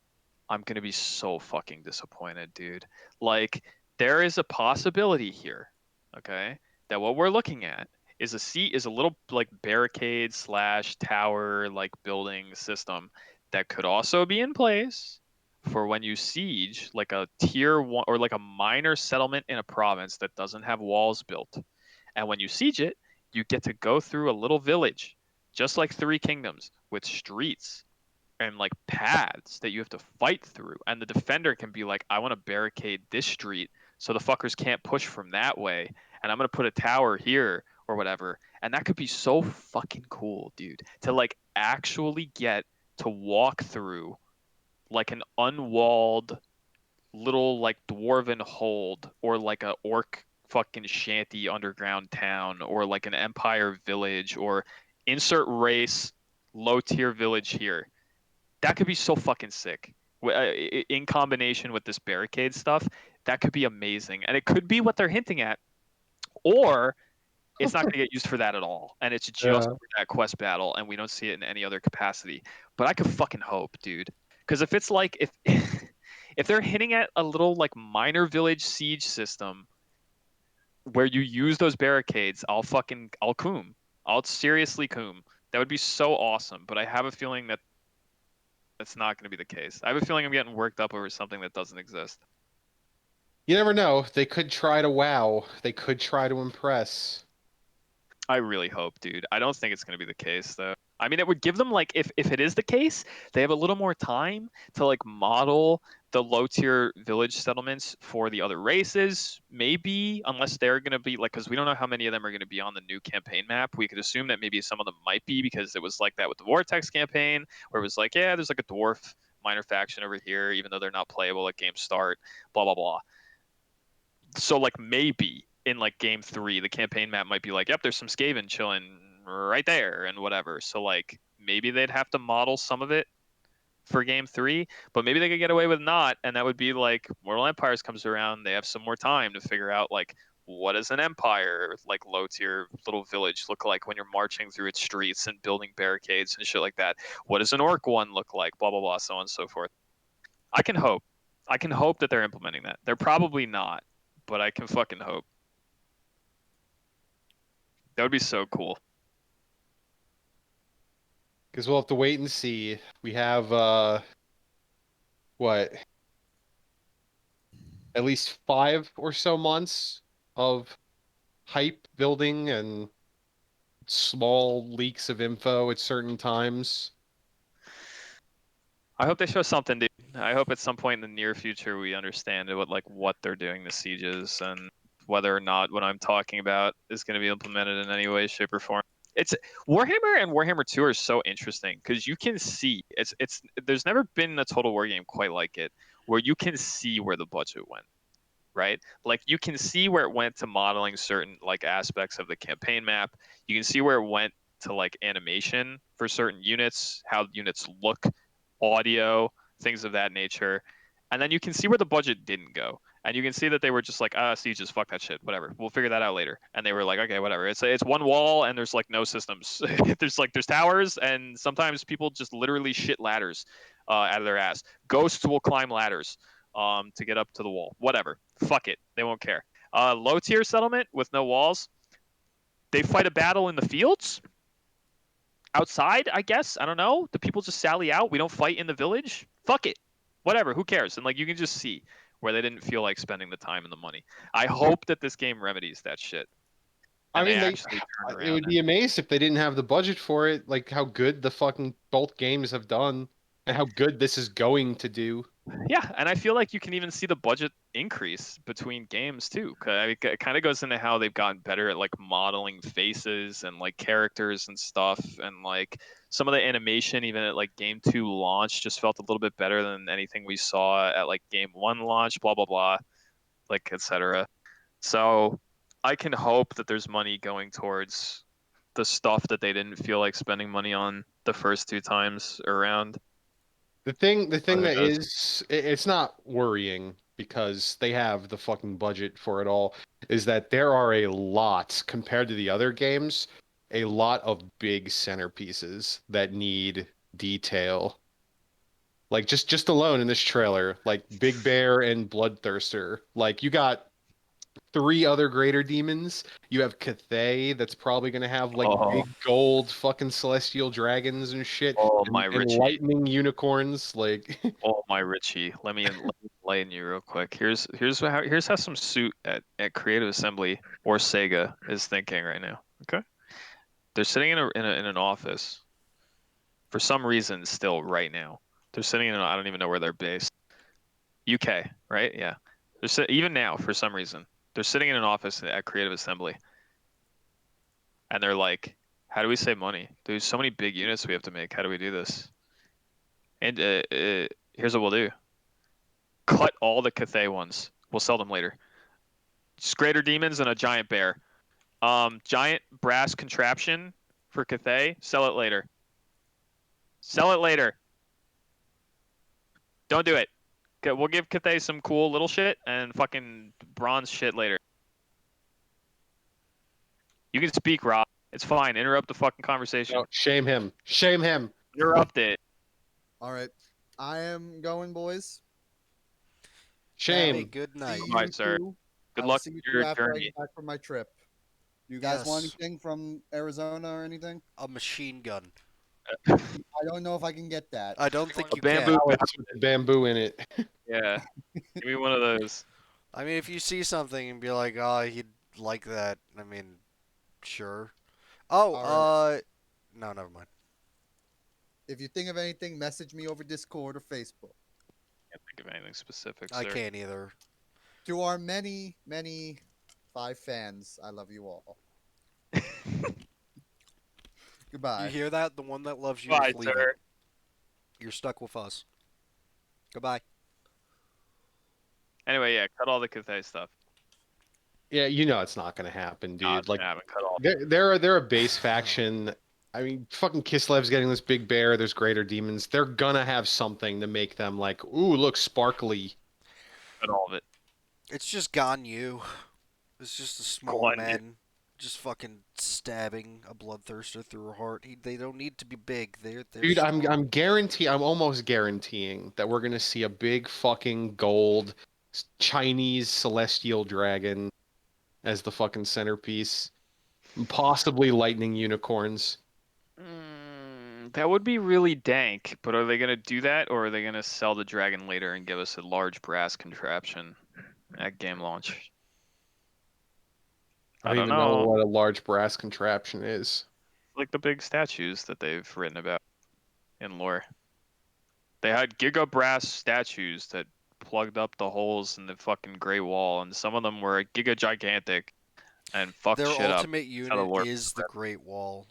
I'm gonna be so fucking disappointed, dude. Like, there is a possibility here, okay, that what we're looking at is a little like barricade slash tower like building system that could also be in place for when you siege like a tier one or like a minor settlement in a province that doesn't have walls built. And when you siege it, you get to go through a little village, just like Three Kingdoms, with streets and like paths that you have to fight through. And the defender can be like, I want to barricade this street so the fuckers can't push from that way. And I'm going to put a tower here or whatever. And that could be so fucking cool, dude, to like actually get to walk through like an unwalled little like dwarven hold or like a orc fucking shanty underground town or like an empire village or insert race low tier village here. That could be so fucking sick. In combination with this barricade stuff, that could be amazing. And it could be what they're hinting at, or it's not going to get used for that at all. And it's just for that quest battle, and we don't see it in any other capacity. But I could fucking hope, dude. Because if it's like, if if they're hinting at a little like minor village siege system where you use those barricades, I'll coom. I'll seriously coom. That would be so awesome. But I have a feeling that that's not going to be the case. I have a feeling I'm getting worked up over something that doesn't exist. You never know. They could try to wow. They could try to impress. I really hope, dude. I don't think it's going to be the case, though. I mean, it would give them like if it is the case, they have a little more time to like model the low tier village settlements for the other races. Maybe unless they're going to be like, because we don't know how many of them are going to be on the new campaign map. We could assume that maybe some of them might be because it was like that with the Vortex campaign, where it was like, yeah, there's like a dwarf minor faction over here, even though they're not playable at game start. Blah blah blah. So like maybe in like game three, the campaign map might be like, yep, there's some Skaven chilling right there and whatever. So like maybe they'd have to model some of it for game three, but maybe they could get away with not, and that would be like Mortal Empires comes around, they have some more time to figure out like what does an empire like low tier little village look like when you're marching through its streets and building barricades and shit like that. What does an orc one look like? Blah blah blah, so on and so forth. I can hope. I can hope that they're implementing that. They're probably not, but I can fucking hope. That would be so cool. Because we'll have to wait and see. We have what? At least 5 or so months of hype building and small leaks of info at certain times. I hope they show something, dude. I hope at some point in the near future we understand what they're doing to sieges and whether or not what I'm talking about is going to be implemented in any way, shape, or form. It's Warhammer and Warhammer 2 are so interesting because you can see it's there's never been a total war game quite like it where you can see where the budget went, right? Like you can see where it went to modeling certain like aspects of the campaign map. You can see where it went to like animation for certain units, how units look, audio, things of that nature. And then you can see where the budget didn't go. And you can see that they were just like, sieges, fuck that shit, whatever. We'll figure that out later. And they were like, okay, whatever. It's one wall and there's like no systems. there's towers and sometimes people just literally shit ladders out of their ass. Ghosts will climb ladders to get up to the wall. Whatever. Fuck it. They won't care. Low tier settlement with no walls. They fight a battle in the fields. Outside, I guess. I don't know. Do people just sally out? We don't fight in the village? Fuck it. Whatever. Who cares? And like you can just see where they didn't feel like spending the time and the money. I hope that this game remedies that shit. And I mean, they actually turn it around. would be amazed if they didn't have the budget for it. Like how good the fucking both games have done, and how good this is going to do. Yeah, and I feel like you can even see the budget increase between games too. I mean, it kind of goes into how they've gotten better at like modeling faces and like characters and stuff, and like some of the animation, even at like Game 2 launch, just felt a little bit better than anything we saw at like Game 1 launch. Blah blah blah, like etc. So I can hope that there's money going towards the stuff that they didn't feel like spending money on the first two times around. The thing Who that knows? is, it's not worrying because they have the fucking budget for it all, is that there are a lot, compared to the other games, a lot of big centerpieces that need detail. Like just alone in this trailer, like Big Bear and Bloodthirster. Like you got three other greater demons. You have Cathay that's probably gonna have like Oh, big gold fucking celestial dragons and shit, oh and, my and Richie. lightning unicorns. Like Oh my Richie, let me enlighten you real quick. Here's how some suit at Creative Assembly or Sega is thinking right now. Okay, they're sitting in an office for some reason still right now. They're sitting in I don't even know where they're based. UK, right? Yeah. Even now for some reason they're sitting in an office at Creative Assembly and they're like, how do we save money? There's so many big units we have to make. How do we do this? And here's what we'll do. Cut all the Cathay ones. We'll sell them later. Just greater demons and a giant bear. Giant brass contraption for Cathay. Sell it later. Sell it later. Don't do it. Okay, we'll give Cathay some cool little shit and fucking bronze shit later. You can speak, Rob. It's fine. Interrupt the fucking conversation. no, shame him. Shame him. Interrupt it. All right, I am going, boys. Have a Shame. good night. See Goodbye, you sir. two. Good I will luck see you with two your after I journey. get back from my trip. Do you guys want Yes. anything from Arizona or anything? A machine gun. I don't know if I can get that. I don't think A you bamboo. can. Pallets with the bamboo in it. Yeah. Give me one of those. I mean, if you see something and be like, oh, he'd like that. I mean, sure. Oh, All right. no, never mind. If you think of anything, message me over Discord or Facebook. Can't think of anything specific, I sir. can't either. To our many, many 5 fans, I love you all. You Goodbye. hear that? The one that loves you Bye, is leaving. sir. You're stuck with us. Goodbye. Anyway, yeah, cut all the Cathay stuff. Yeah, you know it's not gonna happen, No, dude. it's Like gonna happen. Cut all. they're a base faction. I mean, fucking Kislev's getting this big bear. There's greater demons. They're gonna have something to make them like, ooh, look sparkly. Cut all of it. It's just Ganyu. It's just a small Guan Yu. man just fucking stabbing a bloodthirster through her heart. They don't need to be big. They're Dude, small. I'm almost guaranteeing that we're gonna see a big fucking gold Chinese celestial dragon as the fucking centerpiece. Possibly lightning unicorns. That would be really dank, but are they gonna do that, or are they gonna sell the dragon later and give us a large brass contraption at game launch? I don't don't even know know. what a large brass contraption is. Like the big statues that they've written about in lore. They had giga brass statues that plugged up the holes in the fucking Great Wall, and some of them were giga gigantic and fucked Their shit up. ultimate how the unit lore is the Great Wall.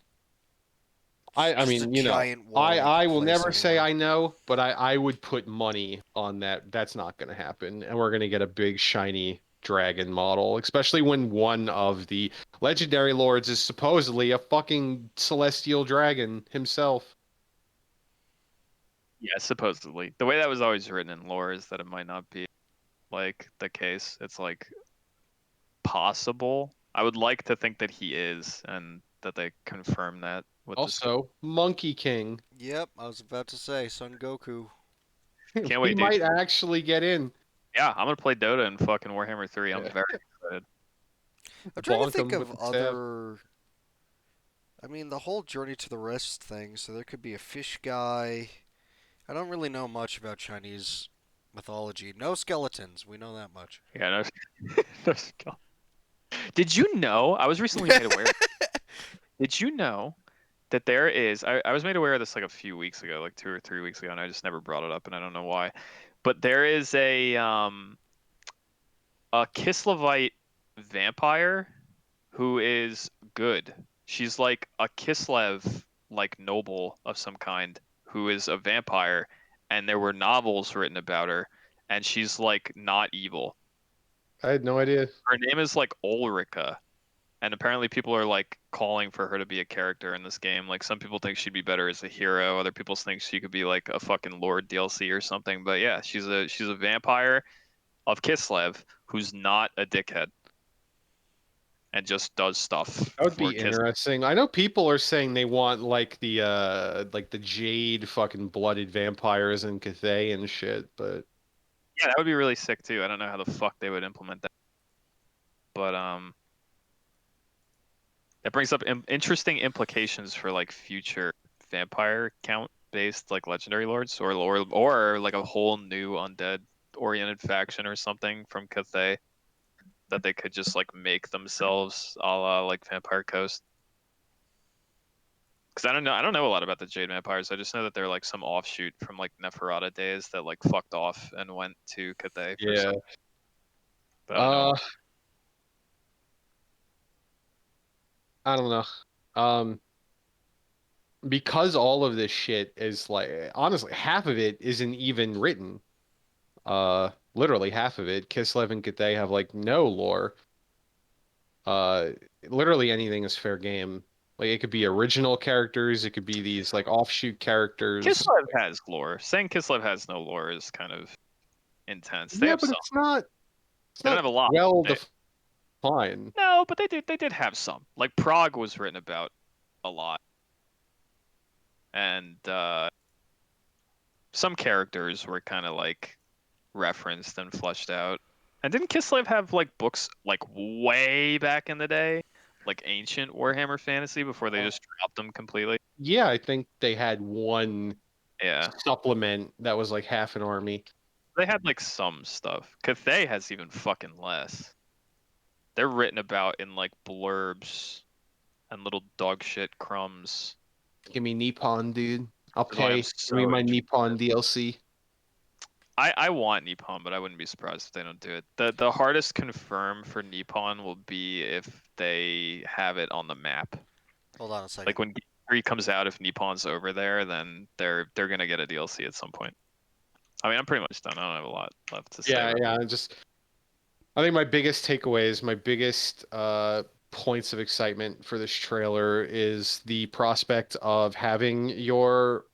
I Just mean, a giant wall I you I can will place never say anywhere. I know, but I would put money on that. That's not going to happen, and we're going to get a big shiny dragon model, especially when one of the legendary lords is supposedly a fucking celestial dragon himself. Yeah, supposedly. The way that was always written in lore is that it might not be. like the case. It's like possible. I would like to think that he is, and that they confirm that with this. Also, Monkey King. Yep, I was about to say Son Goku. Can't He wait, dude. might actually get in. Yeah, I'm gonna play Dota and fucking Warhammer 3. I'm Yeah. very excited. I'm trying to Bonk think him of with the staff. other. I mean, the whole Journey to the West thing. So there could be a fish guy. I don't really know much about Chinese mythology. No skeletons. We know that much. Yeah, no skill. Did you know? I was recently made aware. Did you know that there is? I was made aware of this like a few weeks ago, like 2 or 3 weeks ago, and I just never brought it up, and I don't know why. But there is a Kislevite vampire who is good. She's like a Kislev like noble of some kind who is a vampire, and there were novels written about her, and she's like not evil. I had no idea. Her name is like Ulrika, and apparently people are like calling for her to be a character in this game. Like some people think she'd be better as a hero, other people think she could be like a fucking Lord DLC or something. But yeah, she's a vampire of Kislev who's not a dickhead and just does stuff That would for be Kislev. interesting. I know people are saying they want like the jade fucking blooded vampires in Cathay and shit, but Yeah, that would be really sick too. I don't know how the fuck they would implement that, but that brings up interesting implications for like future vampire count based like legendary lords, or like a whole new undead oriented faction or something from Cathay that they could just like make themselves a la like Vampire Coast. Because I don't know a lot about the Jade Vampires. I just know that they're like some offshoot from like Neferata days that like fucked off and went to Cathay for yeah. some. But I don't know. I don't know. Because all of this shit is like honestly half of it isn't even written. Literally half of it. Kislev and Cathay have like no lore. Uh, Literally anything is fair game. Like it could be original characters, it could be these like offshoot characters. Kislev has lore. Saying Kislev has no lore is kind of intense. They Yeah, have but some. it's not They don't have a lot. well They- defined. no, but they did have some. Like Prague was written about a lot, and some characters were kind of like referenced and fleshed out. And didn't Kislev have like books like way back in the day, like ancient Warhammer Fantasy before they just dropped them completely? Yeah, I think they had one Yeah, supplement that was like half an army. they had like some stuff. Cathay has even fucking less. They're written about in like blurbs and little dog shit crumbs. Give me Nippon, dude. I'll That's why I'm pay. so Give me my interested. Nippon DLC. I want Nippon, but I wouldn't be surprised if they don't do it. The hardest confirm for Nippon will be if they have it on the map. Hold on a second. Like when Game 3 comes out, if Nippon's over there, then they're gonna get a DLC at some point. I mean, I'm pretty much done. I don't have a lot left to say. Yeah, about it. yeah. I think my biggest takeaways, my biggest points of excitement for this trailer is the prospect of having your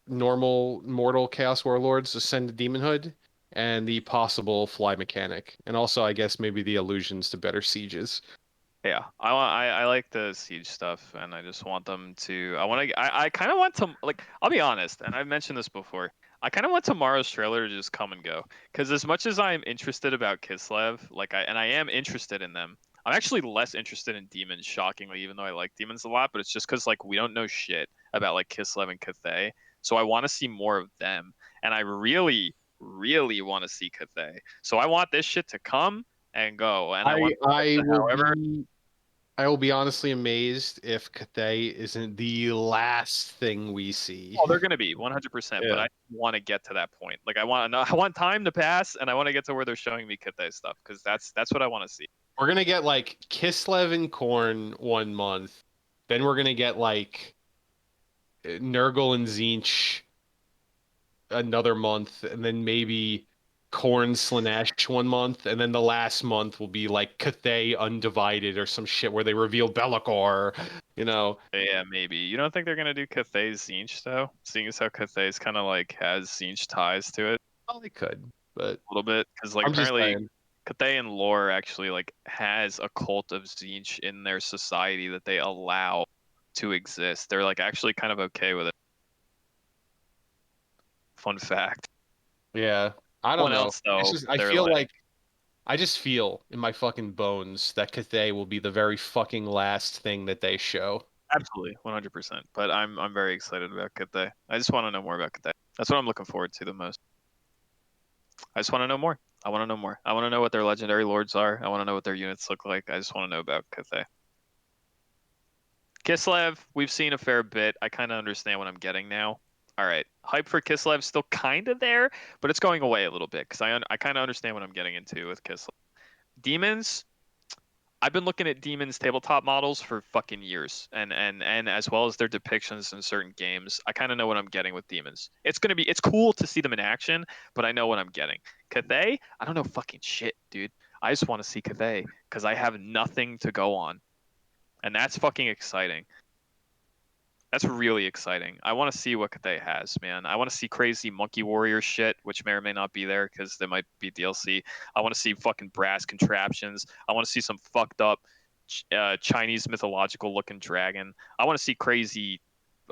normal mortal Chaos Warlords ascend to Demonhood and the possible fly mechanic. And also, I guess, maybe the allusions to better sieges. Yeah, I like the siege stuff, and I just want them to. I kind of want to like. I'll be honest, and I've mentioned this before. I kind of want tomorrow's trailer to just come and go, because as much as I'm interested about Kislev, like I am interested in them. I'm actually less interested in demons, shockingly, even though I like demons a lot. But it's just because like we don't know shit about like Kislev and Cathay, so I want to see more of them, and I really, really want to see Cathay. So I want this shit to come and go, and I want. I will be honestly amazed if Cathay isn't the last thing we see. Oh, they're going to be 100%, but Yeah. I want to get to that point. Like I want time to pass, and I want to get to where they're showing me Cathay stuff, because that's what I want to see. We're gonna get like Kislev and Korn 1 month. Then we're gonna get like Nurgle and Zinch another month, and then maybe Korn Slanesh 1 month, and then the last month will be like Cathay Undivided or some shit where they reveal Be'lakor, you know. Yeah, maybe. You don't think they're going to do Cathay Zinch though, seeing as how Cathay's kind of like has Zinch ties to it? Well, they could. but A little bit, because like I'm just apparently saying. Cathay lore actually like has a cult of Tzeentch in their society that they allow to exist. They're like actually kind of okay with it. Fun fact. Yeah, I don't One know. else It's though, just I they're feel like like I just feel in my fucking bones that Cathay will be the very fucking last thing that they show. absolutely 100%. But I'm very excited about Cathay. I just want to know more about Cathay. That's what I'm looking forward to the most. I just want to know more. I want to know more. I want to know what their legendary lords are. I want to know what their units look like. I just want to know about Cathay. Kislev, we've seen a fair bit. I kind of understand what I'm getting now. All right, hype for Kislev still kind of there, but it's going away a little bit because I kind of understand what I'm getting into with Kislev. Demons, I've been looking at Demons tabletop models for fucking years, and as well as their depictions in certain games. I kind of know what I'm getting with Demons. It's cool to see them in action, but I know what I'm getting. Cathay, I don't know fucking shit, dude. I just want to see Cathay because I have nothing to go on, and that's fucking exciting. That's really exciting. I want to see what Cathay has, man. I want to see crazy Monkey Warrior shit, which may or may not be there because there might be DLC. I want to see fucking brass contraptions. I want to see some fucked up Chinese mythological looking dragon. I want to see crazy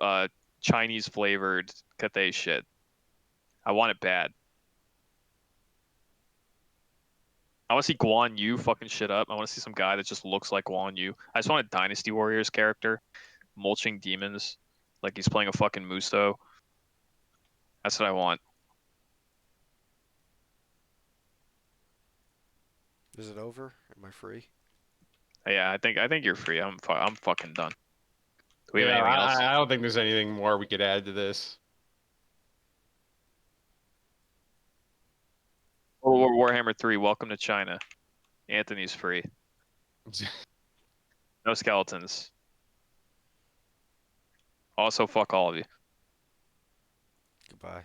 uh, Chinese flavored Cathay shit. I want it bad. I want to see Guan Yu fucking shit up. I want to see some guy that just looks like Guan Yu. I just want a Dynasty Warriors character mulching demons like he's playing a fucking Musto. That's what I want. Is it over? Am I free? Yeah, I think you're free. I'm fucking done. Do we have Yeah, anything else? I don't think there's anything more we could add to this. Oh, Warhammer 3, welcome to China. Anthony's free. No skeletons. Also, fuck all of you. Goodbye.